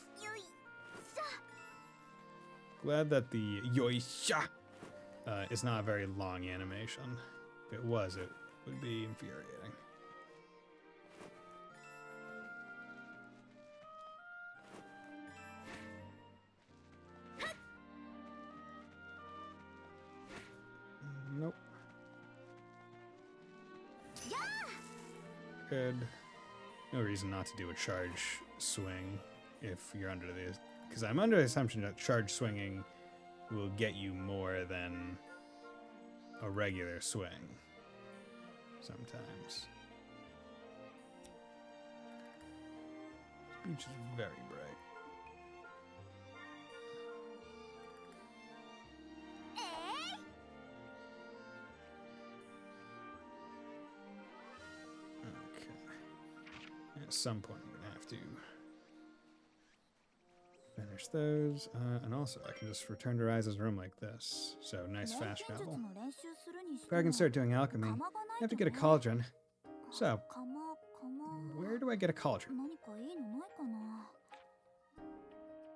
Glad that the yoisha is not a very long animation. If it was, it would be infuriating. Nope. Good. No reason not to do a charge swing if you're under the... Because I'm under the assumption that charge swinging will get you more than a regular swing. Sometimes. This beach is very bright. At some point, I'm gonna have to finish those, and also I can just return to Ryza's room like this. So nice fast travel. If I can start doing alchemy, I have to get a cauldron. So, where do I get a cauldron?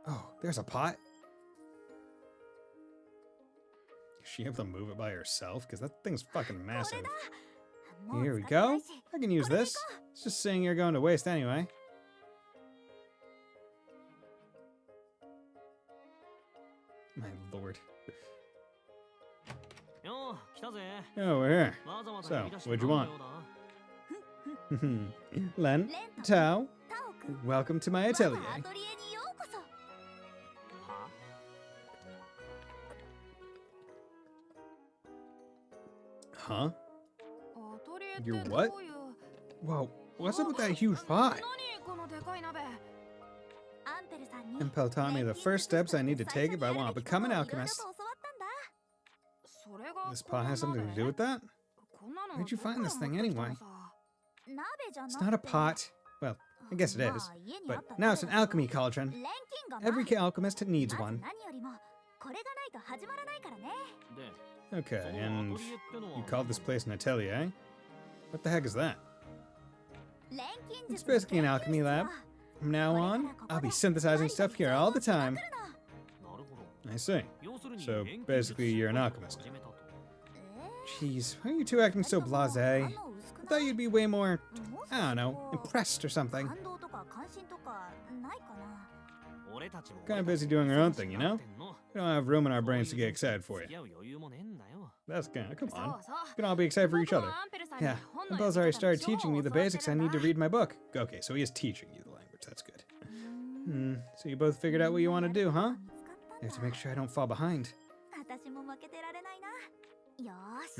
Oh, there's a pot. Is she able to move it by herself? Because that thing's fucking massive. Here we go. I can use this. It's just saying you're going to waste anyway. My lord. Oh, we're here. So, what'd you want? Len, Tao, welcome to my atelier. Huh? You're what? Whoa, what's up with that huge pot? Impel taught me the first steps I need to take if I want to become an alchemist. This pot has something to do with that? Where'd you find this thing anyway? It's not a pot. Well, I guess it is. But now it's an alchemy cauldron. Every alchemist needs one. Okay, and you called this place an atelier, eh? What the heck is that? It's basically an alchemy lab. From now on, I'll be synthesizing stuff here all the time. I see. So, basically, you're an alchemist. Jeez, why are you two acting so blasé? I thought you'd be way more, I don't know, impressed or something. Kind of busy doing our own thing, you know? We don't have room in our brains to get excited for you. That's come on. We can all be excited for each other. Yeah, Impul's already started teaching me the basics I need to read my book. Okay, so he is teaching you the language, that's good. So you both figured out what you want to do, huh? I have to make sure I don't fall behind.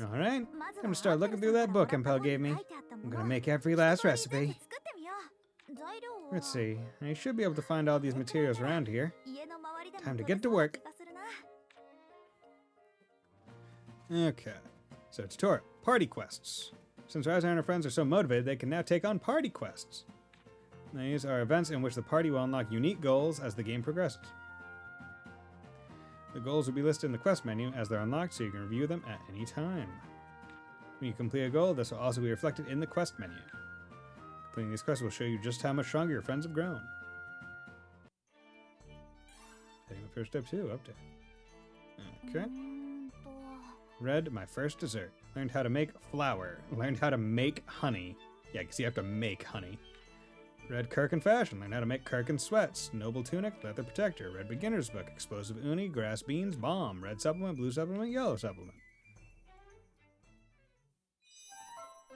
Alright, I'm gonna start looking through that book Impel gave me. I'm gonna make every last recipe. Let's see, I should be able to find all these materials around here. Time to get to work. Okay, so tutorial, party quests. Since Ryza and her friends are so motivated, they can now take on party quests. These are events in which the party will unlock unique goals as the game progresses. The goals will be listed in the quest menu as they're unlocked, so you can review them at any time. When you complete a goal, this will also be reflected in the quest menu. Completing these quests will show you just how much stronger your friends have grown. Taking the first step 2, update. Okay. Red, my first dessert. Learned how to make flour. Learned how to make honey. Yeah, because you have to make honey. Red Kirkin fashion. Learn how to make Kirkin sweats. Noble tunic, leather protector. Red beginner's book. Explosive uni, grass beans, bomb. Red supplement, blue supplement, yellow supplement.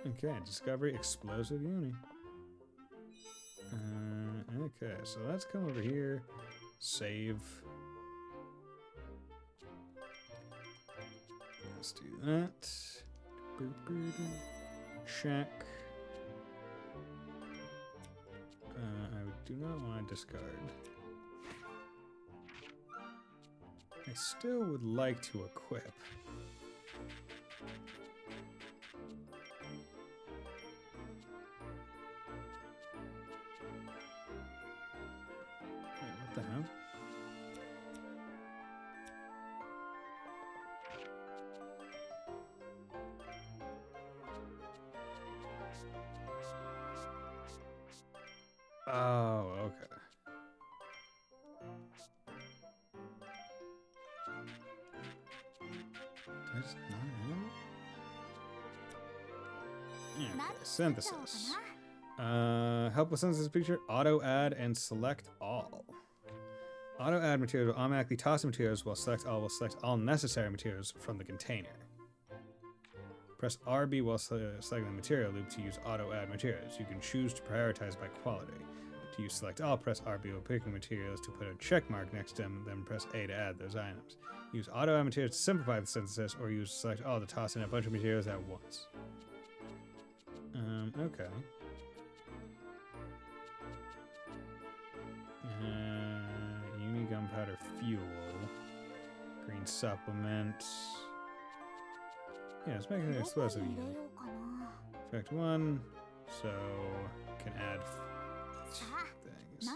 Okay, discovery, explosive uni. Okay, so let's come over here. Save. Let's do that. Check. I do not want to discard. I still would like to equip. Wait, what the hell? Oh, okay. That's not it. Okay, synthesis. Help with synthesis feature, auto add and select all. Auto add materials will automatically toss the materials, while select all will select all necessary materials from the container. Press RB while selecting the material loop to use auto add materials. You can choose to prioritize by quality. To use select all, press RB while picking materials to put a check mark next to them, then press A to add those items. Use auto add materials to simplify the synthesis, or use select all to toss in a bunch of materials at once. Okay. Uni gunpowder fuel. Green supplement. Yeah, let's make an explosive uni. Effect 1, so can add things.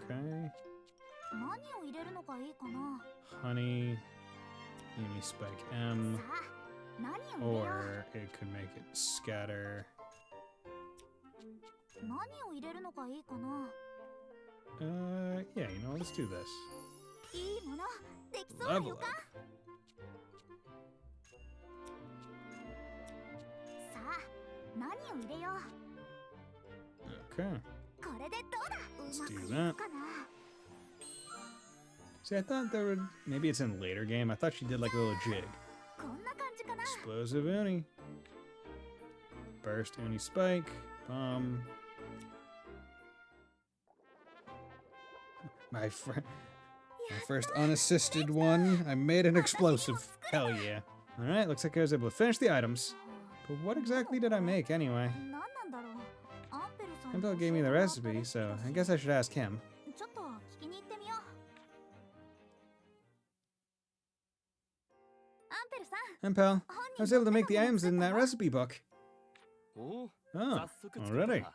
Okay. Honey, uni spike M, or it could make it scatter. Yeah, you know what, let's do this. Level up. Okay. Let's do that. See, I thought there would... Maybe it's in later game. I thought she did like a little jig. Explosive uni. Burst uni spike. Bomb. My first unassisted one. I made an explosive. Hell yeah. Alright, looks like I was able to finish the items. But what exactly did I make anyway? Impel gave me the recipe, so I guess I should ask him. And pal, I was able to make the items in that recipe book. Oh, already.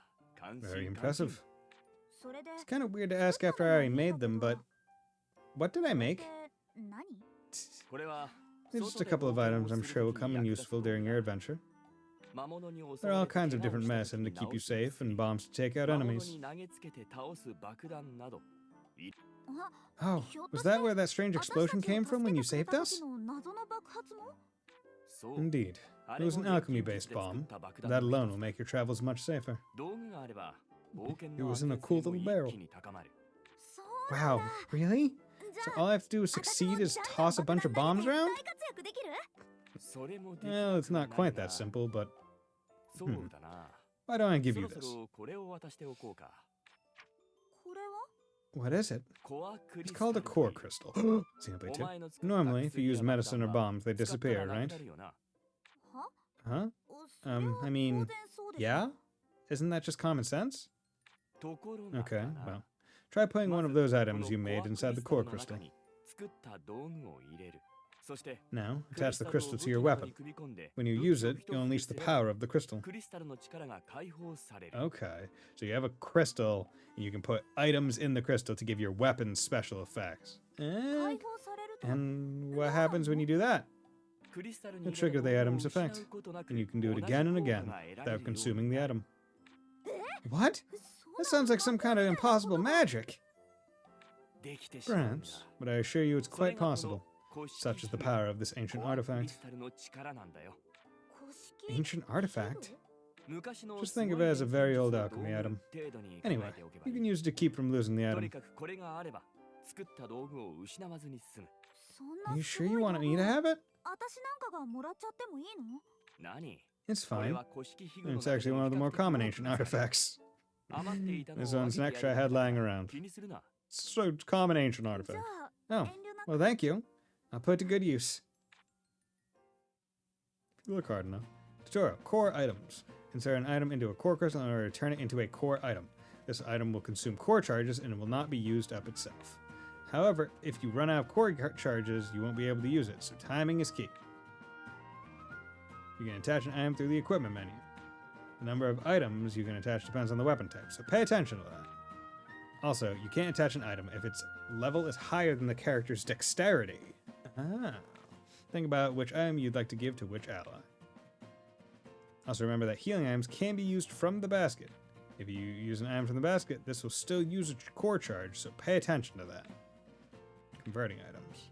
Very impressive. It's kind of weird to ask after I already made them, but what did I make? It's just a couple of items I'm sure will come in useful during your adventure. There are all kinds of different medicine to keep you safe and bombs to take out enemies. Oh, was that where that strange explosion came from when you saved us? Indeed. It was an alchemy-based bomb. That alone will make your travels much safer. It was in a cool little barrel. Wow, really? So all I have to do is succeed is toss a bunch of bombs around? Well, it's not quite that simple, but... Why don't I give you this? What is it? It's called a core crystal. Simply too. Normally, if you use medicine or bombs, they disappear, right? Huh? I mean, yeah? Isn't that just common sense? Okay, well, try putting one of those items you made inside the core crystal. Now, attach the crystal to your weapon. When you use it, you'll unleash the power of the crystal. Okay, so you have a crystal, and you can put items in the crystal to give your weapon special effects. And what happens when you do that? You trigger the item's effect, and you can do it again and again without consuming the item. What? That sounds like some kind of impossible magic. Perhaps, but I assure you it's quite possible. Such is the power of this ancient artifact. Ancient artifact? Just think of it as a very old alchemy item. Anyway, you can use it to keep from losing the item. Are you sure you want me to have it? It's fine. It's actually one of the more common ancient artifacts. This one's an extra I had lying around. So it's a common ancient artifact. Oh, well thank you. I'll put it to good use. If you look hard enough. Tutorial. Core items. Insert an item into a core crystal in order to turn it into a core item. This item will consume core charges and it will not be used up itself. However, if you run out of core charges, you won't be able to use it, so timing is key. You can attach an item through the equipment menu. The number of items you can attach depends on the weapon type, so pay attention to that. Also, you can't attach an item if its level is higher than the character's dexterity. Think about which item you'd like to give to which ally. Also remember that healing items can be used from the basket. If you use an item from the basket, this will still use a core charge, so pay attention to that. Converting items.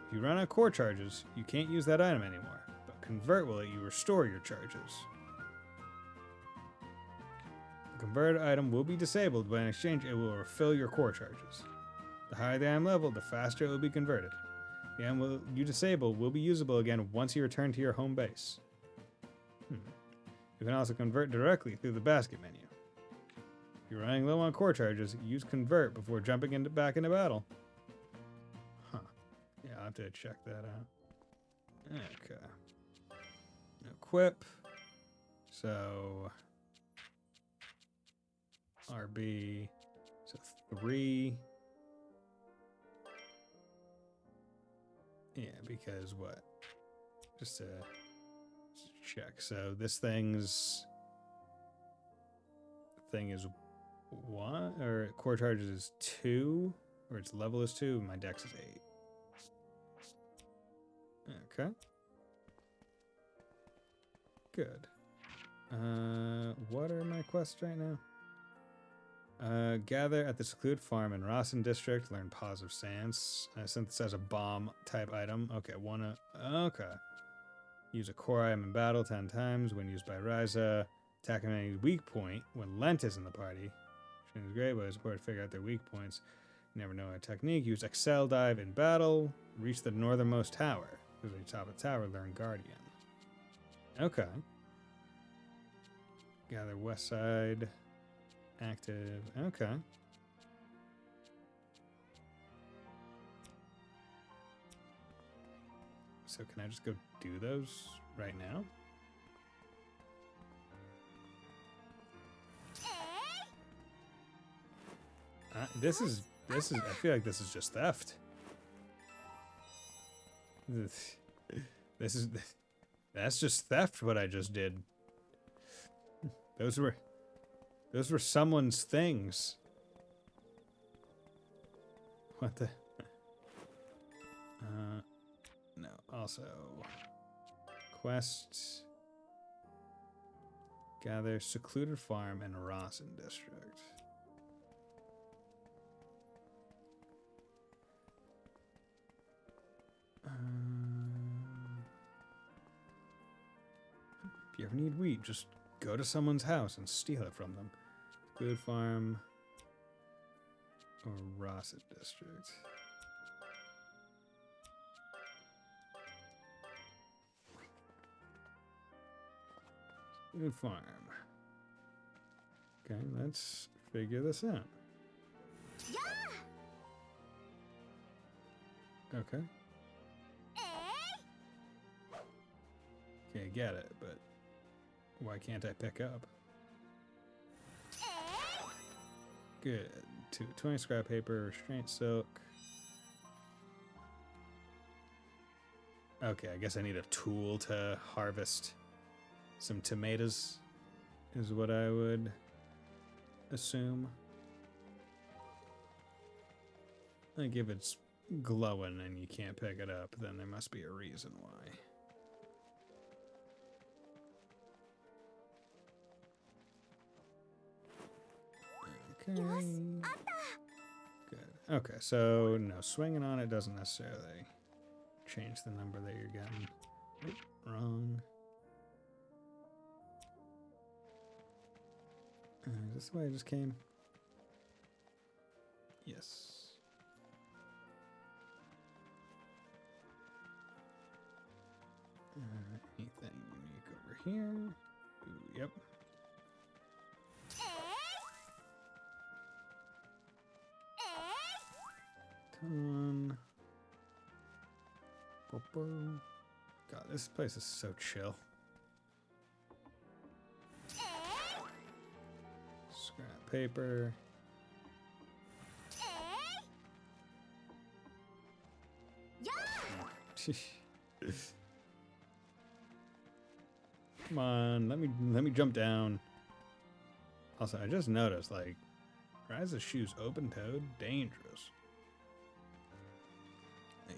If you run out of core charges, you can't use that item anymore, but convert will let you restore your charges. The converted item will be disabled, but in exchange it will refill your core charges. The higher the item level, the faster it will be converted. The item you disable will be usable again once you return to your home base. You can also convert directly through the basket menu. If you're running low on core charges, use convert before jumping back into battle. Huh. Yeah, I'll have to check that out. Okay. Equip. So... RB. So 3... Yeah, because what? Just to check. So this thing is 1, or core charges is 2, or its level is 2, and my dex is 8. Okay. Good. What are my quests right now? Gather at the secluded farm in Rasen district. Learn positive stance. Synthesize a bomb type item. Okay, okay. Use a core item in battle 10 times when used by Ryza. Attack an enemy's weak point when Lent is in the party. Which is great, but it's important to figure out their weak points. You never know a technique. Use Excel dive in battle. Reach the northernmost tower. Because when you top of the tower, learn Guardian. Okay. Gather west side. Active. Okay. So can I just go do those right now? This is, I feel like this is just theft. This is... That's just theft, what I just did. Those were someone's things. What the... no, also... Quests... Gather secluded farm in Ryza district. If you ever need wheat, just go to someone's house and steal it from them. Secluded farm or Ryza district. Good farm. Okay, let's figure this out. Yeah. Okay. Okay, get it, but why can't I pick up? Good. 20 scrap paper, restraint silk. Okay, I guess I need a tool to harvest some tomatoes, is what I would assume. Like if it's glowing and you can't pick it up, then there must be a reason why. Okay. Good. Okay, so no, swinging on it doesn't necessarily change the number that you're getting. Oop, wrong. Is this the way I just came? Yes. Anything unique over here? Ooh, yep. Ton. God, this place is so chill. Scrap paper. Come on, let me jump down. Also, I just noticed, like, Ryza's shoes open-toed, dangerous.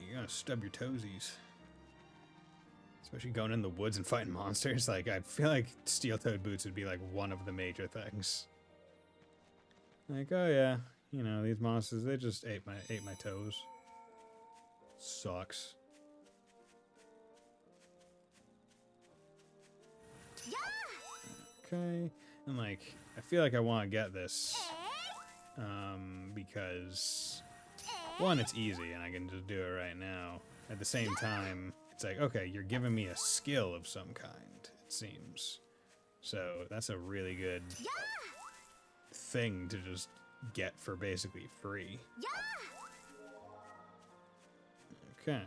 You're gonna stub your toesies. Especially going in the woods and fighting monsters. Like, I feel like steel-toed boots would be, like, one of the major things. Like, oh yeah, you know, these monsters, they just ate my toes. Sucks. Okay, and like, I feel like I want to get this, because, one, it's easy and I can just do it right now. At the same time, it's like, okay, you're giving me a skill of some kind, it seems. So that's a really good thing to just get for basically free. Okay.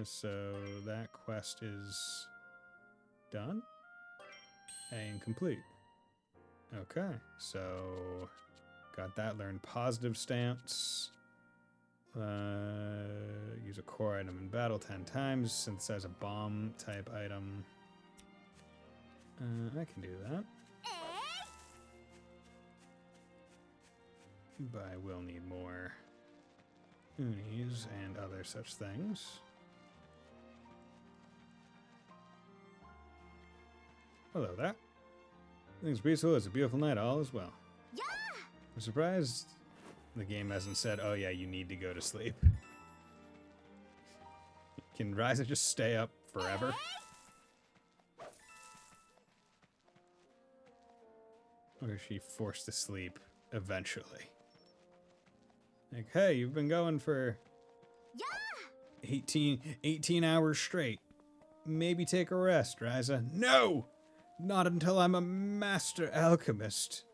So that quest is done and complete. Okay, so got that. Learned positive stance. Use a core item in battle 10 times. Synthesize a bomb type item. I can do that. But I will need more unis and other such things. Hello there. Things peaceful. It's a beautiful night. All is well. Yeah. I'm surprised the game hasn't said, "Oh yeah, you need to go to sleep." Can Ryza just stay up forever? Or is she forced to sleep eventually? Like, hey, you've been going for 18 hours straight. Maybe take a rest, Ryza. No! Not until I'm a master alchemist.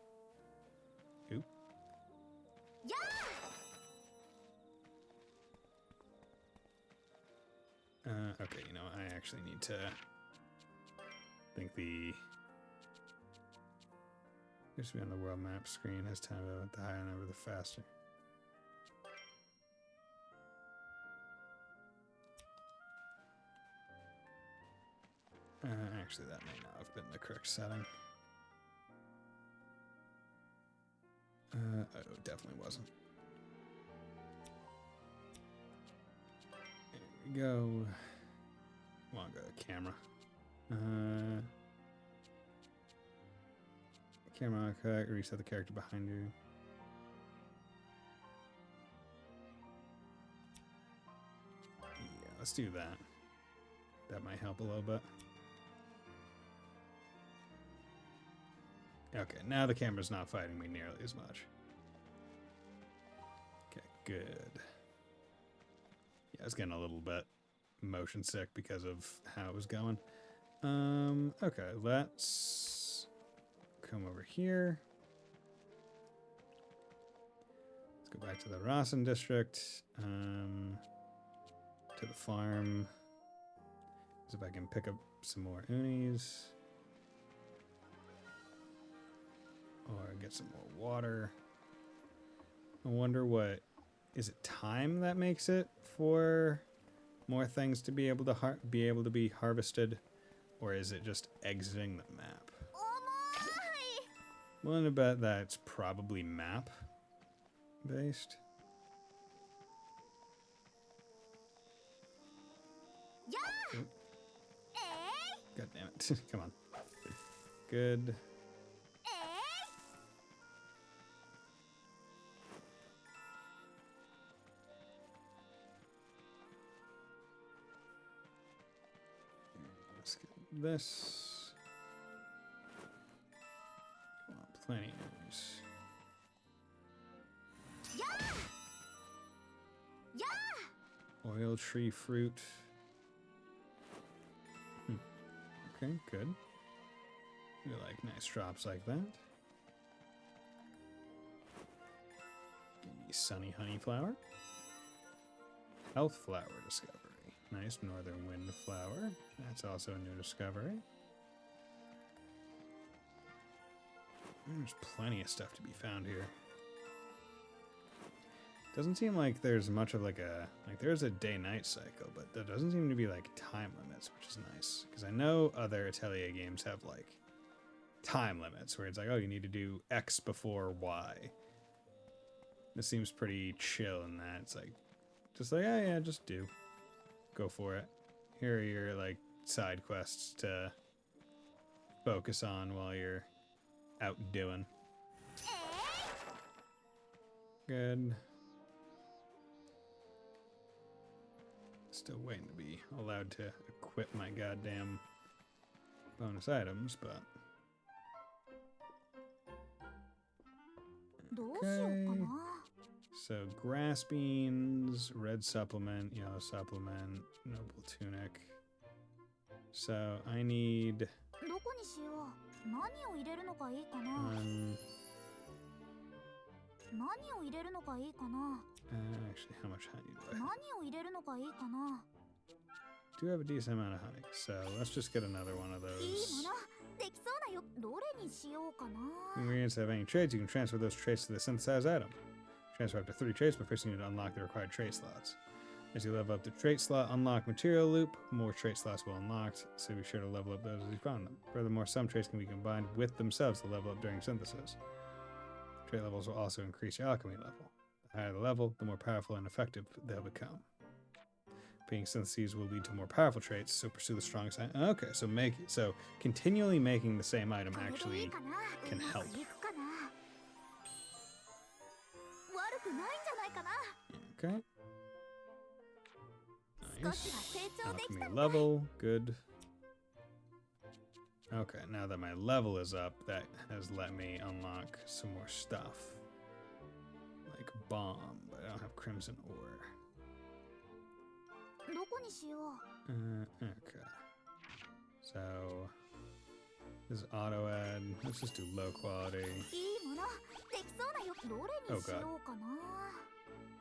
Oop. Okay, you know, I actually need to think the... Used to be on the world map screen. As time went, the higher number, the faster. Actually, that may not have been the correct setting. Oh, it definitely wasn't. There we go. Come on, go to camera. Camera, reset the character behind you. Yeah, let's do that. That might help a little bit. Okay, now the camera's not fighting me nearly as much. Okay, good. Yeah, I was getting a little bit motion sick because of how it was going. Okay, let's come over here. Let's go back to the Ryza district. To the farm. See if I can pick up some more unis. Or get some more water. I wonder what... Is it time that makes it for more things to be able to be harvested? Or is it just exiting the map? I'm willing to bet that it's probably map based. Yeah. God damn it. Come on. Good. Let's get this. Come on, plenty of news. Oil tree fruit. Okay, good. We like nice drops like that. Give me sunny honey flower. Health flower discovery. Nice northern wind flower. That's also a new discovery. There's plenty of stuff to be found here. Doesn't seem like there's much of like there's a day-night cycle, but there doesn't seem to be like time limits, which is nice. Because I know other Atelier games have like time limits where it's like, oh, you need to do X before Y. This seems pretty chill in that. It's like, just like, oh yeah, just do. Go for it. Here are your like side quests to focus on while you're out doing. Good. Still waiting to be allowed to equip my goddamn bonus items, but... Okay. So, grass beans, red supplement, yellow supplement, noble tunic. So, I need... actually, how much honey do I have? Do have a decent amount of honey, so let's just get another one of those. Ingredients have any traits, you can transfer those traits to the synthesized item. Transfer up to 3 traits by pressing it to unlock the required trait slots. As you level up the trait slot unlock material loop, more trait slots will unlock, so be sure to level up those as you found them. Furthermore, some traits can be combined with themselves to level up during synthesis. Trait levels will also increase your alchemy level. The higher the level, the more powerful and effective they'll become. Being syntheses will lead to more powerful traits, so pursue the strongest item. Okay, so continually making the same item actually can help. Okay. Nice. Alchemy level, good. Okay, now that my level is up, that has let me unlock some more stuff. Like bomb, but I don't have crimson ore. Okay. So, this is auto add. Let's just do low quality. Oh god.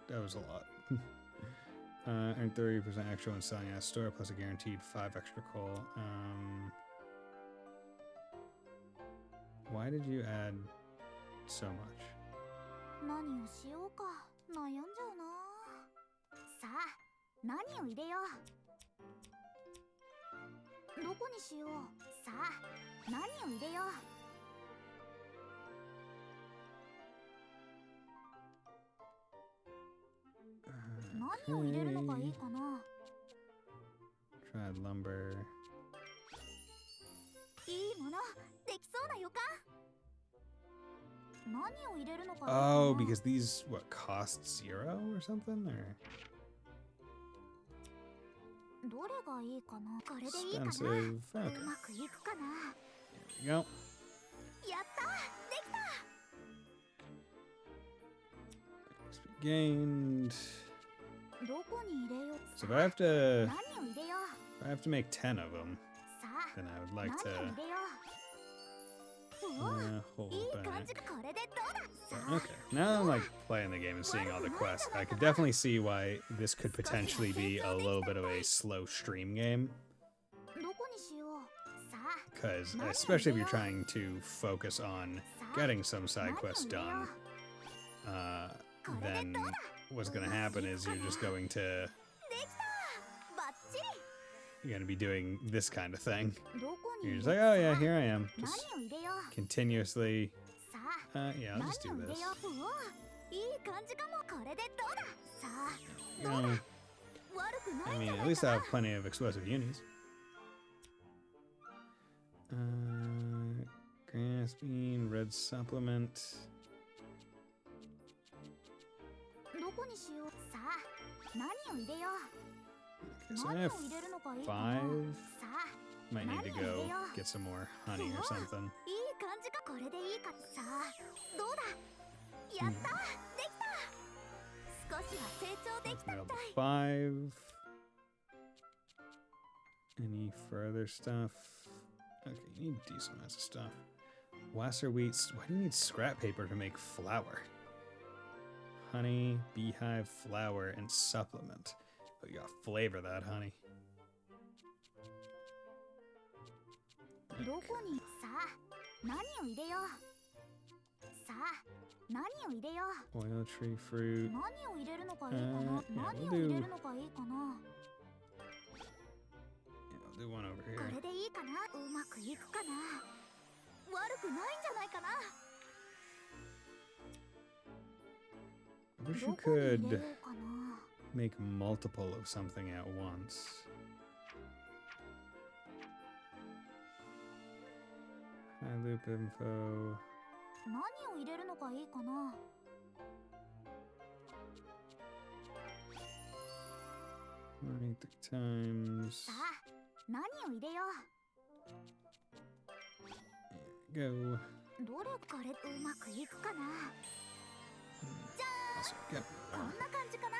That was a lot. Earn 30% extra when selling at a store, plus a guaranteed 5 extra coal. Why did you add so much? さあ、何を入れよう。何を入れるのがいいかな。 Tried lumber. いいもの、できそうな予感。何を入れるのがいいかな。 Oh, because these, what, cost 0 or something? Or どれがいいかな。これでいいかな。 expensive. う Okay. まくいくかな。 There we go. やったできた。 XP gained. どこに入れよう。 So if I have to, 何を入れよう。 if I have to make 10 of them, さあ、 then I would like 何を to 入れよう。うわ、 hold いい back. 感じ。これでどうだ。さあ、 Okay, now I'm like playing the game and seeing all the quests. I could definitely see why this could potentially be a little bit of a slow stream game. どこにしよう。さあ、 Because especially if you're trying to focus on getting some side quests done, then what's going to happen is you're just going to できた。バッチ you're going to be doing this kind of thing. リ。どこに You're 入 just れ like, よう。 oh yeah, here I am, 何 just を入れよう。 continuously. さあ、 Yeah, I'll 何 just を do 入れ this. よう。うわ、いい感じかも。これでどうだ。さあ、 You know, 悪くな I いんじ mean, ゃ at ない least か I な。 have plenty of explosive unis. Grass bean, red supplement. どこにしよう。さあ、何を入れよう。 Okay, so I 何を have 入れるのがいいかな。 5. さあ、 Might need to go get some more honey or something. いい感じか。これでいいか。さあ、どうだ。やった、できた。少しは成長できたみ Level たい。 5. Any further stuff? Okay, you need decent amounts of stuff. Wasser wheats. Why do you need scrap paper to make flour? Honey, beehive, flour, and supplement. Oh, you gotta flavor that honey. どこに。さあ、何を入れよう。さあ、何を入れよう。 Oil tree fruit. 何を入れるのがいいかな。 yeah, 何 we'll を入れ do- るのがいいかな。 Yeah, I'll do one over こ here. れでいいかな。うまくいくかな。悪くないんじゃないかな。 I wish ど you こに入れ could ようかな。 make multiple of something at once. High loop info. 何を入れるのがいいかな。 Running 3 times. さあ、何を入れよ Go. う。どれこれうまくいくかな。 Also, get こんな感じかな。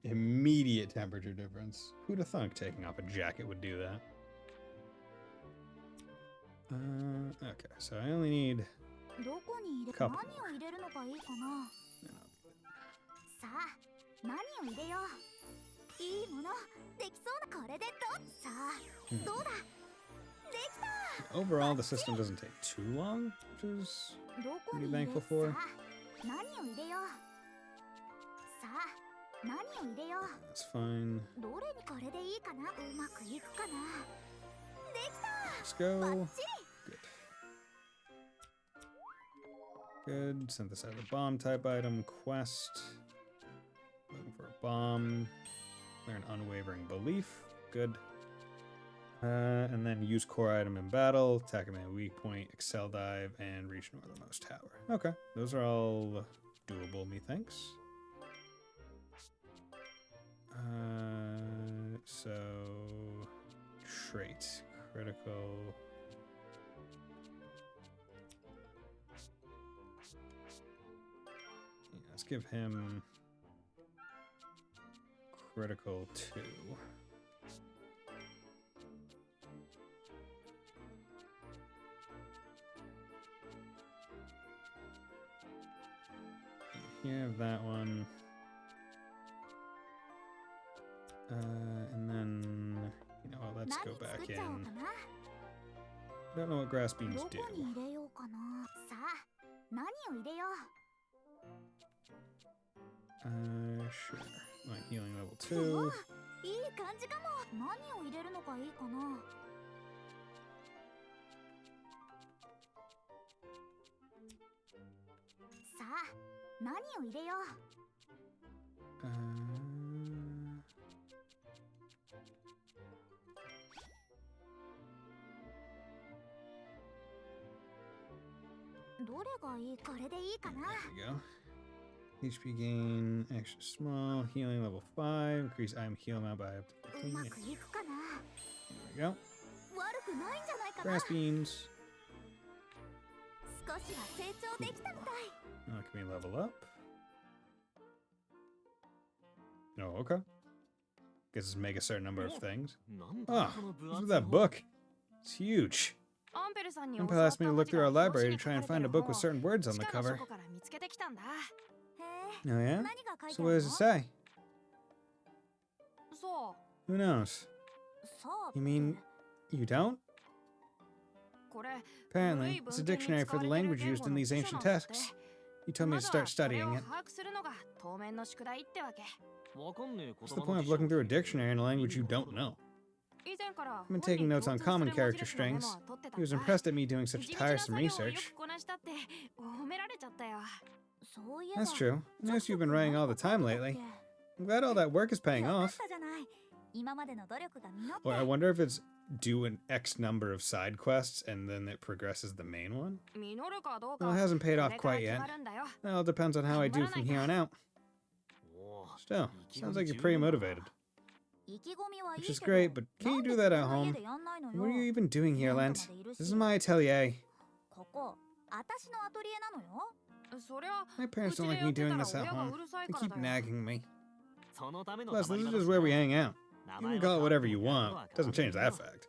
immediate temperature difference. Who'd have thunk taking off a jacket would do that? Okay, so I only need どこに入れ、 Couple 何を入れるのがいいかな。 さあ、何を入れよう。いいもの、できそうな。これでどう。さあ、どうだ。できた。 overall the system doesn't take too long, which is どこ Be に入れ。 thankful for. さあ、何を入れよう。さあ、何を入れよう。 that's fine. どれにこれでいいかな。うまくいくかな。できた。 Let's go. バッチリ。 Good. Synthesize a bomb type item. Quest. Looking for a bomb. Learn unwavering belief. Good. And then use core item in battle. Attack him at a weak point. Excel dive and reach northernmost tower. Okay. Those are all doable, methinks. So trait. Critical. Yeah, let's give him critical 2. Here, have that one. And then, you know what, let's go 何作 back っちゃおう in. かな。Don't know what grass beans ど do. こに入れようかな。さあ、何を入れよう。 Sure. Like healing level 2. うわ、いい感じかも。何を入れるのがいいかな。さあ、何を入れよう。 どれがいい？これでいいかな。 There we go. HP gain, extra small, healing level 5, increase item heal amount by up to うま 15. くいくかな。 There we go. 悪くないんじゃないかな。 Grass beans. 少しは成長できたみたい。 Now can we level up? Oh, okay. Guess it's make a certain number of things. Ah, what's with that book? It's huge. Uncle asked me to look through our library to try and find a book with certain words on the cover. へ Oh yeah? え、何が書いて So あ what る does it の？ say? そ Who knows? う、そうって。 You mean you don't? これ Apparently, it's a dictionary for the language used in these ancient texts. You told me to start studying it. 把握するのが当面の宿題ってわけ。 What's the point of looking through a dictionary in a language you don't know? 以前から I've been taking notes on common character strings. He was impressed at me doing such tiresome research. こなしたって褒められちゃったよ。そういえば That's true. I noticed you've been writing all the time lately. I'm glad all that work is paying よかっ off. たじゃない。今までの努力が実って Or I wonder if it's do an X number of side quests and then it progresses the main one. 実るかどうか Well, it hasn't paid こ off れから quite 決 yet. まるんだよ。 Well, it depends on how I do from here on out. Still, sounds like you're pretty motivated. 意気込みはいい Which け is ど great, but can you do that at なん home? で自分の家でやんないのよ。 What are you even doing here, なん Lent? とまでいるし This is my atelier. ここ、私のアトリエなのよ。そりゃ、 My parents don't like me doing this at home. They keep nagging me. Plus, this is just where we hang out. You can call it whatever you want. Doesn't change that fact.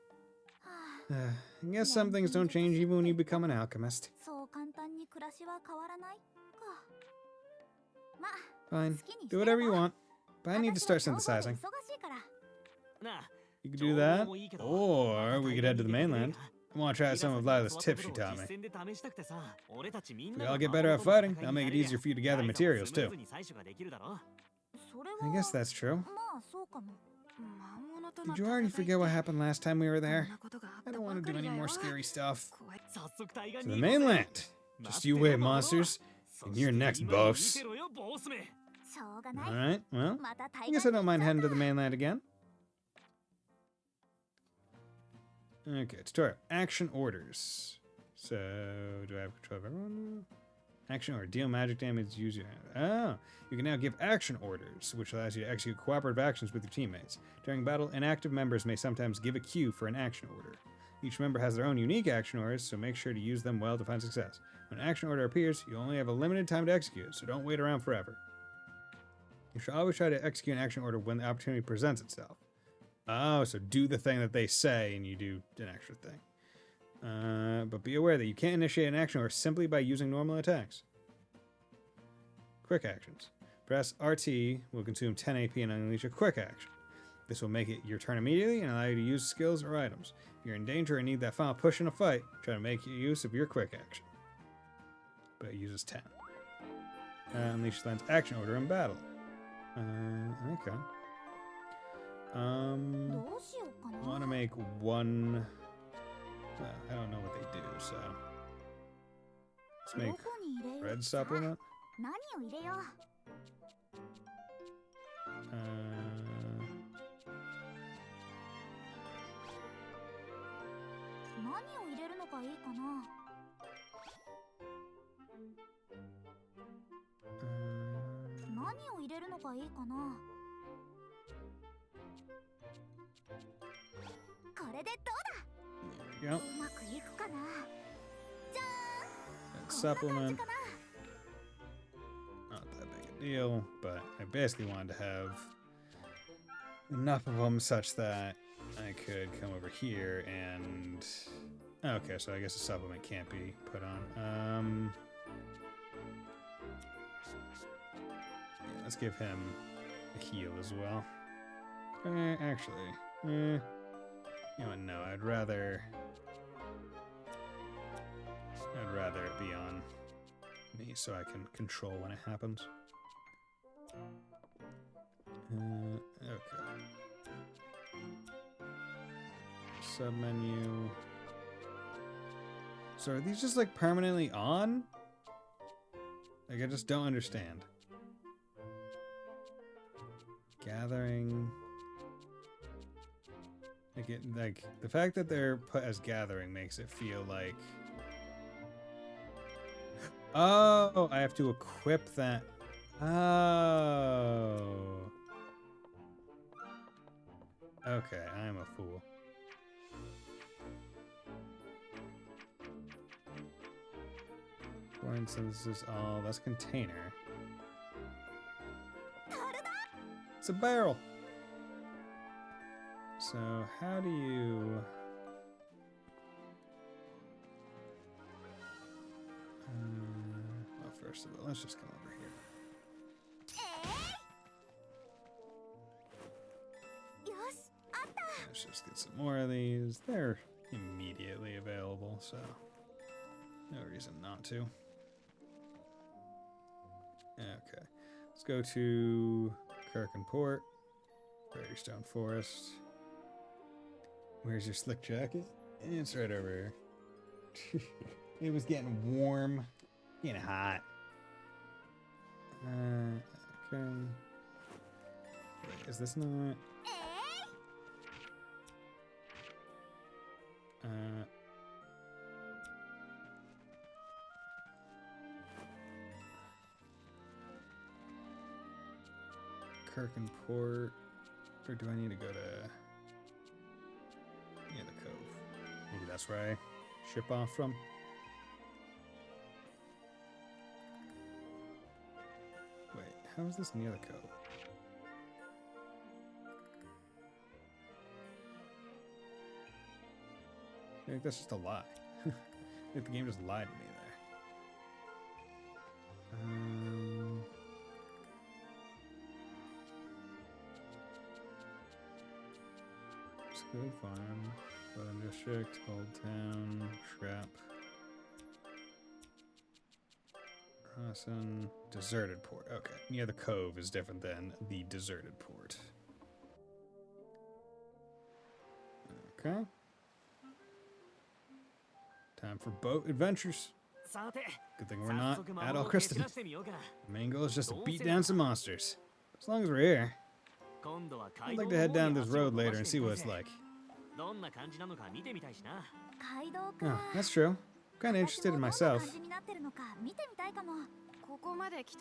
I guess some things don't change even when you become an alchemist. そう簡単に暮らしは変わらないか。まあ、 Fine, 好きに do して whatever れ you ば。 want. But I need to start 私は情報で synthesizing. 忙しいから。 You could do that, or we could head to the mainland. I want to try out some of Lila's tips she taught me. If we all get better at fighting, that'll make it easier for you to gather materials, too. それは I guess that's true. まあそうかも。 Did you already forget what happened last time we were there? I don't want to do any more scary stuff. To the mainland! Just you wait, monsters. And you're next, boss. しょうがない。 Alright, well, また I guess I don't mind heading to the mainland again. Okay, tutorial. Action orders. So, do I have control of everyone? Action order. Deal magic damage using... Oh, you can now give action orders, which allows you to execute cooperative actions with your teammates. During battle, inactive members may sometimes give a cue for an action order. Each member has their own unique action orders, so make sure to use them well to find success. When an action order appears, you only have a limited time to execute it, so don't wait around forever. You should always try to execute an action order when the opportunity presents itself. Oh, so do the thing that they say and you do an extra thing. But be aware that you can't initiate an action order simply by using normal attacks. Quick actions. Press RT will consume 10 AP and unleash a quick action. This will make it your turn immediately and allow you to use skills or items. If you're in danger and need that final push in a fight, try to make use of your quick action. But it uses 10. Unleash Lens action order in battle. Okay. どうしようか I な。 want to make one... I don't know what they do, so... Let's ど make こに入れよう。 red supplement. 何を入れよう。 何を入れるのがいいかな。何を入れるのがいいかな。これでどう There you だ。 go. うまくいくかな。じゃ That ーん。こんな感じ supplement. かな。 Not that big a deal, but I basically wanted to have enough of them such that I could come over here and... Okay, so I guess a supplement can't be put on. Yeah, let's give him a heal as well. Actually, you know what, no, I'd rather I'd rather it be on me so I can control when it happens. Okay. Submenu. So are these just like permanently on? Like I just don't understand. Gathering. Like the fact that they're put as gathering makes it feel like. Oh, I have to equip that. Oh. Okay, I'm a fool. For instance, this is all. That's container. It's a barrel. So how do you? Well, first of all, let's just come over here. Let's just get some more of these. They're immediately available, so no reason not to. Okay, let's go to Kirkenport, Prairie Stone Forest. Where's your slick jacket? It's right over here. It was getting warm, getting hot. Okay. Wait, is this not? Kirkenport, or do I need to go to the Cove? Maybe that's where I ship off from. Wait, how is this near the Cove? I think that's just a lie. I think the game just lied to me there. School Farm, Southern District, Old Town, Scrap, Rawson, Deserted Port. Okay, near the Cove is different than the Deserted Port. Okay. Time for boat adventures. Good thing we're not at Alcriston. The main goal is just to beat down some monsters. As long as we're here. I'd like to head down this road later and see what it's like. Oh, that's true. I'm kind of interested in myself.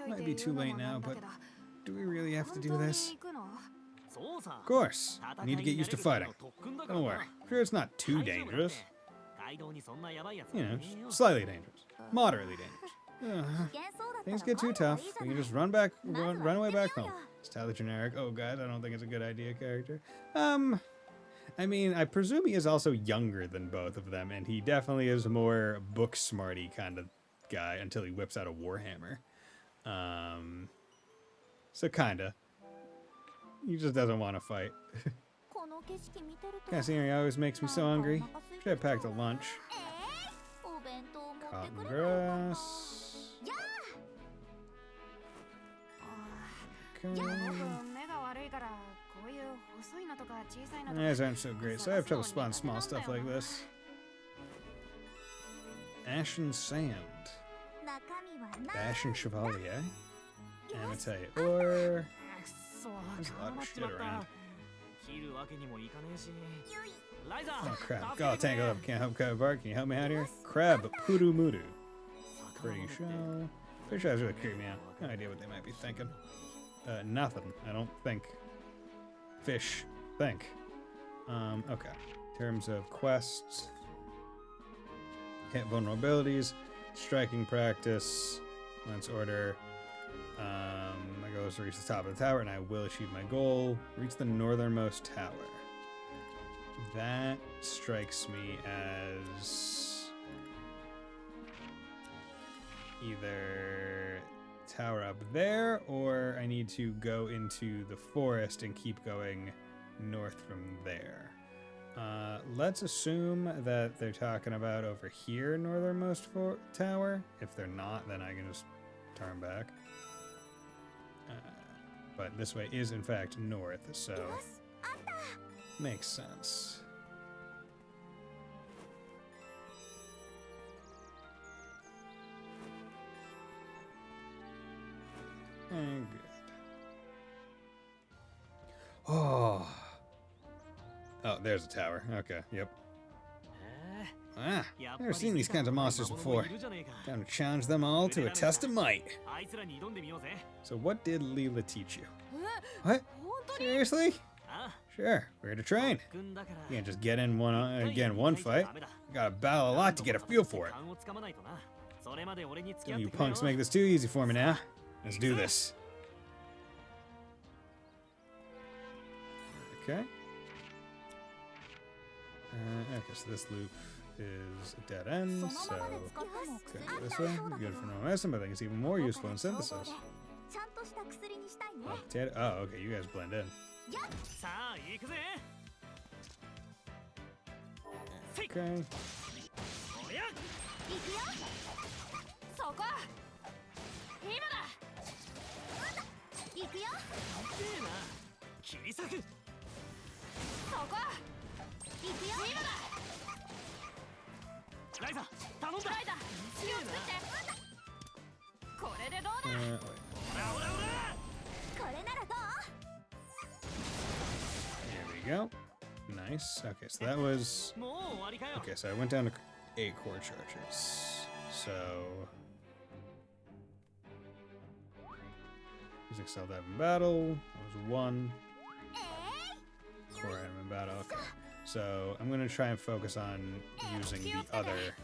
Might be too late now, but do we really have to do this? Of course. I need to get used to fighting. Don't worry. I'm sure it's not too dangerous. You know, slightly dangerous. Moderately dangerous. Things get too tough. We can just run away back home. It's Tyler generic. Oh god, I don't think it's a good idea character. I mean, I presume he is also younger than both of them, and he definitely is a more book smarty kind of guy until he whips out a warhammer. So kinda. He just doesn't want to fight. That scenery always makes me so hungry. Should have packed a lunch. Cotton grass. Okay. Eyes aren't so great, so I have trouble spotting small stuff like this. Ashen Sand. Ashen Chevalier. Ametite Ore. There's a lot of shit around. Oh crap. God, tangle up. Can't help Crab Bark. Can you help me out here? Crab Pudu Mudu. Pretty sure. Pretty sure that's really creeping me out. No idea what they might be thinking. Nothing. I don't think. Fish. Think. Okay. In terms of quests. Hit vulnerabilities. Striking practice. Lance order. My goal is to reach the top of the tower, and I will achieve my goal. Reach the northernmost tower. That strikes me as either tower up there, or I need to go into the forest and keep going north from there. let's assume that they're talking about over here, northernmost tower. If they're not, then I can just turn back. But this way is, in fact, north, so makes sense. And good. Oh, there's a tower. Okay, yep. Ah, never seen these kinds of monsters before. Time to challenge them all to a test of might. So what did Leela teach you? What? Seriously? Sure, we're here to train. You can't just get in one fight. You gotta battle a lot to get a feel for it. Don't you punks make this too easy for me now. Let's do this. Okay. Okay, so this loop is a dead end, so go this way. Good for normal medicine, but I think it's even more useful in synthesis. Oh, potato. Oh, okay, you guys blend in. Okay. There we go. Nice. Okay, so that was... Okay, so I went down to 8 core charges. So... Use Excel Dive in battle. That was 1. 4 item in battle. Okay. So I'm gonna try and focus on using the other.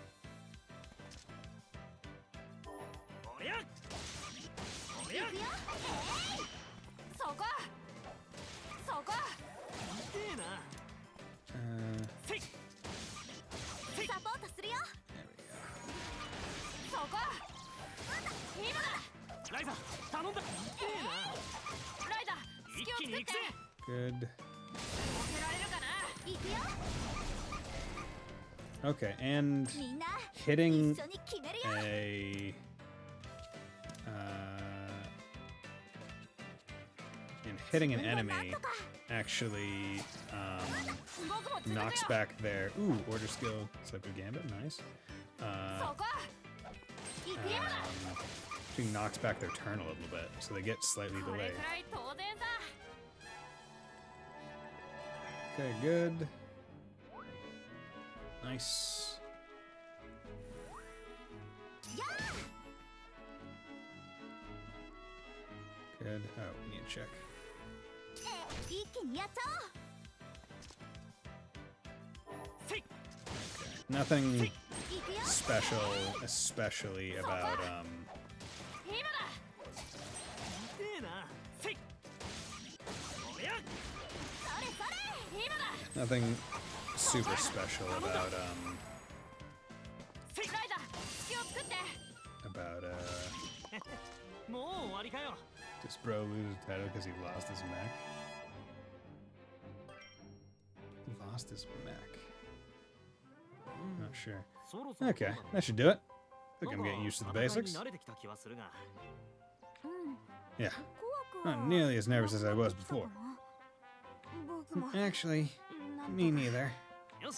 Good. Okay, and hitting an enemy actually knocks back their order skill slip of gambit, nice. Actually knocks back their turn a little bit, so they get slightly delayed. Okay, good. Nice. Good. Oh, we need to check. Okay. Nothing special, especially about nothing super special about does bro lose his title because he lost his mech? He lost his mech. Not sure. Okay, that should do it. I think I'm getting used to the basics. Yeah, not nearly as nervous as I was before. Actually, me neither. I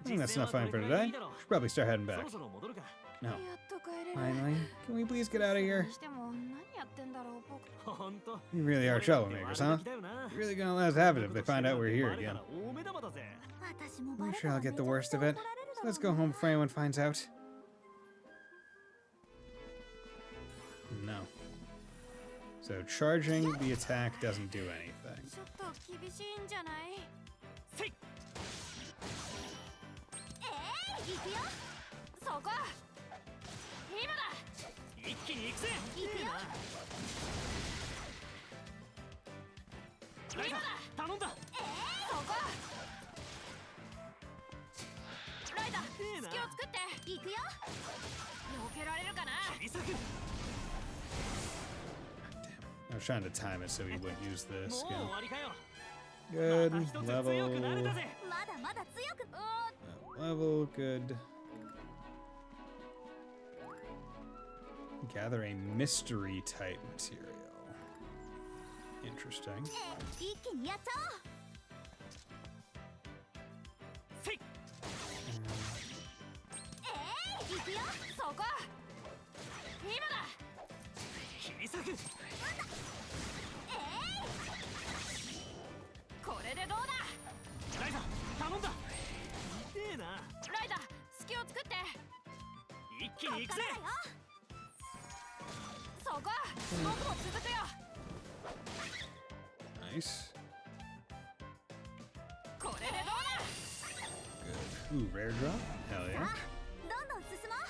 think that's enough fun for today. Should probably start heading back. No. Finally, can we please get out of here? You really are troublemakers, huh? You're really gonna let us have it if they find out we're here again. I'm sure I'll get the worst of it. So let's go home before anyone finds out. No. So charging the attack doesn't do anything. I was trying to time it so he wouldn't use the skill. Good. Level. 強くLevel, good. Gather a mystery type material. Interesting. 一気にやっちゃおう。行くよ。そこ今だ。切り裂く。これでどうだ。ライザ頼んだ。痛えな。ライザ隙を作って。一気に行くぜ。そこ僕も続くよ。Nice. これでどうだ。 Good. Ooh, rare drop? Hell yeah. どんどん進もう。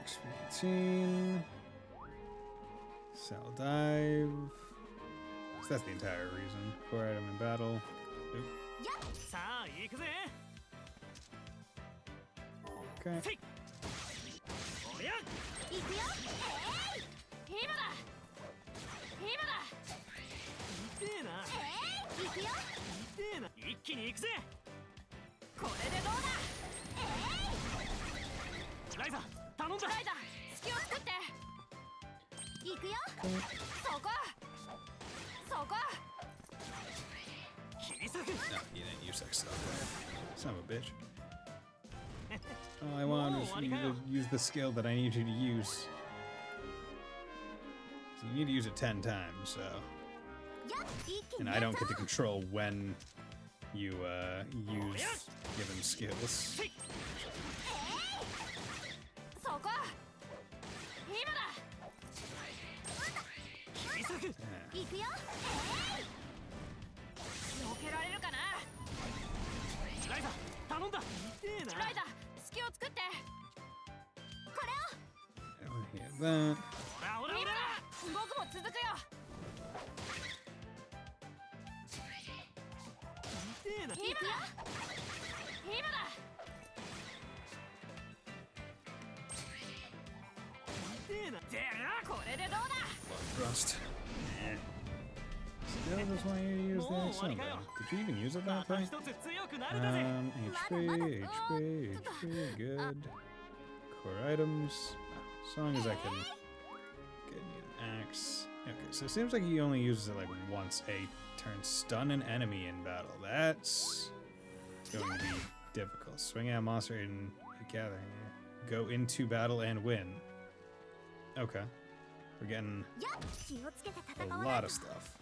XP18. Cell dive. So that's the entire reason. Core item in battle. Oop. さあ行くぜ。 Okay. おや行くよ。今だ。今だ。痛えな。行くよ。痛えな。一気に行くぜ。これでどうだ。ライザ頼んだ。ライザ隙を作って。行くよ。そこそこ。切り裂く。 No, you didn't use that stuff. Son of a bitch. All I want is you to use the skill that I need you to use. So you need to use it 10 times, so. And I don't get to control when you use given skills. そこ今だ。切り裂く。行くよ。避けられるかな。ライザ頼んだ。ライザ隙を作って。これを。Yeah, that. ほらほらほら。僕も続くよ。今だ。今だ。これでどうだ。 Thrust. Eh. Still just want you to use that symbol. Did you even use it that time? HP, good. Core items. As long as I can get an axe. Okay, so it seems like he only uses it like once a turn. Stun an enemy in battle. That's going to be difficult. Swing at a monster in a gathering. Go into battle and win. Okay. We're getting a lot of stuff.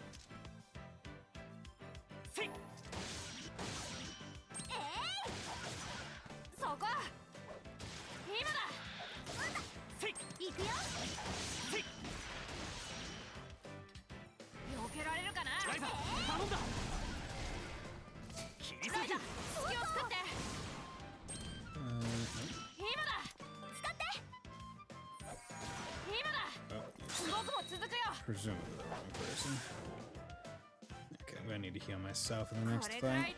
Presumably the wrong person. Okay, I'm gonna need to heal myself in the next fight.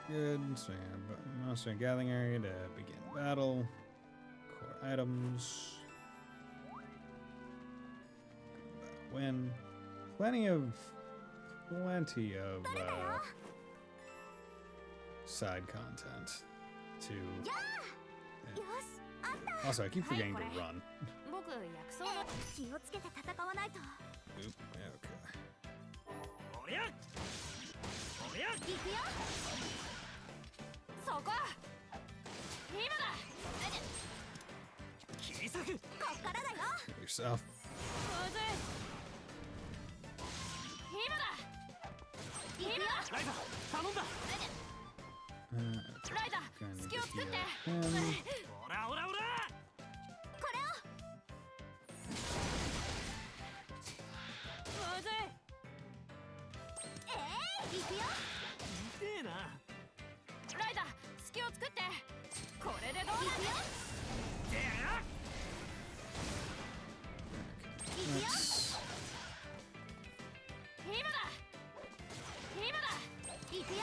Good. So yeah, monster gathering area to begin battle. Core items. Win. Plenty of side content to. Yeah. Also, I keep forgetting to run. Oop, okay. Get yourself. Gonna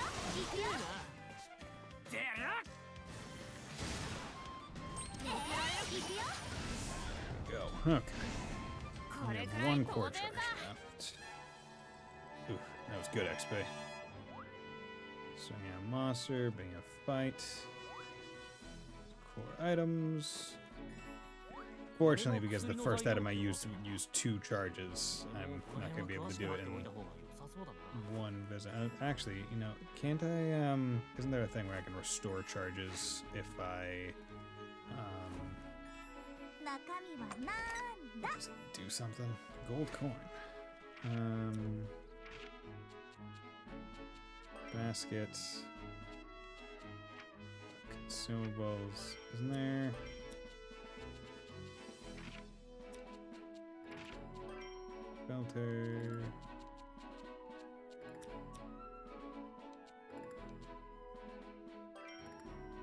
need to heal him. Let's- Go. Okay. We have one core charge left. Ooh, That was good XP. Swinging a monster, being a fight. Core items. Fortunately, because the first item I used 2 charges, I'm not going to be able to do it in one visit. Actually, you know, can't I, isn't there a thing where I can restore charges if I, does it do something? Gold coin. Baskets. Consumables. Isn't there? Filter.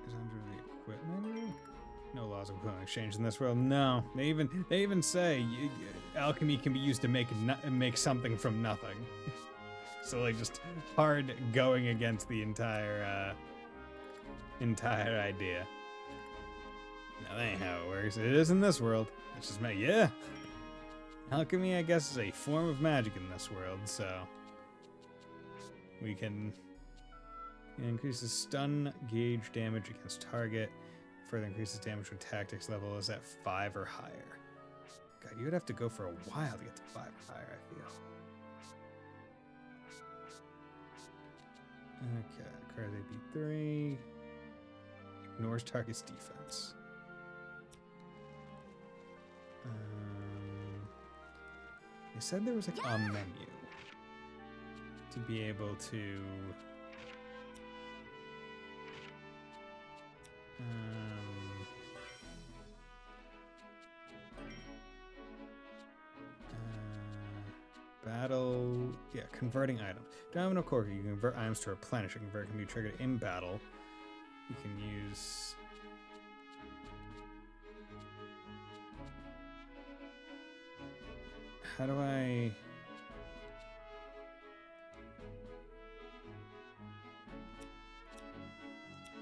Is under the equipment? No laws of equivalent exchange in this world. No, they even say alchemy can be used to make something from nothing. So like just hard going against the entire idea. No, that ain't how it works. It is in this world. It's just yeah. Alchemy, I guess, is a form of magic in this world, so we can increase the stun gauge damage against target. Further increases damage when tactics level is at 5 or higher. God, you would have to go for a while to get to 5 or higher, I feel. Okay, card AP3. Ignores target's defense. They said there was like a menu to be able to battle, converting items. Domino Cork, you can convert items to replenish. A convert can be triggered in battle. You can use how do I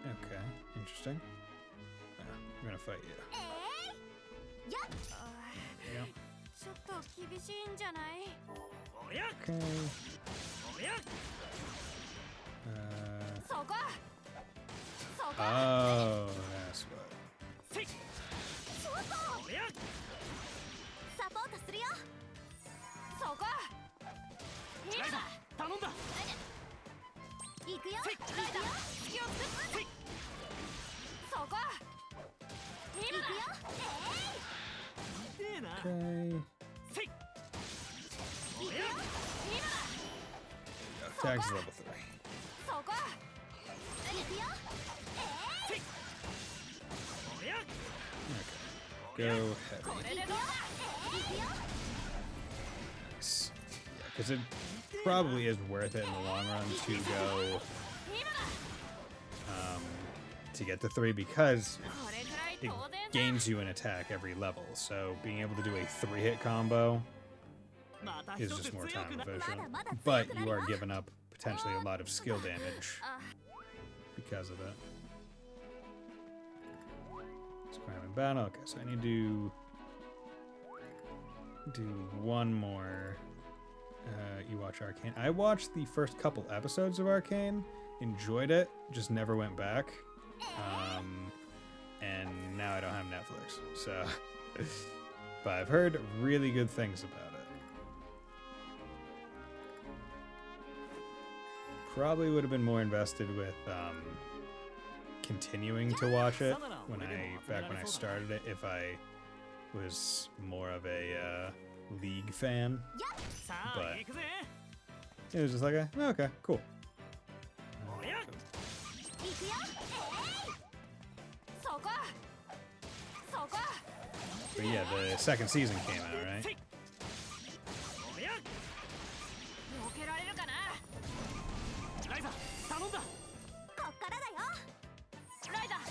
okay, interesting. I'm gonna fight you. Yeah. Okay. Oh, that's what. Okay. Tax is level 3. Okay. Go heavy. Nice. Yeah, because it probably is worth it in the long run to go to get to 3 because it gains you an attack every level. So being able to do a 3-hit combo is just more time efficient. But you are giving up potentially a lot of skill damage because of it. Scram in battle. Okay, so I need to do one more. You watch Arcane. I watched the first couple episodes of Arcane, enjoyed it, just never went back. And now I don't have Netflix, so but I've heard really good things about it. Probably would have been more invested with continuing to watch it back when I started it if I was more of a League fan, but it was just like okay, cool. But yeah, the second season came out, right?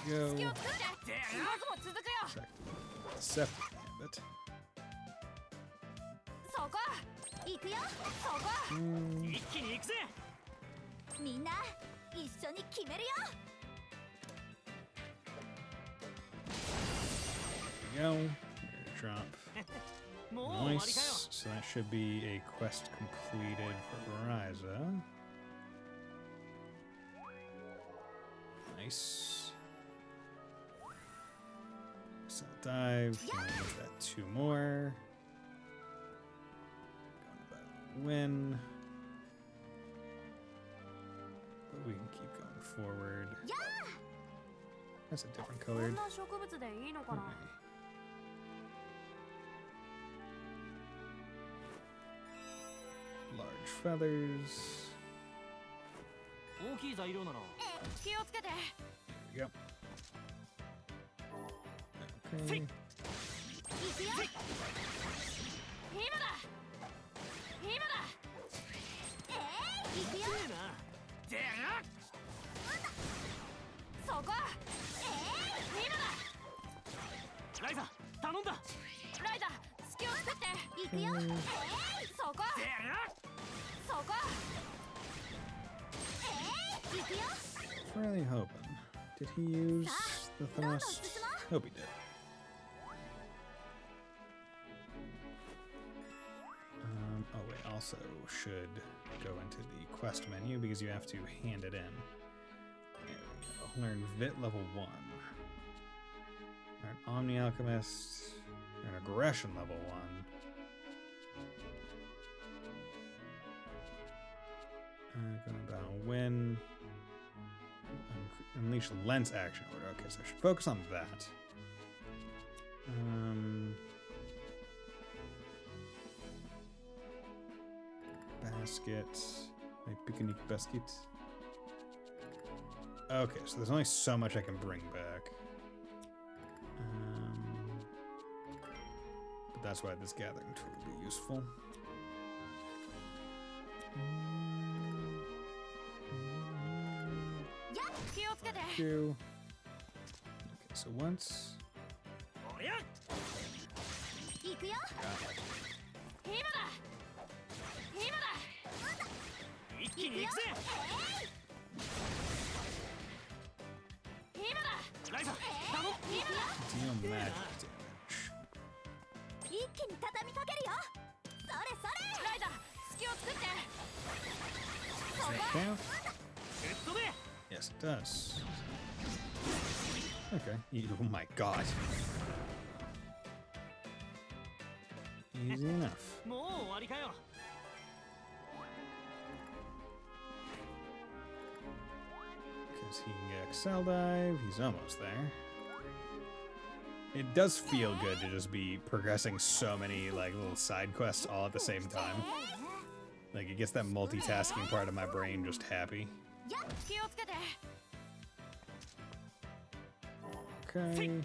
Go. Deceptive Gambit. There we go. Drop. Nice. So that should be a quest completed for Ryza. Nice. So dive. Can use that 2 more. Win. But we can keep going forward. That's a different colored. Okay. Large feathers. There we go. Okay. Ryza, 頼んだ。Ryza, 隙を作って。行くよ。そこ。そこ。行くよ。Really hoping. Did he use the thrust? Hope he did. Oh wait, also should go into the quest menu because you have to hand it in. There we go. Learn Vit level 1. Learn Omni Alchemist. Learn Aggression level 1. Gonna battle win. Unleash Lens action order. Okay, so I should focus on that. Basket. My picnic basket. Okay, so there's only so much I can bring back. But that's why this gathering tool will be useful. Thank you. Okay, so once. Deal magic damage. Does that count? Yes, it does. Okay. Oh my god. Easy enough. Because he can get Excel Dive. He's almost there. It does feel good to just be progressing so many like little side quests all at the same time. Like it gets that multitasking part of my brain just happy. Okay.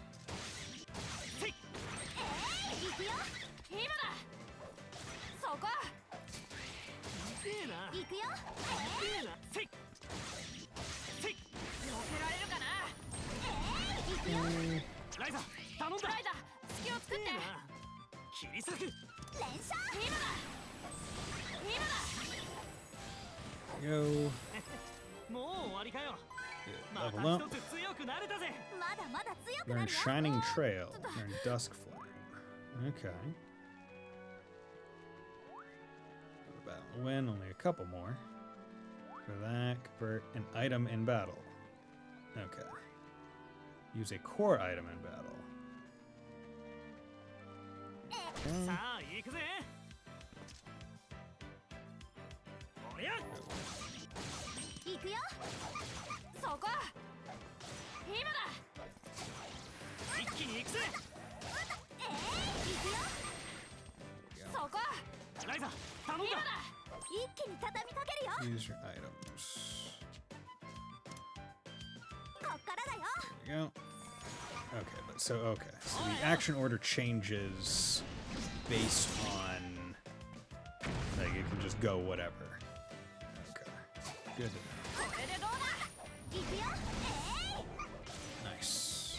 Go. Good. Level up. Learn Shining Trail. Learn Dusk Flame. Okay. Battle win. Only a couple more. For that, convert an item in battle. Okay. Use a core item in battle. Okay. Use your items. There you go. Okay, but so the action order changes based on like it can just go whatever. Okay. Good to know. Nice.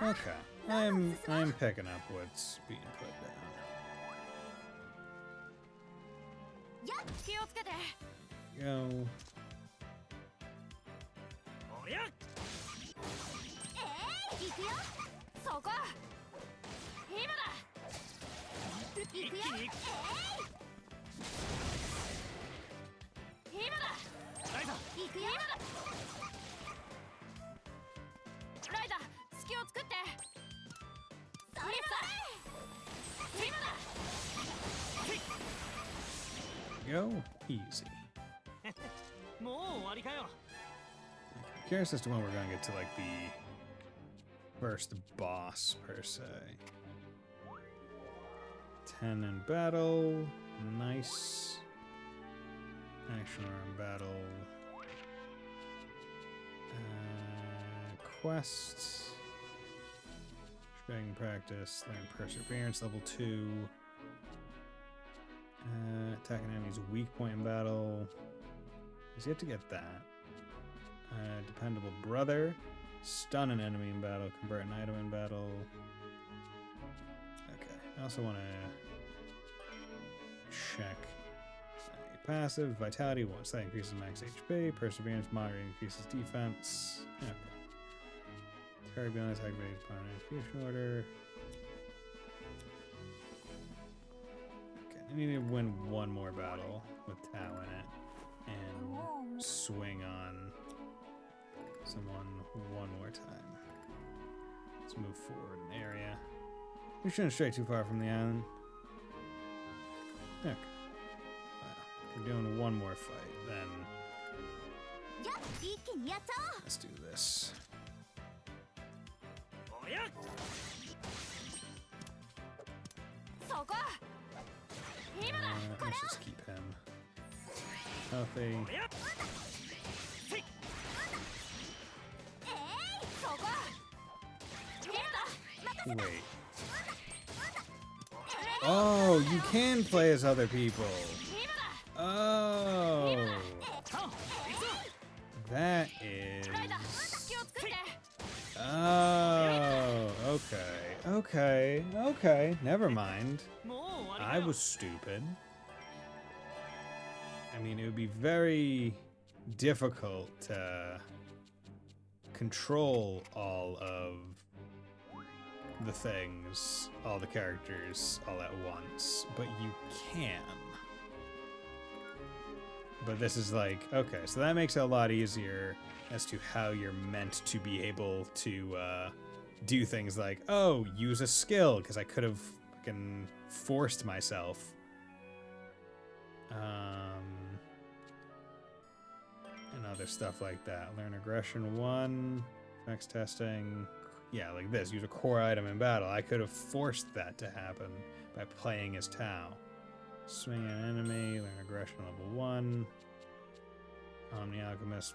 Okay. I'm picking up what's being put down. Go. 一気に行く。今だ。ライザ行くよ。ライザ、隙を作って。それそれ。今だ。 Go easy. もう終わりかよ。 Curious as to when we're gonna get to like the first boss per se. 10 in battle, nice. Action round battle. Quest. Dragon practice, learn perseverance, level 2. Attack an enemy's weak point in battle. He's yet to get that. Dependable brother. Stun an enemy in battle. Convert an item in battle. Okay. I also want to check your passive. Vitality 1. That increases max HP. Perseverance moderate increases defense. Okay. Target beyond attack based upon execution order. Okay. I need to win one more battle with Tao in it. And swing on someone one more time. Let's move forward an area. We shouldn't stray too far from the island. Okay. Well, we're doing one more fight, then let's do this. おや。そこ。今だ。 Let's just keep him healthy. おや。 Wait. Oh, you can play as other people. Oh. That is... Oh, okay. Okay, okay. Never mind. I was stupid. I mean, it would be very difficult to control all of the things, all the characters, all at once, but you can. But this is like, okay, so that makes it a lot easier as to how you're meant to be able to do things like, oh, use a skill, because I could have fucking forced myself. And other stuff like that. Learn aggression 1, effects testing. Yeah, like this. Use a core item in battle. I could have forced that to happen by playing as Tao. Swing an enemy. Learn aggression level 1. Omni Alchemist.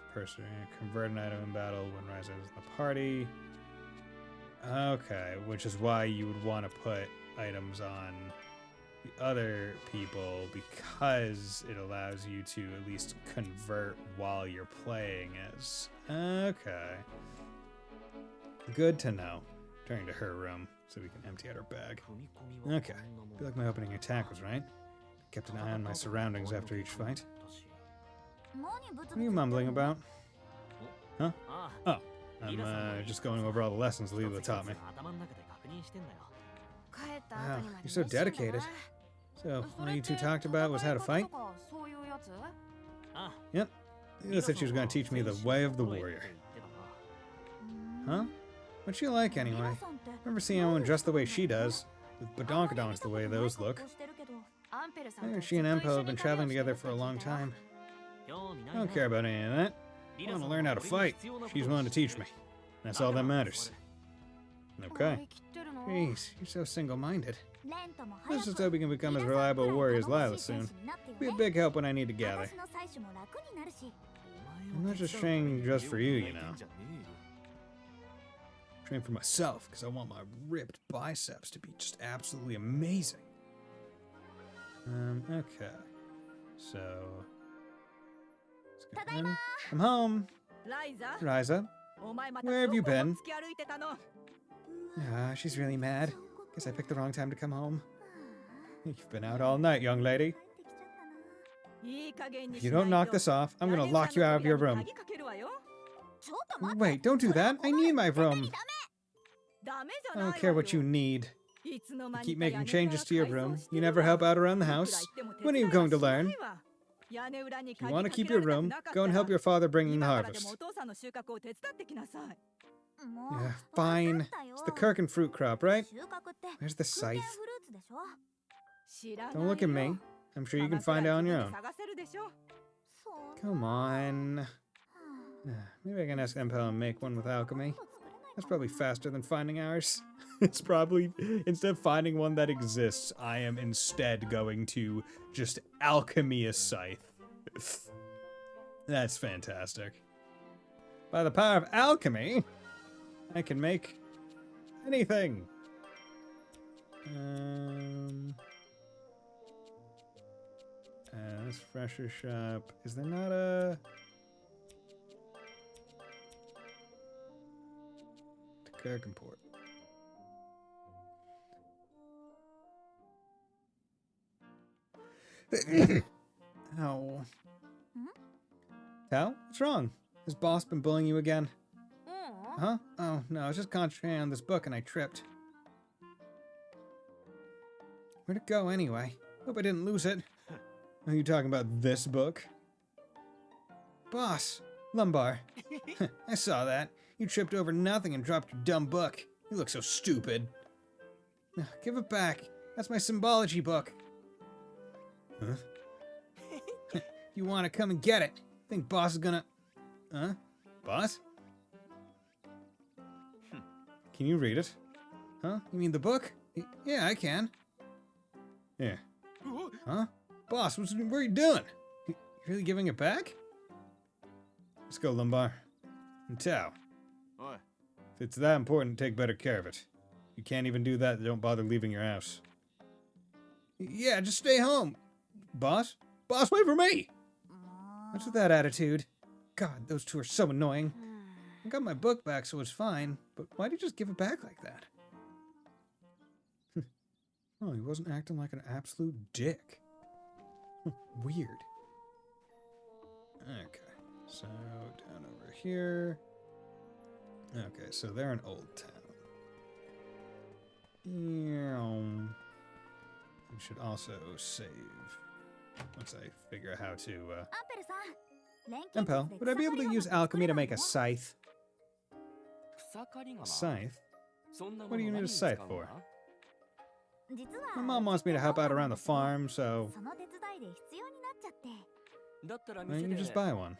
Convert an item in battle when Ryza is in the party. Okay, which is why you would want to put items on the other people, because it allows you to at least convert while you're playing as. Okay. Good to know. Turning to her room so we can empty out her bag. Okay. I feel like my opening attack was right. Kept an eye on my surroundings after each fight. What are you mumbling about? Huh? Oh, I'm just going over all the lessons Leela taught me. Wow, you're so dedicated. So, what you two talked about was how to fight? Yep. Leela said she was going to teach me the way of the warrior. Huh? What's she like, anyway? Remember seeing anyone dressed the way she does, with badonkadonks the way those look. She and Empo have been traveling together for a long time. I don't care about any of that. I want to learn how to fight. She's willing to teach me. That's all that matters. Okay. Jeez, you're so single-minded. Let's just hope we can become as reliable a warrior as Lila soon. Be a big help when I need to gather. I'm not just training just for you, you know. Train for myself, because I want my ripped biceps to be just absolutely amazing. Okay. So... let's go in. I'm home. Ryza, where have you been? She's really mad. Guess I picked the wrong time to come home. You've been out all night, young lady. If you don't knock this off, I'm gonna lock you out of your room. Wait, don't do that. I need my room. I don't care what you need. You keep making changes to your room. You never help out around the house. When are you going to learn? If you want to keep your room, go and help your father bring in the harvest. Yeah, fine. It's the Kirkin fruit crop, right? Where's the scythe? Don't look at me. I'm sure you can find out on your own. Come on. Maybe I can ask Empel and make one with alchemy. That's probably faster than finding ours. It's probably, instead of finding one that exists, I am instead going to just alchemy a scythe. That's fantastic. By the power of alchemy, I can make anything. This fresher shop. Is there not a... Kirkenport. Ow. Tal, what's wrong? Has boss been bullying you again? Huh? Oh, no, I was just concentrating on this book and I tripped. Where'd it go anyway? Hope I didn't lose it. Are you talking about this book? Boss, lumbar. I saw that. You tripped over nothing and dropped your dumb book. You look so stupid. Give it back. That's my symbology book. Huh? You want to come and get it? Think boss is gonna... Huh? Boss? Can you read it? Huh? You mean the book? Yeah, I can. Here. Huh? Boss, what are you doing? You really giving it back? Let's go, Lumbar. And Tao. If it's that important, take better care of it. You can't even do that, don't bother leaving your house. Yeah, just stay home. Boss? Boss, wait for me! What's with that attitude? God, those two are so annoying. I got my book back, so it's fine, but why'd you just give it back like that? Oh, he wasn't acting like an absolute dick. Weird. Okay, so down over here. Okay, so they're in Old Town. We should also save once I figure out how to. Empel, would I be able to use alchemy to make a scythe? A scythe? What do you need a scythe for? My mom wants me to help out around the farm, so... Well, you can just buy one.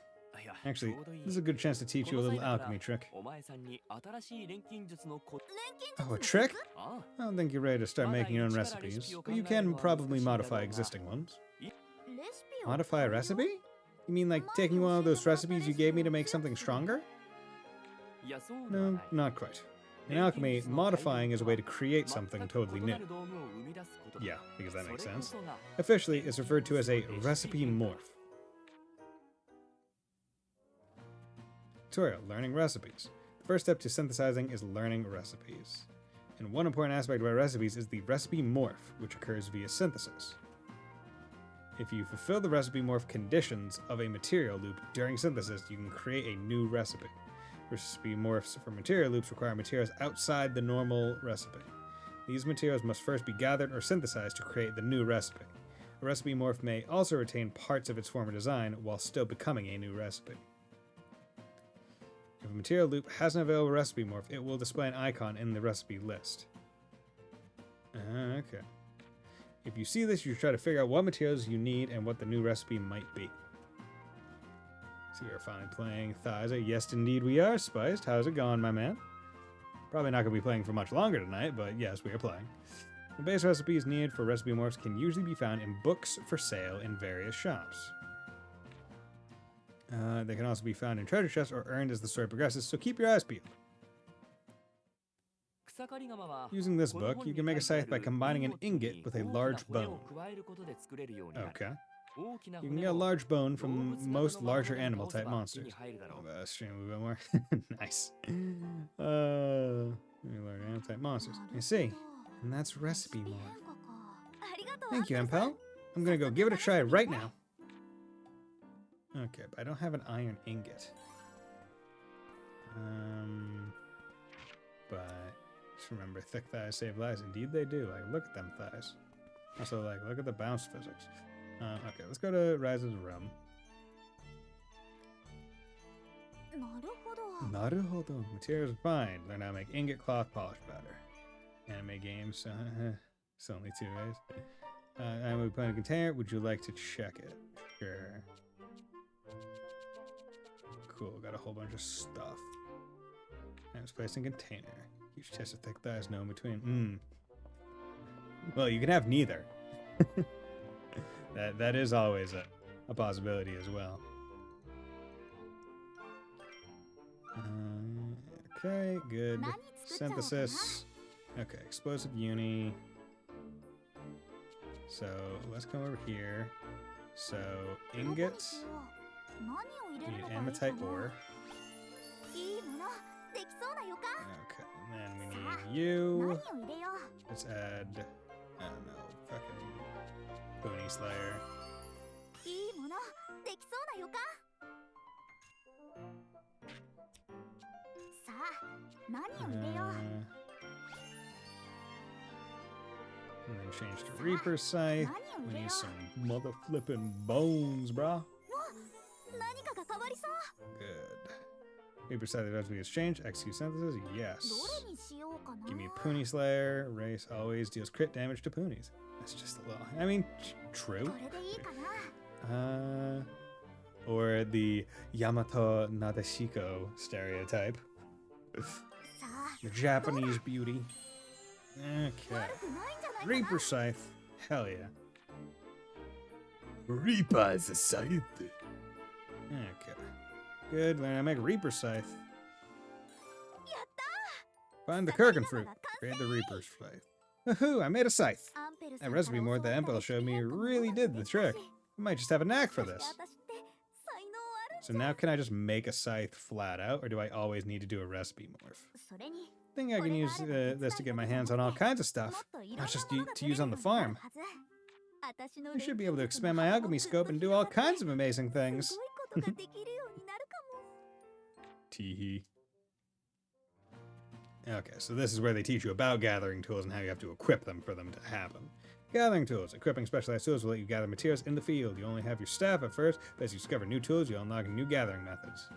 Actually, this is a good chance to teach you a little alchemy trick. Oh, a trick? I don't think you're ready to start making your own recipes, but you can probably modify existing ones. Modify a recipe? You mean like taking one of those recipes you gave me to make something stronger? No, not quite. In alchemy, modifying is a way to create something totally new. Yeah, because that makes sense. Officially, it's referred to as a recipe morph. Tutorial, learning recipes. The first step to synthesizing is learning recipes. And one important aspect about recipes is the recipe morph, which occurs via synthesis. If you fulfill the recipe morph conditions of a material loop during synthesis, you can create a new recipe. Recipe morphs for material loops require materials outside the normal recipe. These materials must first be gathered or synthesized to create the new recipe. A recipe morph may also retain parts of its former design while still becoming a new recipe. If a material loop has an available recipe morph, it will display an icon in the recipe list. Okay. If you see this, you try to figure out what materials you need and what the new recipe might be. So we are finally playing Ryza. Yes, indeed we are, Spiced. How's it going, my man? Probably not going to be playing for much longer tonight, but yes, we are playing. The base recipes needed for recipe morphs can usually be found in books for sale in various shops. They can also be found in treasure chests or earned as the story progresses, so keep your eyes peeled. Using this book, you can make a scythe by combining an ingot with a large bone. Okay. You can get a large bone from most larger animal-type monsters. Stream a bit more. Nice. Large animal-type monsters. I see. And that's recipe morph. Thank you, Empel. I'm gonna go give it a try right now. Okay, but I don't have an iron ingot. But Just remember, thick thighs save lives. Indeed they do. Like, look at them thighs. Also, like, look at the bounce physics. Okay, let's go to Ryza's room. なるほど。 Naruhodo. Materials are fine. Learn how to make ingot, cloth, polish powder. Anime games. It's only 2 ways. I will put in a container. Would you like to check it? Sure. Cool. Got a whole bunch of stuff. And it's placed in container. Huge chest of thick thighs, no in between. Well, you can have neither. that is always a possibility as well. Okay, good. Synthesis. Okay, explosive uni. So let's come over here. So ingot. We need ametite ore. いいものできそうな予感。 Okay, and then we need you. 何を入れよう。 Let's add, I don't know, fucking Pony Slayer. いいものできそうな予感。さあ、何を入れよう。 And then change to Reaper Scythe. We need some mother flipping bones, brah. 何かが変わりそう。 Good. Reaper Scythe does be exchanged. Execute synthesis. ど Yes. れにしようかな。 Give me Pony Slayer. Race always deals crit damage to Ponies. That's just a little. I mean, true. これでいいかな。 Or the Yamato Nadeshiko stereotype. さあ、 The Japanese beauty. Okay. 悪くないんじゃないかな。 Reaper Scythe. Hell yeah. Reaper is a scythe. Okay. Good. Learn how to make a Reaper Scythe. やったー。 Find the Kirkin fruit. Create the Reaper's Scythe. Woohoo! I made a scythe. アンペルさ That ん recipe から more 教わ that った Empel レシピ showed me なんかも really did the trick. I might just have a knack for もし this. かして私って才能あるん So じゃ。 now can I just make a scythe flat out, or do I always need to do a recipe morph? それに I think I can use this to get my hands on all kinds of stuff, もっといろん not な just ものが to 取れ use る on よ the うにな farm. るはず。私の I 錬 should be 金 able to 術 expand の my 幅も alchemy ぐっ scope と and do 広 all がって kinds of amazing す things. ごいことができるようになるかも。 Teehee. Okay, so this is where they teach you about gathering tools and how you have to equip them for them to happen. Gathering tools. Equipping specialized tools will let you gather materials in the field. You only have your staff at first, but as you discover new tools, you'll unlock new gathering methods.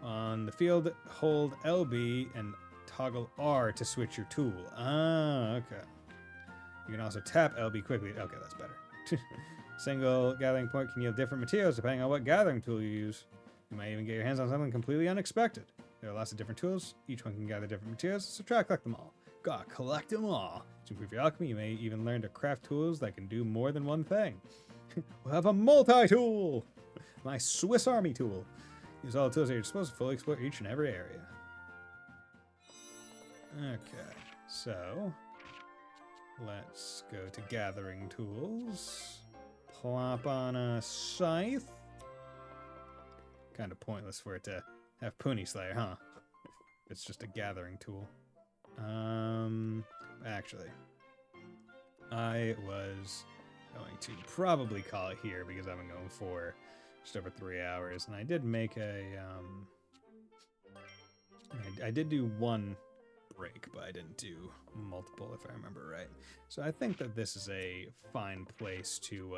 On the field, hold LB and toggle R to switch your tool. Ah, okay. You can also tap LB quickly. Okay, that's better. Single gathering point can yield different materials depending on what gathering tool you use. You might even get your hands on something completely unexpected. There are lots of different tools. Each one can gather different materials, so try to collect them all. Gotta collect them all. To improve your alchemy, you may even learn to craft tools that can do more than one thing. We'll have a multi-tool! My Swiss Army tool. Use all the tools at your disposal to fully explore each and every area. Okay, so let's go to gathering tools. Plop on a scythe. Kind of pointless for it to have Pony Slayer, huh? It's just a gathering tool. Actually, I was going to probably call it here because I've been going for just over 3 hours, and I did make a, I did do one break, but I didn't do multiple, if I remember right. So I think that this is a fine place to,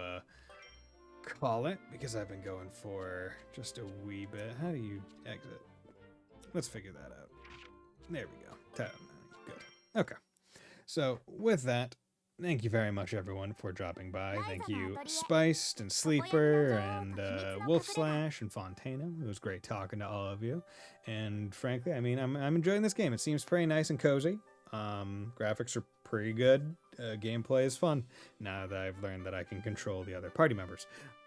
call it, because I've been going for just a wee bit. How do you exit? Let's figure that out. There we go. Good. Okay. So with that, thank you very much, everyone, for dropping by. Thank you, Spiced and Sleeper and Wolf Slash and Fontana. It was great talking to all of you. And frankly, I mean, I'm enjoying this game. It seems pretty nice and cozy. Graphics are pretty good. Gameplay is fun now that I've learned that I can control the other party members.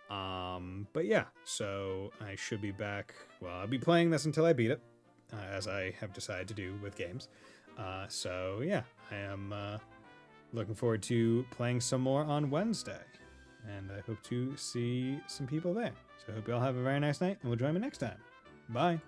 But yeah, so I should be back. Well, I'll be playing this until I beat it, as I have decided to do with games. So yeah, I am looking forward to playing some more on Wednesday, and I hope to see some people there. So I hope you all have a very nice night, and we'll join me next time. Bye.